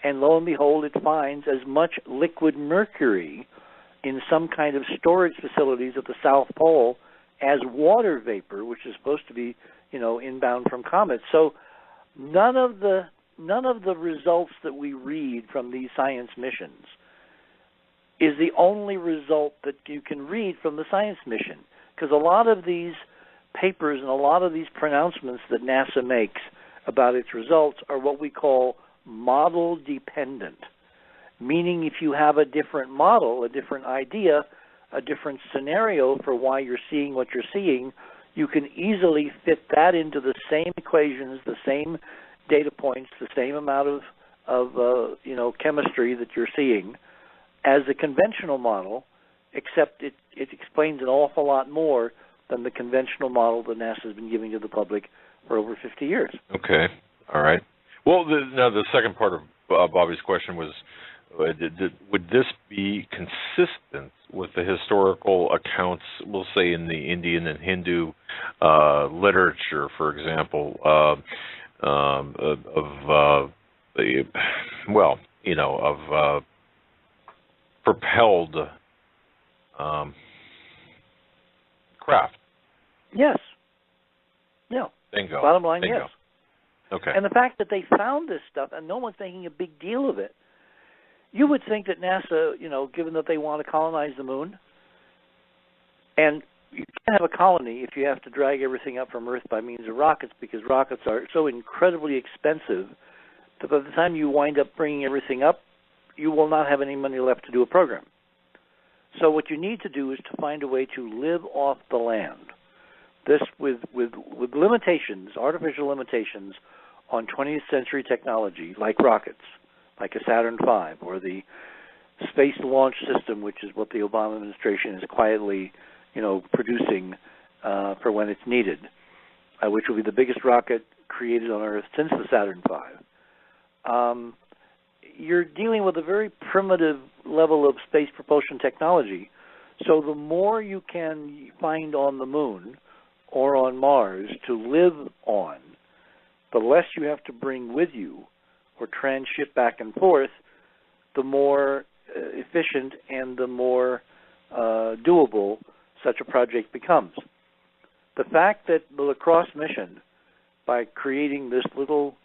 and lo and behold, it finds as much liquid mercury in some kind of storage facilities at the South Pole as water vapor, which is supposed to be, inbound from comets. So none of the results that we read from these science missions is the only result that you can read from the science mission, because a lot of these papers and a lot of these pronouncements that NASA makes about its results are what we call model dependent, meaning if you have a different model, a different idea, a different scenario for why you're seeing what you're seeing, you can easily fit that into the same equations, the same data points, the same amount of chemistry that you're seeing as a conventional model, except it explains an awful lot more than the conventional model that NASA has been giving to the public for over 50 years. Okay. All right. Well, now the second part of Bobby's question was, would this be consistent with the historical accounts, we'll say in the Indian and Hindu literature, for example, of propelled craft? Yes. Yeah. Bingo. Bottom line, Bingo. yes. Okay. And the fact that they found this stuff and no one's making a big deal of it, you would think that NASA, given that they want to colonize the moon, and you can't have a colony if you have to drag everything up from Earth by means of rockets, because rockets are so incredibly expensive that by the time you wind up bringing everything up, you will not have any money left to do a program. So what you need to do is to find a way to live off the land. This with limitations, artificial limitations on 20th century technology, like rockets, like a Saturn V, or the Space Launch System, which is what the Obama administration is quietly, producing for when it's needed, which will be the biggest rocket created on Earth since the Saturn V. You're dealing with a very primitive level of space propulsion technology. So the more you can find on the moon or on Mars to live on, the less you have to bring with you or transship back and forth, the more efficient and the more doable such a project becomes. The fact that the lacrosse mission, by creating this little,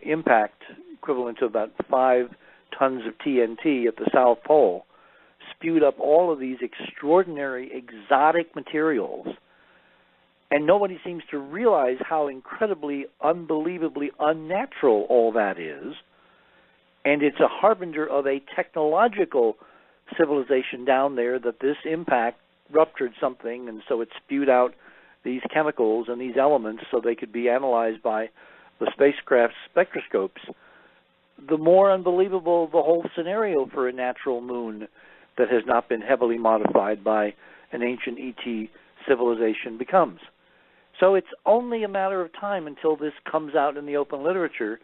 impact equivalent to about 5 tons of TNT at the South Pole, spewed up all of these extraordinary exotic materials, and nobody seems to realize how incredibly, unbelievably unnatural all that is, and it's a harbinger of a technological civilization down there, that this impact ruptured something, and so it spewed out these chemicals and these elements so they could be analyzed by the spacecraft's spectroscopes. The more unbelievable the whole scenario for a natural moon that has not been heavily modified by an ancient ET civilization becomes. So it's only a matter of time until this comes out in the open literature.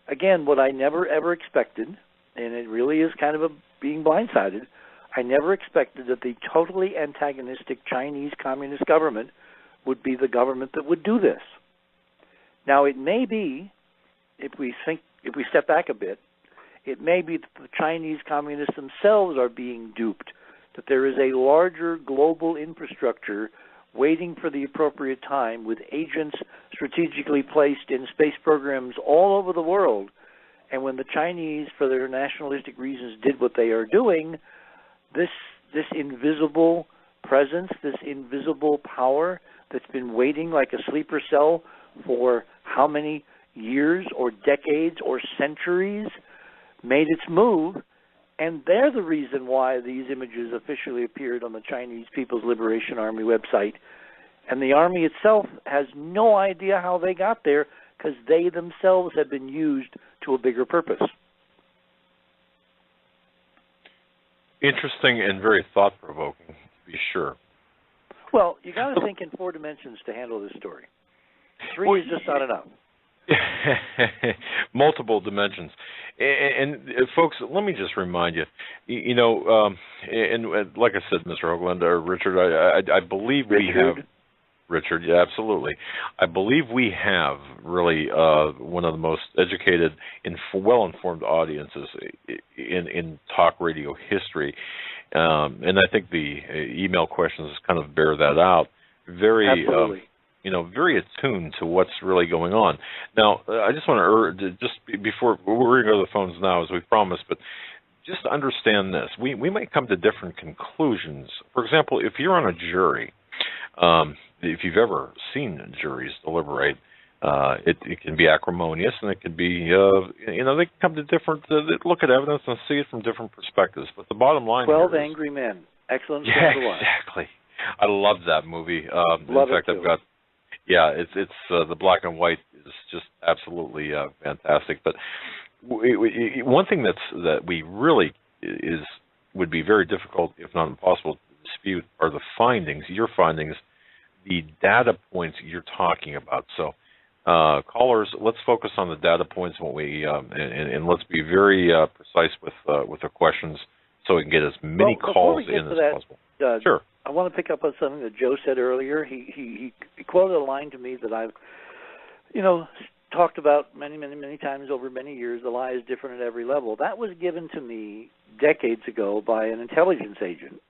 Again, what I never ever expected, and it really is kind of being blindsided, I never expected that the totally antagonistic Chinese Communist government would be the government that would do this. Now, it may be, if we step back a bit, it may be that the Chinese Communists themselves are being duped, that there is a larger global infrastructure waiting for the appropriate time, with agents strategically placed in space programs all over the world. And when the Chinese, for their nationalistic reasons, did what they are doing, this invisible presence, this invisible power that's been waiting like a sleeper cell for how many years or decades or centuries, made its move, and they're the reason why these images officially appeared on the Chinese People's Liberation Army website. And the Army itself has no idea how they got there, because they themselves have been used to a bigger purpose. Interesting and very thought-provoking, to be sure. Well, you got to think in 4 dimensions to handle this story. 3 is just not enough. Multiple dimensions. And folks, let me just remind you, and like I said, Mr. Hoagland, or Richard, I believe we have, Richard, yeah, absolutely. I believe we have really one of the most educated, well-informed audiences in talk radio history. And I think the email questions kind of bear that out. Very very attuned to what's really going on. Now, I just want to urge, just before, we're going to go to the phones now as we promised, but just understand this. We might come to different conclusions. For example, if you're on a jury, if you've ever seen juries deliberate, it can be acrimonious, and it could be, they can come to different, look at evidence and see it from different perspectives. But the bottom line 12 here Angry Men. Excellent. Yeah, exactly. I love that movie. Love in fact, I've got, it's the black and white is just absolutely fantastic. But one thing that we really would be very difficult, if not impossible, to dispute are the findings, your findings, the data points you're talking about. So, callers, let's focus on the data points and let's be very precise with the questions, so we can get as many calls in as possible. Sure. I want to pick up on something that Joe said earlier. He quoted a line to me that I've, talked about many, many, many times over many years. The lie is different at every level. That was given to me decades ago by an intelligence agent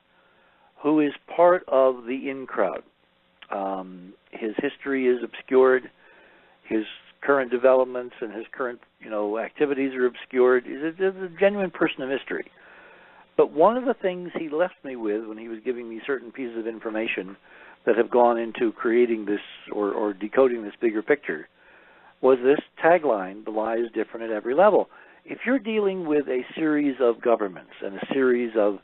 who is part of the in crowd. His history is obscured. His current developments and his current, activities are obscured. He's a genuine person of history. But one of the things he left me with when he was giving me certain pieces of information that have gone into creating this or decoding this bigger picture was this tagline, the lie is different at every level. If you're dealing with a series of governments and a series of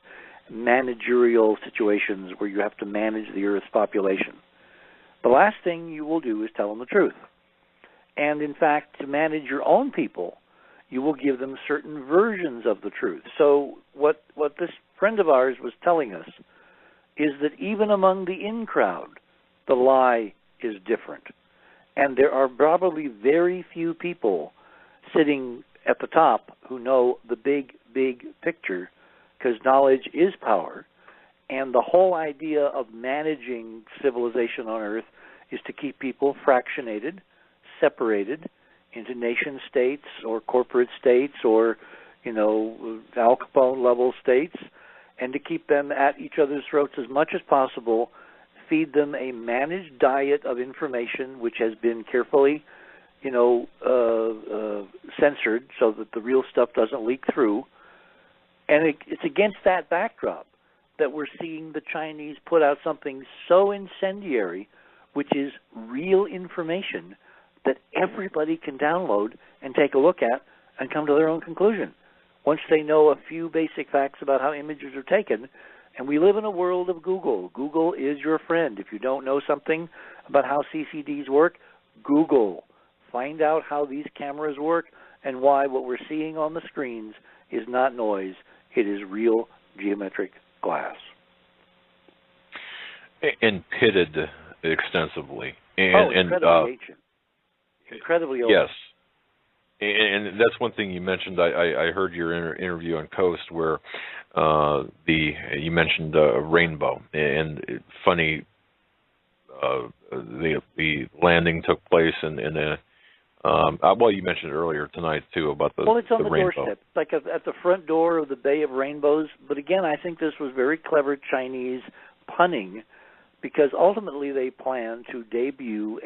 managerial situations where you have to manage the Earth's population, the last thing you will do is tell them the truth. And in fact, to manage your own people, you will give them certain versions of the truth. So what this friend of ours was telling us is that even among the in crowd, the lie is different. And there are probably very few people sitting at the top who know the big, big picture, because knowledge is power. And the whole idea of managing civilization on Earth is to keep people fractionated, separated into nation states or corporate states or, Al Capone level states, and to keep them at each other's throats as much as possible, feed them a managed diet of information which has been carefully, censored so that the real stuff doesn't leak through. And it's against that backdrop that we're seeing the Chinese put out something so incendiary, which is real information that everybody can download and take a look at and come to their own conclusion once they know a few basic facts about how images are taken. And we live in a world of Google. Google is your friend. If you don't know something about how CCDs work, Google. Find out how these cameras work and why what we're seeing on the screens is not noise. It is real geometric glass. And pitted extensively. Incredibly ancient. Incredibly old. Yes. And that's one thing you mentioned. I heard your interview on Coast where you mentioned a rainbow. And funny, the landing took place in you mentioned earlier tonight too about the it's on the rainbow. doorstep, like at the front door of the Bay of Rainbows. But again, I think this was very clever Chinese punning, because ultimately they plan to debut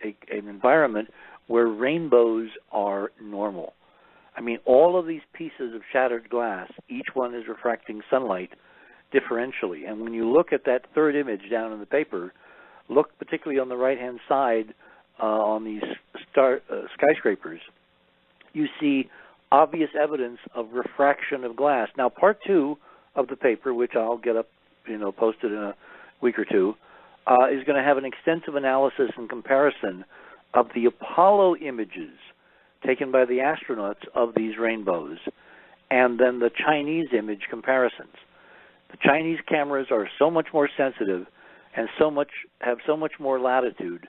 an environment where rainbows are normal. I mean, all of these pieces of shattered glass, each one is refracting sunlight differentially. And when you look at that third image down in the paper, look particularly on the right-hand side on these skyscrapers, you see obvious evidence of refraction of glass. Now, part 2 of the paper, which I'll get up, posted in a week or two, is going to have an extensive analysis and comparison of the Apollo images taken by the astronauts of these rainbows, and then the Chinese image comparisons. The Chinese cameras are so much more sensitive and have so much more latitude.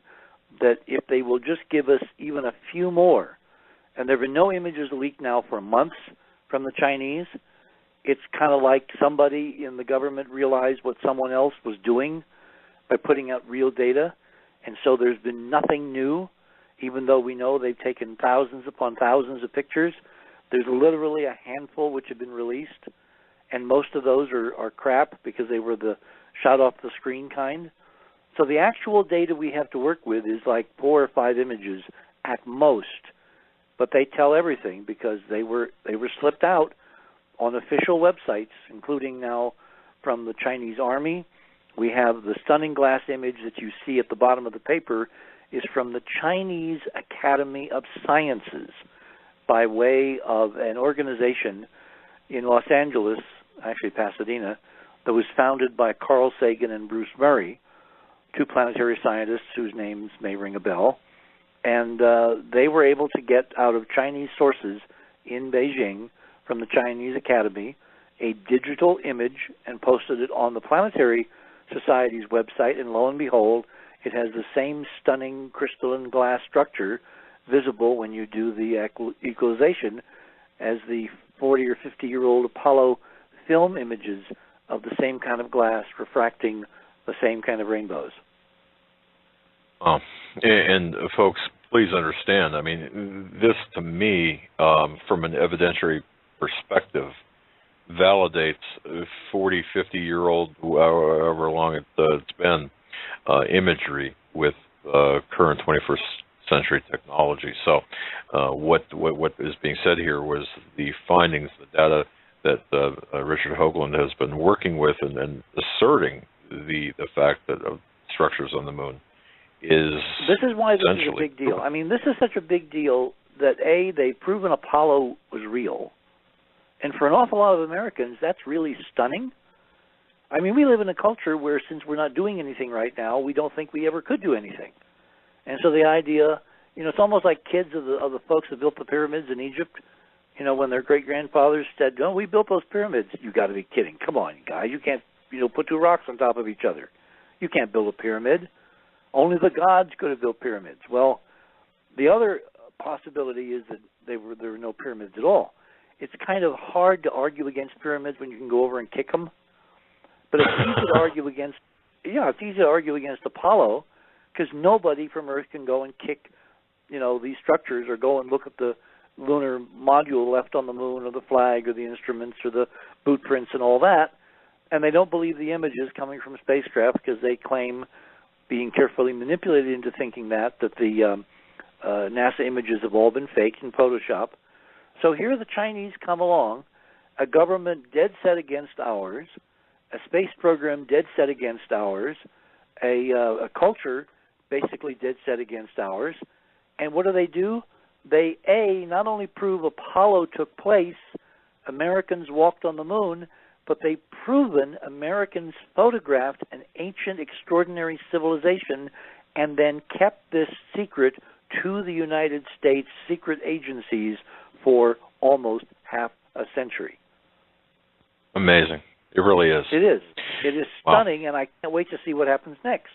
that if they will just give us even a few more, and there have been no images leaked now for months from the Chinese, it's kind of like somebody in the government realized what someone else was doing by putting out real data, and so there's been nothing new, even though we know they've taken thousands upon thousands of pictures. There's literally a handful which have been released, and most of those are crap because they were the shot off the screen kind. So the actual data we have to work with is like 4 or 5 images at most, but they tell everything because they were slipped out on official websites, including now from the Chinese Army. We have the stunning glass image that you see at the bottom of the paper is from the Chinese Academy of Sciences by way of an organization in Los Angeles, actually Pasadena, that was founded by Carl Sagan and Bruce Murray, 2 planetary scientists whose names may ring a bell. And they were able to get out of Chinese sources in Beijing from the Chinese Academy a digital image and posted it on the Planetary Society's website, and lo and behold, it has the same stunning crystalline glass structure visible when you do the equalization as the 40 or 50-year-old Apollo film images of the same kind of glass refracting the same kind of rainbows. And folks, please understand, I mean, this to me, from an evidentiary perspective, validates 40, 50-year-old, however long it's been, imagery with current 21st century technology. So what is being said here was the findings, the data that Richard Hoagland has been working with and asserting the fact that structures on the moon is this is why this is a big deal. I mean, this is such a big deal that, A, they've proven Apollo was real. And for an awful lot of Americans, that's really stunning. I mean, we live in a culture where since we're not doing anything right now, we don't think we ever could do anything. And so the idea, you know, it's almost like kids of the folks that built the pyramids in Egypt, you know, when their great-grandfathers said, oh, we built those pyramids. You got to be kidding. Come on, guys. You can't, put 2 rocks on top of each other. You can't build a pyramid. Only the gods could have built pyramids. Well, the other possibility is that there were no pyramids at all. It's kind of hard to argue against pyramids when you can go over and kick them. But it's easy to argue against, it's easy to argue against Apollo because nobody from Earth can go and kick, these structures or go and look at the lunar module left on the moon or the flag or the instruments or the boot prints and all that. And they don't believe the images coming from spacecraft because they claim, being carefully manipulated into thinking that the NASA images have all been faked in Photoshop. So here the Chinese come along, a government dead set against ours, a space program dead set against ours, a culture basically dead set against ours. And what do? They, A, not only prove Apollo took place, Americans walked on the moon, but they've proven Americans photographed an ancient, extraordinary civilization and then kept this secret to the United States secret agencies for almost half a century. Amazing. It really is. It is. It is stunning, and I can't wait to see what happens next.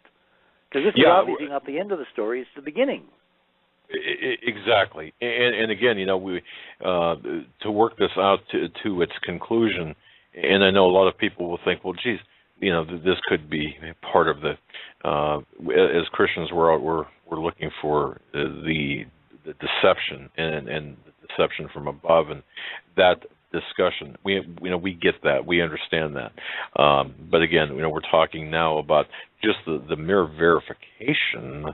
Because this is obviously not the end of the story. It's the beginning. Exactly. And again, we to work this out to its conclusion, and I know a lot of people will think, well, geez, this could be part of the, as Christians, we're looking for the deception and the deception from above, and that discussion. We get that, we understand that, but again, we're talking now about just the mere verification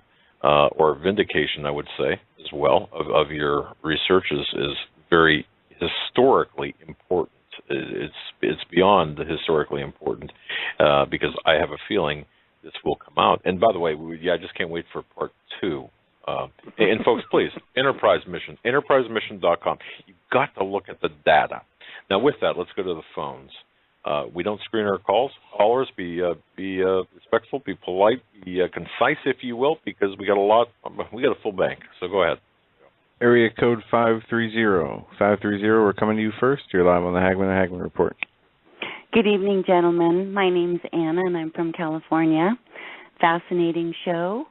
or vindication, I would say, as well, of your research is very historically important. It's beyond historically important because I have a feeling this will come out. And by the way, I just can't wait for part 2. And folks, please, Enterprise Mission, enterprisemission.com. You've got to look at the data. Now, with that, let's go to the phones. We don't screen our calls. Callers, be respectful, be polite, be concise, if you will, because we got a full bank. So go ahead. Area code 530. 530, we're coming to you first. You're live on the Hagmann Hagmann Report. Good evening, gentlemen. My name's Anna, and I'm from California. Fascinating show.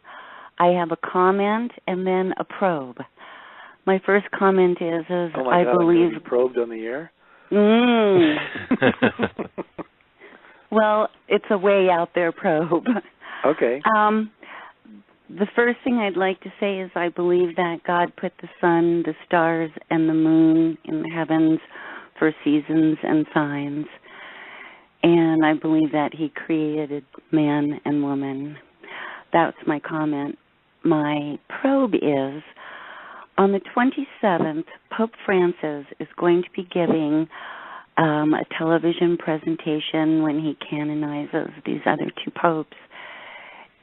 I have a comment and then a probe. My first comment is oh my I God, believe you probed on the air. Well, it's a way out there probe. Okay. The first thing I'd like to say is I believe that God put the sun, the stars, and the moon in the heavens for seasons and signs. And I believe that he created man and woman. That's my comment. My probe is, on the 27th, Pope Francis is going to be giving a television presentation when he canonizes these other two popes.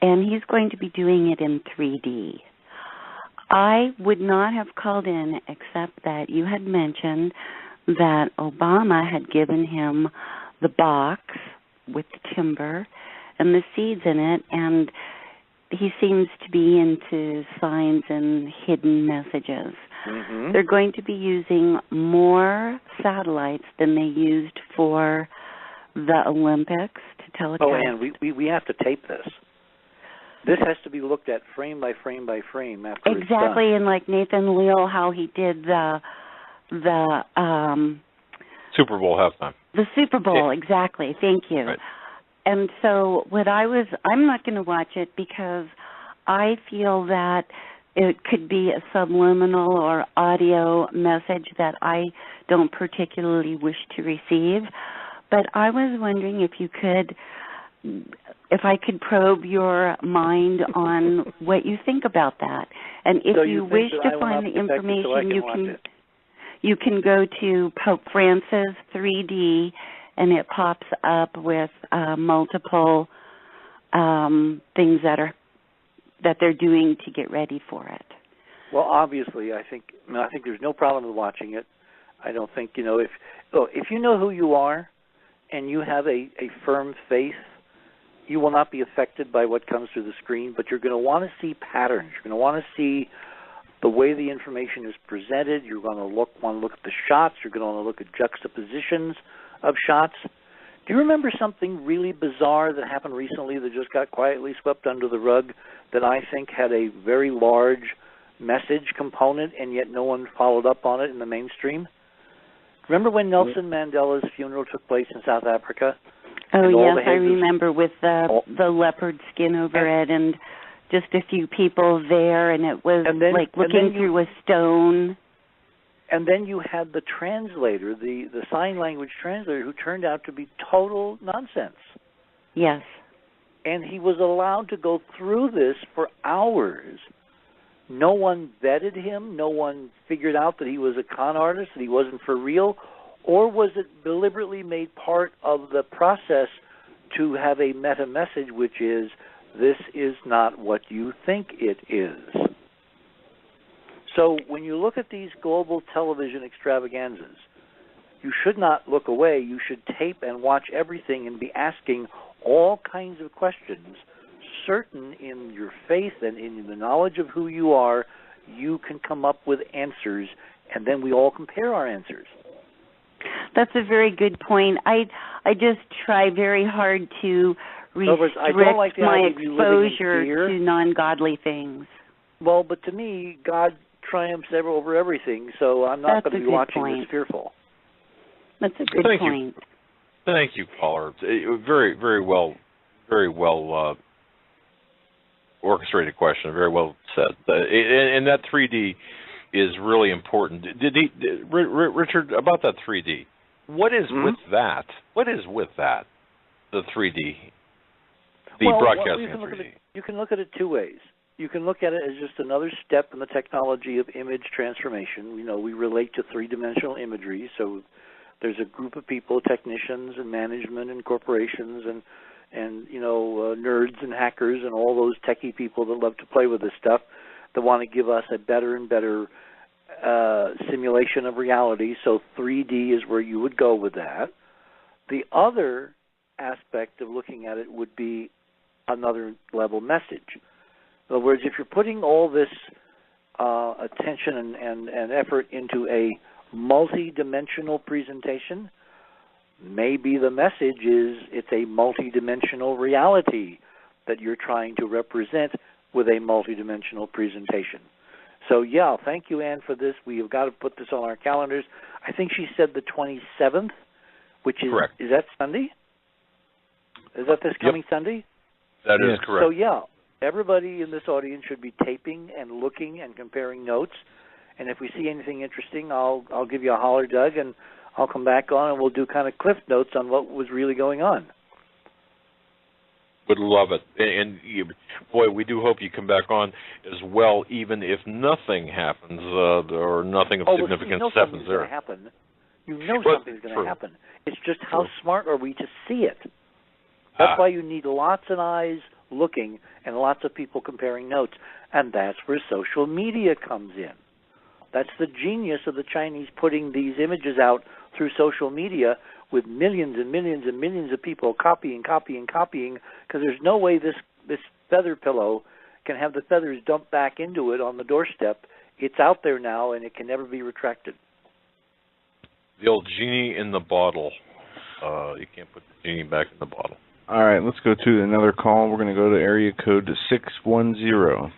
And he's going to be doing it in 3D. I would not have called in except that you had mentioned that Obama had given him the box with the timber and the seeds in it, and he seems to be into signs and hidden messages. Mm-hmm. They're going to be using more satellites than they used for the Olympics to telecast. Oh, and we have to tape this. This has to be looked at frame by frame by frame after it's done. Exactly, and like Nathan Leal, how he did the Super Bowl halftime. The Super Bowl, Yeah. exactly. Thank you. Right. And so I'm not going to watch it because I feel that it could be a subliminal or audio message that I don't particularly wish to receive. But I was wondering if I could probe your mind on what you think about that. And if so you wish to find the information, you can go to Pope Francis 3D, and it pops up with multiple things that they're doing to get ready for it. Well, obviously, I think there's no problem with watching it. I don't think, if you know who you are and you have a firm faith, you will not be affected by what comes through the screen, but you're going to want to see patterns. You're going to want to see the way the information is presented. You're going to want to look at the shots. You're going to want to look at juxtapositions of shots. Do you remember something really bizarre that happened recently that just got quietly swept under the rug that I think had a very large message component and yet no one followed up on it in the mainstream? Remember when Nelson Mandela's funeral took place in South Africa? Oh, yes, I remember, with the leopard skin over it and just a few people there, and it was like looking through a stone. And then you had the translator, the sign language translator, who turned out to be total nonsense. Yes. And he was allowed to go through this for hours. No one vetted him. No one figured out that he was a con artist, that he wasn't for real. Or was it deliberately made part of the process to have a meta message, which is, this is not what you think it is? So when you look at these global television extravaganzas, you should not look away. You should tape and watch everything and be asking all kinds of questions. Certain in your faith and in the knowledge of who you are, you can come up with answers, and then we all compare our answers. That's a very good point. I just try very hard to restrict my exposure to non-godly things. Well, but to me, God triumphs over everything, so I'm not going to be watching this fearful. That's a good point. Thank you, caller. Very, very well orchestrated question. Very well said. And that 3D is really important. Richard, about that 3D, what is with that? What is with that? The 3D, broadcasting in 3D. You can look at it two ways. You can look at it as just another step in the technology of image transformation. We relate to three-dimensional imagery, so there's a group of people, technicians and management and corporations and nerds and hackers and all those techie people that love to play with this stuff that want to give us a better and better simulation of reality. So 3D is where you would go with that. The other aspect of looking at it would be another level message. In other words, if you're putting all this attention and effort into a multi-dimensional presentation, maybe the message is it's a multi-dimensional reality that you're trying to represent with a multidimensional presentation. So, yeah, thank you, Ann, for this. We have got to put this on our calendars. I think she said the 27th, which is... Correct. Is that Sunday? Is that this coming Sunday? That is correct. So, yeah, everybody in this audience should be taping and looking and comparing notes. And if we see anything interesting, I'll give you a holler, Doug, and I'll come back on and we'll do kind of cliff notes on what was really going on. Would love it. And boy, we do hope you come back on as well, even if nothing happens or nothing of significance happens there. Happen. You know something's going to happen. It's just how smart are we to see it? That's why you need lots of eyes looking and lots of people comparing notes. And that's where social media comes in. That's the genius of the Chinese putting these images out through social media with millions and millions and millions of people copying, because there's no way this feather pillow can have the feathers dumped back into it on the doorstep. It's out there now, and it can never be retracted. The old genie in the bottle. You can't put the genie back in the bottle. All right, let's go to another call. We're going to go to area code 610.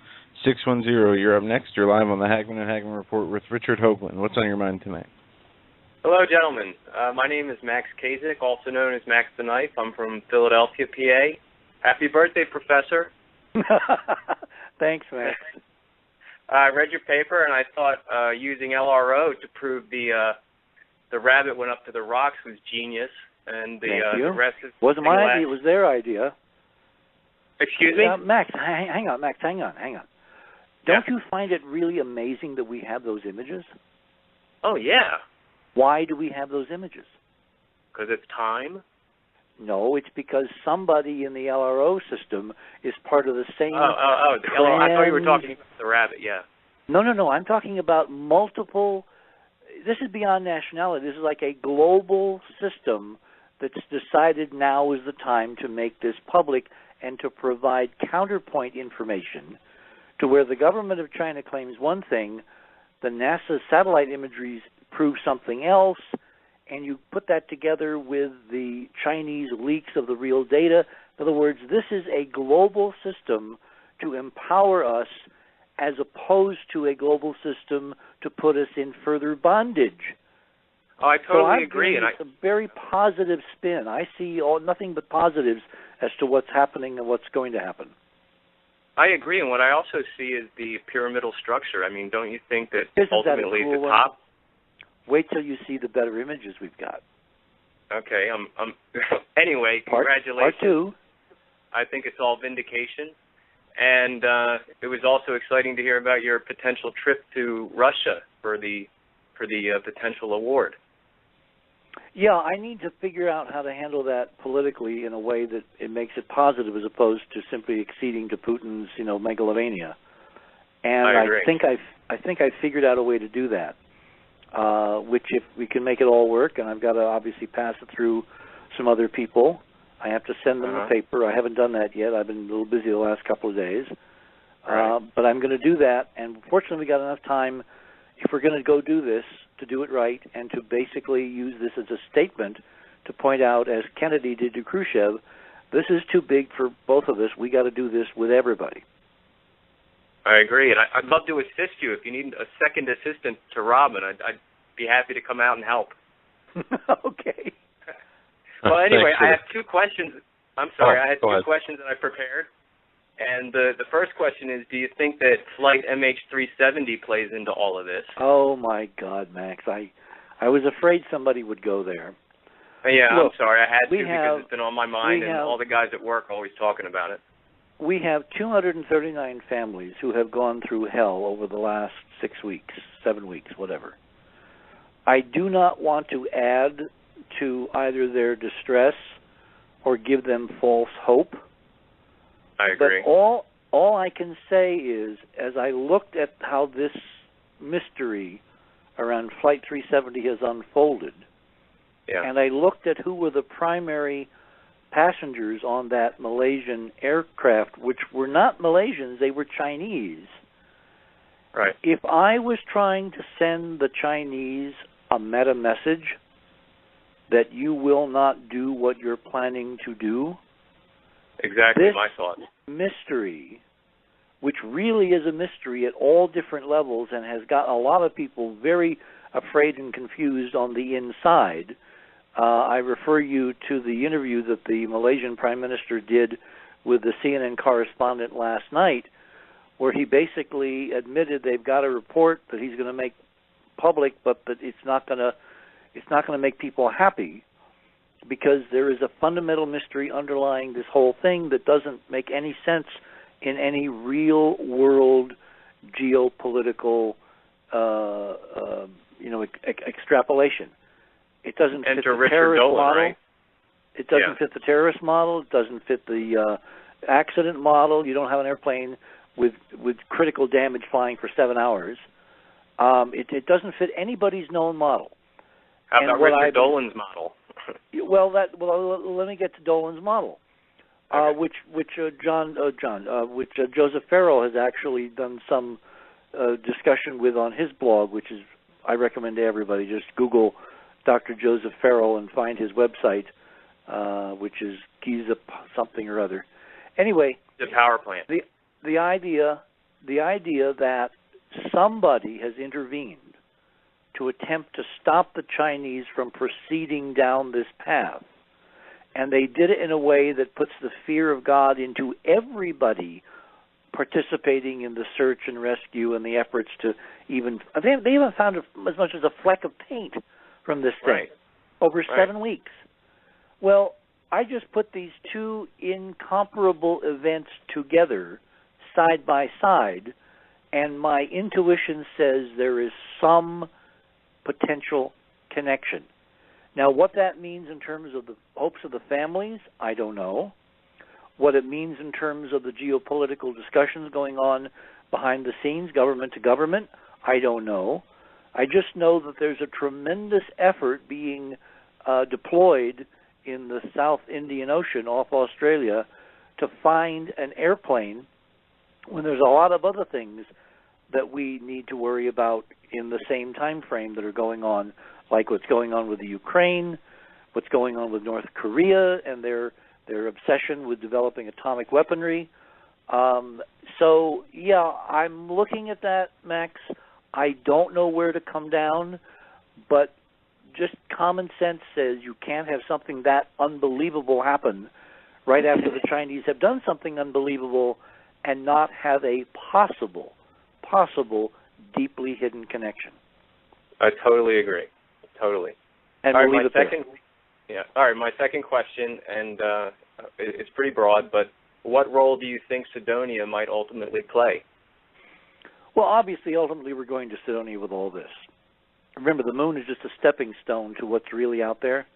610, you're up next. You're live on the Hagmann and Hagmann Report with Richard Hoagland. What's on your mind tonight? Hello, gentlemen. My name is Max Kasich, also known as Max the Knife. I'm from Philadelphia, PA. Happy birthday, Professor. Thanks, Max. I read your paper, and I thought using LRO to prove the rabbit went up to the rocks was genius. And the rest is... Wasn't my idea. It was their idea. Excuse me? Max, hang on, Max. Hang on. Don't you find it really amazing that we have those images? Oh, yeah. Why do we have those images? Because it's time? No, it's because somebody in the LRO system is part of the same... the LRO. I thought you were talking about the rabbit, yeah. No. I'm talking about multiple... This is beyond nationality. This is like a global system that's decided now is the time to make this public and to provide counterpoint information to where the government of China claims one thing, the NASA satellite imageries prove something else, and you put that together with the Chinese leaks of the real data. In other words, this is a global system to empower us as opposed to a global system to put us in further bondage. Oh, I totally agree. And it's a very positive spin. I see nothing but positives as to what's happening and what's going to happen. I agree, and what I also see is the pyramidal structure. I mean, don't you think that Isn't ultimately that a cool the top... Wait till you see the better images we've got. Okay, anyway, congratulations. Part two. I think it's all vindication. And it was also exciting to hear about your potential trip to Russia for the potential award. Yeah, I need to figure out how to handle that politically in a way that it makes it positive as opposed to simply acceding to Putin's, megalomania. And I agree. I think I figured out a way to do that. Which, if we can make it all work, and I've got to obviously pass it through some other people. I have to send them the paper. I haven't done that yet. I've been a little busy the last couple of days. But I'm going to do that, and fortunately we got enough time, if we're going to go do this, to do it right, and to basically use this as a statement to point out, as Kennedy did to Khrushchev, this is too big for both of us. We got to do this with everybody. I agree, and I'd love to assist you. If you need a second assistant to Robin, I'd be happy to come out and help. Okay. Well, anyway, I have two questions. I'm sorry, I had two questions that I prepared. And the first question is, do you think that Flight MH370 plays into all of this? Oh, my God, Max. I was afraid somebody would go there. Yeah, Look, I'm sorry. I had to because it's been on my mind, and all the guys at work are always talking about it. We have 239 families who have gone through hell over the last 6 weeks, 7 weeks, whatever. I do not want to add to either their distress or give them false hope. I agree. But all I can say is, as I looked at how this mystery around Flight 370 has unfolded, and I looked at who were the primary passengers on that Malaysian aircraft, which were not Malaysians, they were Chinese. Right. If I was trying to send the Chinese a meta message that you will not do what you're planning to do, exactly this my thought. Mystery which really is a mystery at all different levels and has got a lot of people very afraid and confused on the inside. I refer you to the interview that the Malaysian Prime Minister did with the CNN correspondent last night, where he basically admitted they've got a report that he's going to make public, but that it's not going to make people happy, because there is a fundamental mystery underlying this whole thing that doesn't make any sense in any real world geopolitical extrapolation. It doesn't fit the terrorist model. Right? It doesn't fit the terrorist model. It doesn't fit the accident model. You don't have an airplane with critical damage flying for 7 hours. It doesn't fit anybody's known model. How about Richard Dolan's model? Let me get to Dolan's model, okay. which Joseph Farrell has actually done some discussion with on his blog, which is, I recommend to everybody, just Google Dr. Joseph Farrell and find his website, which is Giza something or other. Anyway, the power plant. The idea that somebody has intervened to attempt to stop the Chinese from proceeding down this path, and they did it in a way that puts the fear of God into everybody participating in the search and rescue and the efforts to even – they haven't found as much as a fleck of paint from this thing over 7 weeks. Well, I just put these two incomparable events together side by side, and my intuition says there is some potential connection. Now, what that means in terms of the hopes of the families, I don't know. What it means in terms of the geopolitical discussions going on behind the scenes, government to government, I don't know. I just know that there's a tremendous effort being deployed in the South Indian Ocean off Australia to find an airplane when there's a lot of other things that we need to worry about in the same time frame that are going on, like what's going on with the Ukraine, what's going on with North Korea and their obsession with developing atomic weaponry. So, yeah, I'm looking at that, Max. I don't know where to come down, but just common sense says you can't have something that unbelievable happen right after the Chinese have done something unbelievable and not have a possible, deeply hidden connection. I totally agree. Totally. And all we'll right, my second question, and it's pretty broad, but what role do you think Cydonia might ultimately play? Well, obviously, ultimately, we're going to Cydonia with all this. Remember, the moon is just a stepping stone to what's really out there.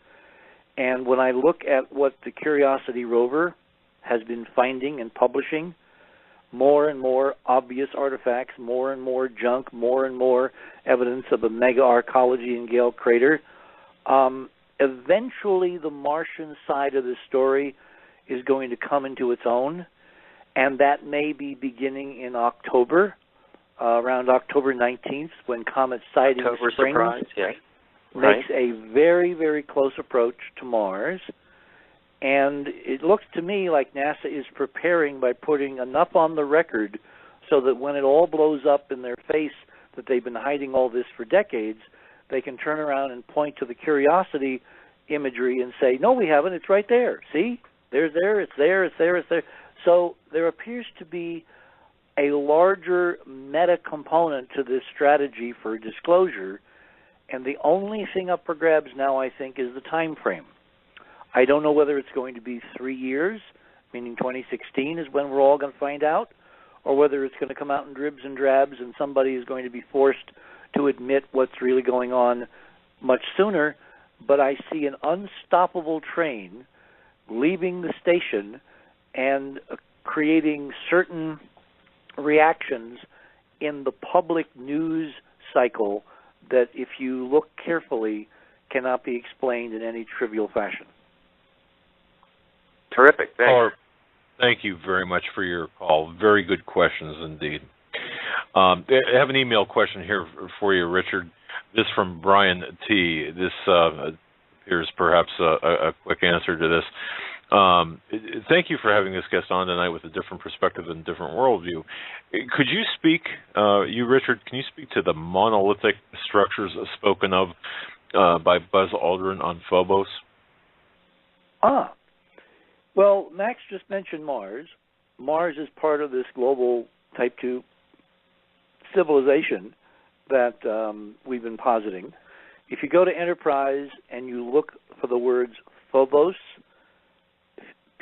And when I look at what the Curiosity rover has been finding and publishing, more and more obvious artifacts, more and more junk, more and more evidence of a mega arcology in Gale Crater, eventually the Martian side of the story is going to come into its own, and that may be beginning in October, around October 19th, when Comet Sighting Springs makes a very, very close approach to Mars. And it looks to me like NASA is preparing by putting enough on the record so that when it all blows up in their face that they've been hiding all this for decades, they can turn around and point to the Curiosity imagery and say, no, we haven't, it's right there. See? It's there. So there appears to be a larger meta component to this strategy for disclosure, and the only thing up for grabs now, I think, is the time frame. I don't know whether it's going to be 3 years, meaning 2016 is when we're all going to find out, or whether it's going to come out in dribs and drabs and somebody is going to be forced to admit what's really going on much sooner. But I see an unstoppable train leaving the station and creating certain reactions in the public news cycle that, if you look carefully, cannot be explained in any trivial fashion. Terrific. Thanks. Thank you very much for your call. Very good questions indeed. I have an email question here for you, Richard. This from Brian T. This appears perhaps a quick answer to this. Thank you for having this guest on tonight with a different perspective and different worldview. Could you speak, you Richard, can you speak to the monolithic structures spoken of by Buzz Aldrin on Phobos? Well, Max just mentioned Mars. Mars is part of this global Type 2 civilization that we've been positing. If you go to Enterprise and you look for the words Phobos,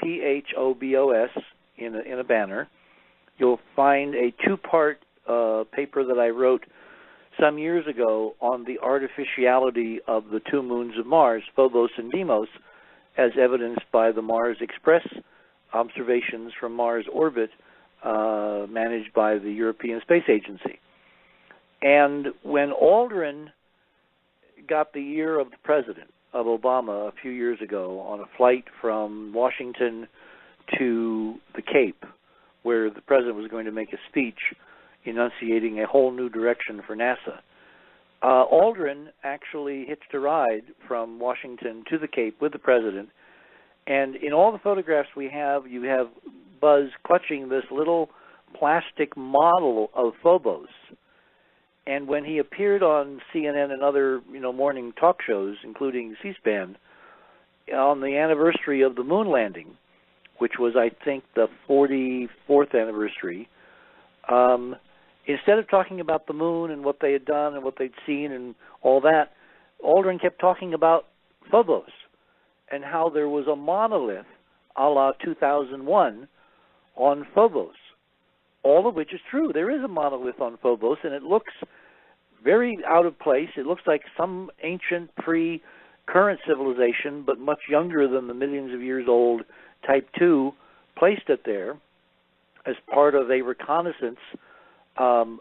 Phobos, in a banner, you'll find a two-part paper that I wrote some years ago on the artificiality of the two moons of Mars, Phobos and Deimos, as evidenced by the Mars Express observations from Mars orbit managed by the European Space Agency. And when Aldrin got the ear of the president, of Obama, a few years ago on a flight from Washington to the Cape, where the president was going to make a speech enunciating a whole new direction for NASA, Aldrin actually hitched a ride from Washington to the Cape with the president, and in all the photographs we have, you have Buzz clutching this little plastic model of Phobos. And when he appeared on CNN and other, morning talk shows, including C-SPAN, on the anniversary of the moon landing, which was, I think, the 44th anniversary, instead of talking about the moon and what they had done and what they'd seen and all that, Aldrin kept talking about Phobos and how there was a monolith a la 2001 on Phobos. All of which is true. There is a monolith on Phobos, and it looks very out of place. It looks like some ancient pre-current civilization, but much younger than the millions of years old Type 2, placed it there as part of a reconnaissance of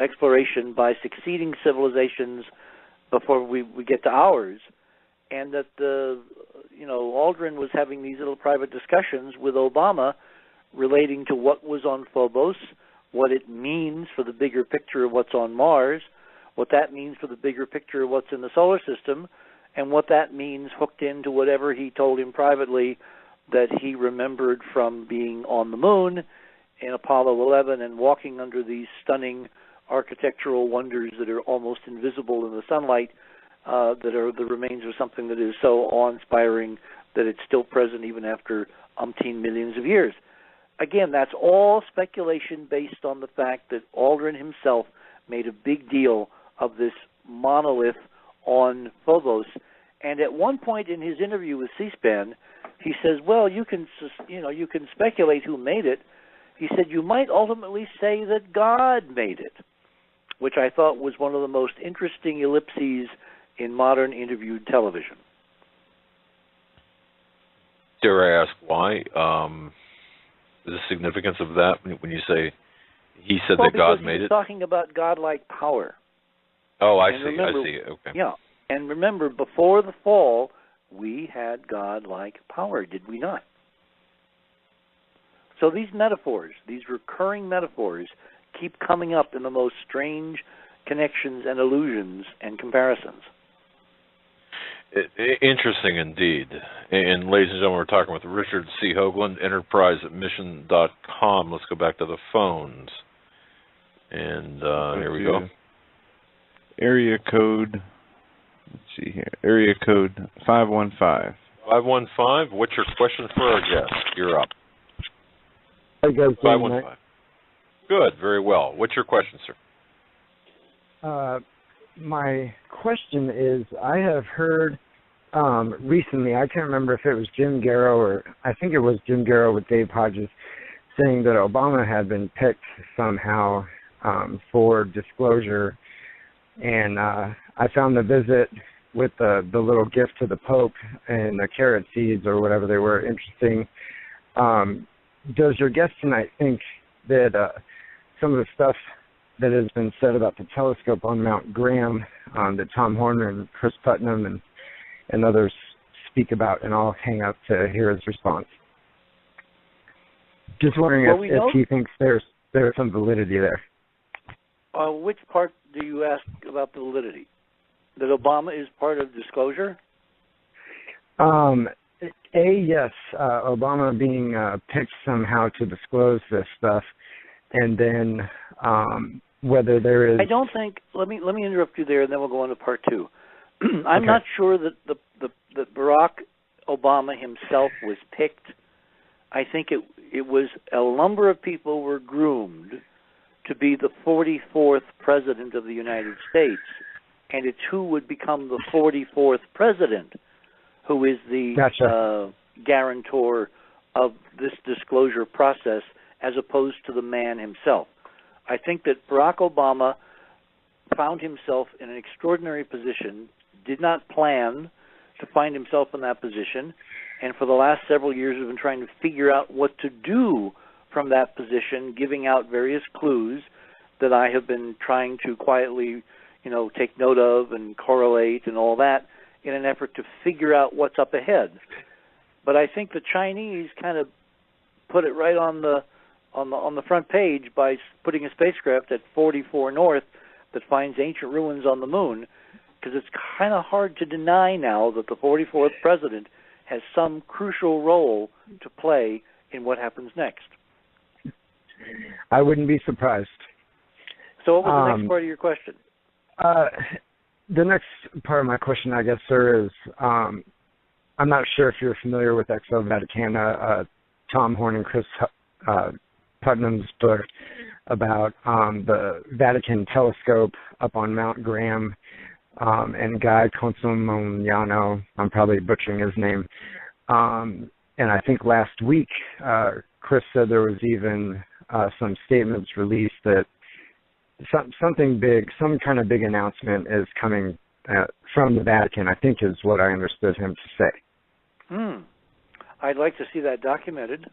exploration by succeeding civilizations before we get to ours. And that Aldrin was having these little private discussions with Obama relating to what was on Phobos, what it means for the bigger picture of what's on Mars, what that means for the bigger picture of what's in the solar system, and what that means hooked into whatever he told him privately that he remembered from being on the moon in Apollo 11 and walking under these stunning architectural wonders that are almost invisible in the sunlight, that are the remains of something that is so awe-inspiring that it's still present even after umpteen millions of years. Again, that's all speculation based on the fact that Aldrin himself made a big deal of this monolith on Phobos. And at one point in his interview with C-SPAN, he says, well, you can speculate who made it. He said, you might ultimately say that God made it, which I thought was one of the most interesting ellipses in modern interviewed television. Dare I ask why? The significance of that when you say he said that God made it? He's talking about godlike power. Oh, I see. Okay. Yeah. And remember, before the fall, we had godlike power, did we not? So these metaphors, these recurring metaphors, keep coming up in the most strange connections and allusions and comparisons. Interesting indeed. And ladies and gentlemen, we're talking with Richard C. Hoagland, enterprisemission.com. Let's go back to the phones. And here we go. Area code, let's see here, area code 515. 515, what's your question for our guest? You're up. Hi guys. 515. Good, very well. What's your question, sir? My question is, I have heard recently, I can't remember if it was Jim Garrow or I think it was Jim Garrow with Dave Hodges, saying that Obama had been picked somehow for disclosure. And I found the visit with the little gift to the Pope and the carrot seeds or whatever they were interesting. Does your guest tonight think that some of the stuff that has been said about the telescope on Mount Graham that Tom Horner and Chris Putnam and others speak about, and I'll hang up to hear his response? Just wondering if he thinks there's some validity there. Which part do you ask about the validity? That Obama is part of disclosure? Yes, Obama being picked somehow to disclose this stuff, and then whether there is. I don't think. Let me interrupt you there, and then we'll go on to part two. I'm Okay. not sure that that Barack Obama himself was picked. I think it was a number of people were groomed to be the 44th president of the United States, and it's who would become the 44th president who is the Gotcha. guarantor of this disclosure process, as opposed to the man himself. I think that Barack Obama found himself in an extraordinary position, did not plan to find himself in that position, and for the last several years has been trying to figure out what to do from that position, giving out various clues that I have been trying to quietly, take note of and correlate and all that in an effort to figure out what's up ahead. But I think the Chinese kind of put it right on the front page by putting a spacecraft at 44 North that finds ancient ruins on the moon, because it's kind of hard to deny now that the 44th president has some crucial role to play in what happens next. I wouldn't be surprised. So what was the next part of your question? The next part of my question, I guess, sir, is I'm not sure if you're familiar with Exo Vaticana, Tom Horn and Chris Putnam's book about the Vatican telescope up on Mount Graham, and Guy Consolmagno, I'm probably butchering his name, and I think last week Chris said there was even some statements released that something big, some kind of big announcement is coming from the Vatican, I think is what I understood him to say. I'd like to see that documented.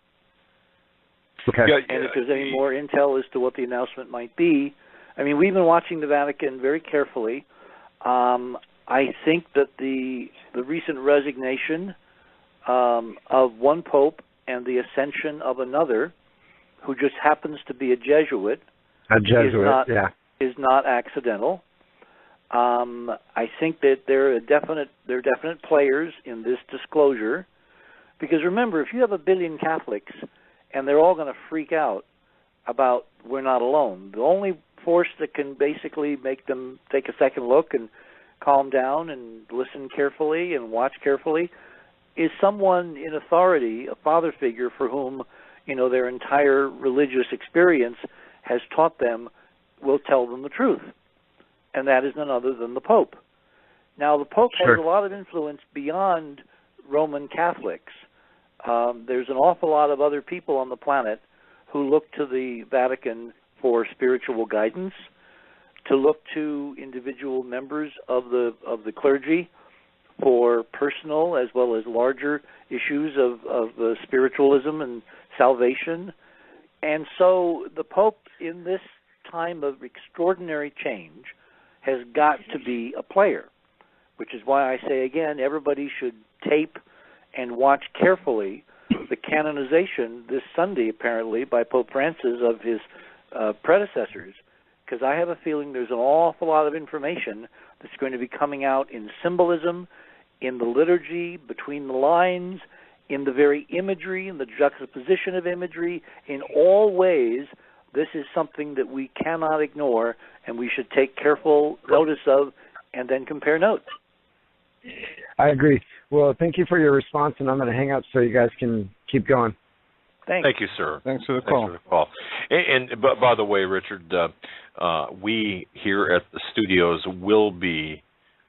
Okay. And if there's any more intel as to what the announcement might be. I mean, we've been watching the Vatican very carefully. I think that the recent resignation of one pope and the ascension of another, who just happens to be a Jesuit, is not accidental. I think that there are definite players in this disclosure, because remember, if you have 1 billion Catholics and they're all going to freak out about we're not alone, the only force that can basically make them take a second look and calm down and listen carefully and watch carefully is someone in authority, a father figure for whom their entire religious experience has taught them will tell them the truth, and that is none other than the Pope. Now, the Pope has a lot of influence beyond Roman Catholics. There's an awful lot of other people on the planet who look to the Vatican for spiritual guidance, to look to individual members of the clergy for personal as well as larger issues of spiritualism and salvation. And so the Pope, in this time of extraordinary change, has got to be a player, which is why I say again, everybody should tape and watch carefully the canonization this Sunday, apparently, by Pope Francis of his predecessors, because I have a feeling there's an awful lot of information that's going to be coming out in symbolism, in the liturgy, between the lines, in the very imagery, in the juxtaposition of imagery. In all ways, this is something that we cannot ignore, and we should take careful notice of and then compare notes. I agree. Well, thank you for your response, and I'm going to hang up so you guys can keep going. Thanks. Thank you, sir. Thanks for the call. And by the way, Richard, we here at the studios will be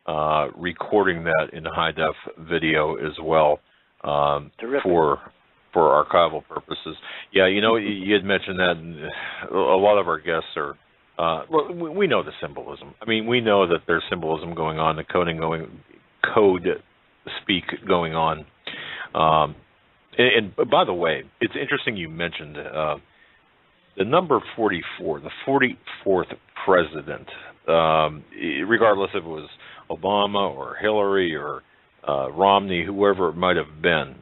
recording that in high-def video as well for archival purposes. Yeah, you had mentioned that, and a lot of our guests are. We know the symbolism. I mean, we know that there's symbolism going on, the code speak going on. And by the way, it's interesting you mentioned the number 44, the 44th president, regardless if it was Obama or Hillary or Romney, whoever it might have been.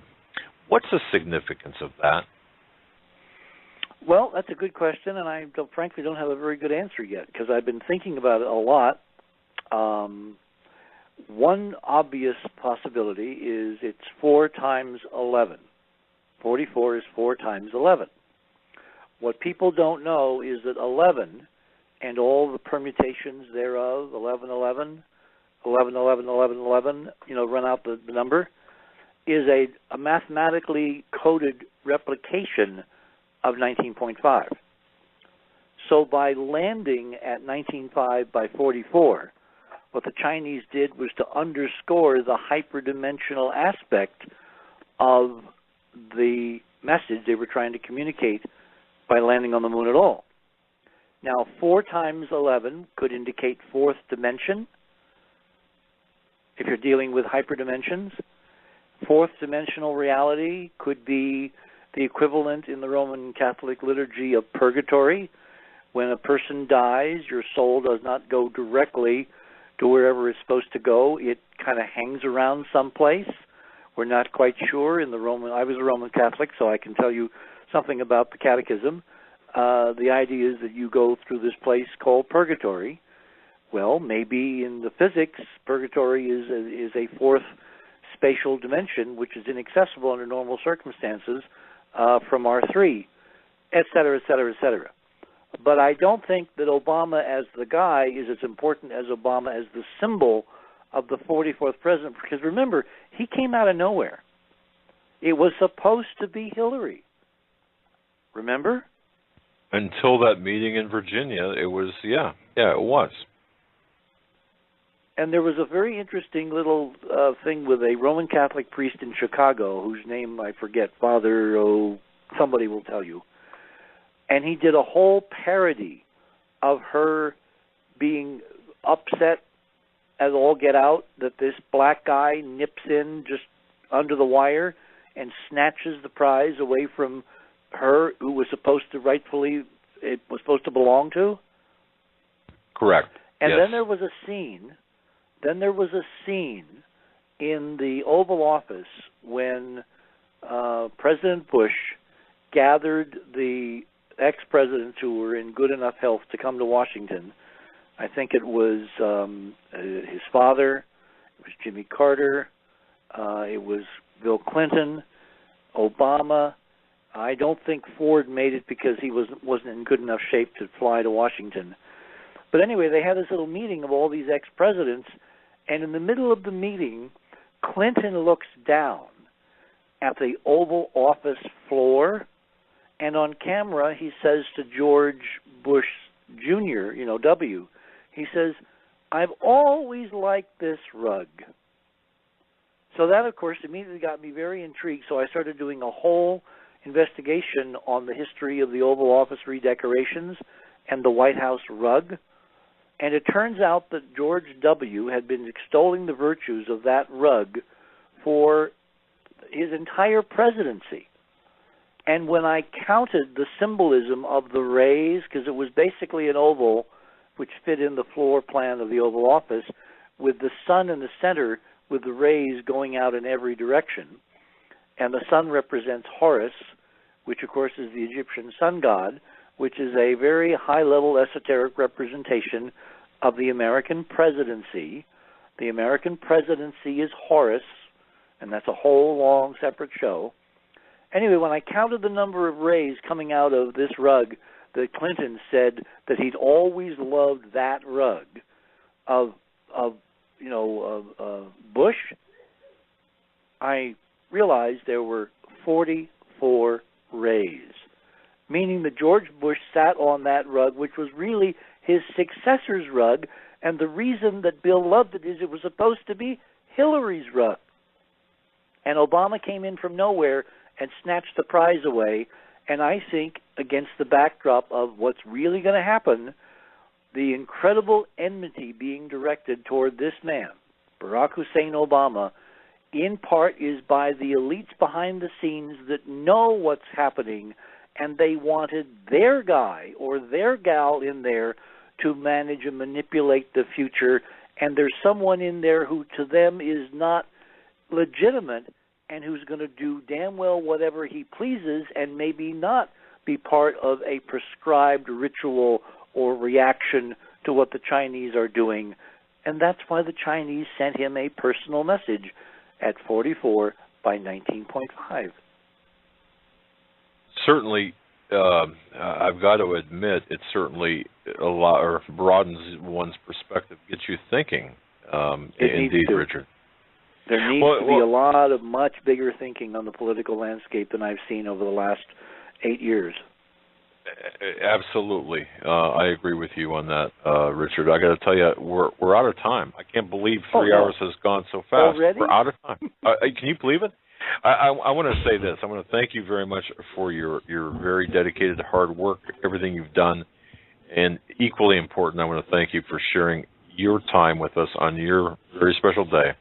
What's the significance of that? Well, that's a good question, and I frankly don't have a very good answer yet, because I've been thinking about it a lot. One obvious possibility is it's 4 times 11. 44 is 4 times 11. What people don't know is that 11 and all the permutations thereof, 11, 11, 11, 11, 11, 11, run out the number, is a mathematically coded replication of 19.5. So by landing at 19.5 by 44, what the Chinese did was to underscore the hyperdimensional aspect of the message they were trying to communicate by landing on the moon at all. Now, 4 times 11 could indicate 4th dimension, if you're dealing with hyperdimensions. 4th dimensional reality could be the equivalent in the Roman Catholic liturgy of purgatory. When a person dies, your soul does not go directly to wherever it's supposed to go. It kind of hangs around someplace. We're not quite sure. I was a Roman Catholic, so I can tell you something about the catechism. The idea is that you go through this place called purgatory. Well, maybe in the physics, purgatory is a 4th spatial dimension, which is inaccessible under normal circumstances from R3, et cetera, et cetera, et cetera. But I don't think that Obama as the guy is as important as Obama as the symbol of the 44th president, because remember, he came out of nowhere. It was supposed to be Hillary. Remember? Until that meeting in Virginia, it was, it was. And there was a very interesting little thing with a Roman Catholic priest in Chicago, whose name I forget, somebody will tell you. And he did a whole parody of her being upset as all get out that this black guy nips in just under the wire and snatches the prize away from her who was supposed to belong to. Correct. And yes. then there was a scene in the Oval Office when President Bush gathered the ex-presidents who were in good enough health to come to Washington. I think it was his father, it was Jimmy Carter, it was Bill Clinton, Obama. I don't think Ford made it because he wasn't in good enough shape to fly to Washington. But anyway, they had this little meeting of all these ex-presidents, and in the middle of the meeting, Clinton looks down at the Oval Office floor, and on camera he says to George Bush Jr., W., he says, "I've always liked this rug." So that, of course, immediately got me very intrigued, so I started doing a whole investigation on the history of the Oval Office redecorations and the White House rug. And it turns out that George W. had been extolling the virtues of that rug for his entire presidency. And when I counted the symbolism of the rays, because it was basically an oval which fit in the floor plan of the Oval Office, with the sun in the center with the rays going out in every direction. And the sun represents Horus, which of course is the Egyptian sun god, which is a very high-level esoteric representation of the American presidency. The American presidency is Horus, and that's a whole long separate show. Anyway, when I counted the number of rays coming out of this rug, that Clinton said that he'd always loved that rug of Bush, I realized there were 44 rays, meaning that George Bush sat on that rug, which was really his successor's rug, and the reason that Bill loved it is it was supposed to be Hillary's rug. And Obama came in from nowhere and snatched the prize away, and I think against the backdrop of what's really going to happen, the incredible enmity being directed toward this man, Barack Hussein Obama, in part is by the elites behind the scenes that know what's happening, and they wanted their guy or their gal in there to manage and manipulate the future, and there's someone in there who to them is not legitimate and who's going to do damn well whatever he pleases and maybe not be part of a prescribed ritual or reaction to what the Chinese are doing. And that's why the Chinese sent him a personal message at 44 by 19.5. Certainly, I've got to admit, it certainly a lot, or broadens one's perspective, gets you thinking. Indeed, Richard. There needs to be a lot of much bigger thinking on the political landscape than I've seen over the last 8 years. Absolutely, I agree with you on that, Richard. I got to tell you, we're out of time. I can't believe 3 hours has gone so fast. Already? We're out of time. Can you believe it? I want to say this. I want to thank you very much for your very dedicated hard work, everything you've done, and equally important, I want to thank you for sharing your time with us on your very special day,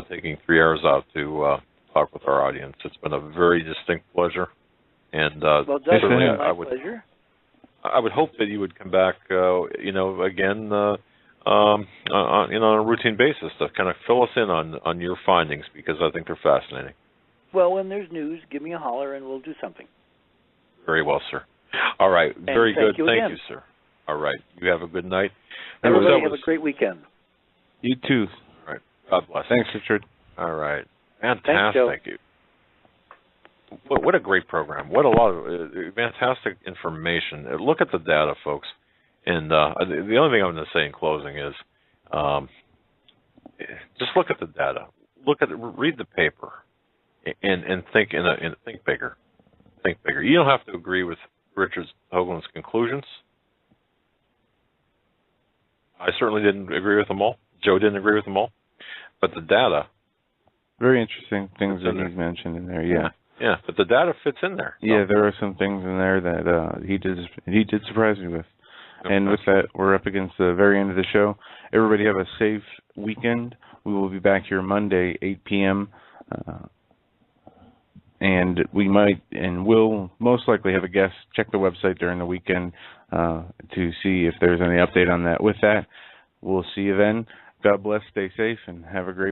taking 3 hours out to talk with our audience. It's been a very distinct pleasure. And well, certainly, my pleasure. I would hope that you would come back, again, on a routine basis to kind of fill us in on your findings, because I think they're fascinating. Well, when there's news, give me a holler and we'll do something. Very well, sir. All right. And very good. Thank you, sir. All right. You have a good night. Everybody have a great weekend. You too. All right. God bless. Thanks, Richard. All right. Fantastic. Thanks, Joe. Thank you. What a great program. What a lot of fantastic information. Look at the data, folks. And the only thing I'm going to say in closing is just look at the data. Read the paper and think think bigger. Think bigger. You don't have to agree with Richard Hoagland's conclusions. I certainly didn't agree with them all. Joe didn't agree with them all. But the data. Very interesting things that he's mentioned in there, yeah. Yeah, but the data fits in there. Yeah, there are some things in there that he did surprise me with. Okay. And with that, we're up against the very end of the show. Everybody have a safe weekend. We will be back here Monday, 8 p.m., and we might and will most likely have a guest. Check the website during the weekend to see if there's any update on that. With that, we'll see you then. God bless, stay safe, and have a great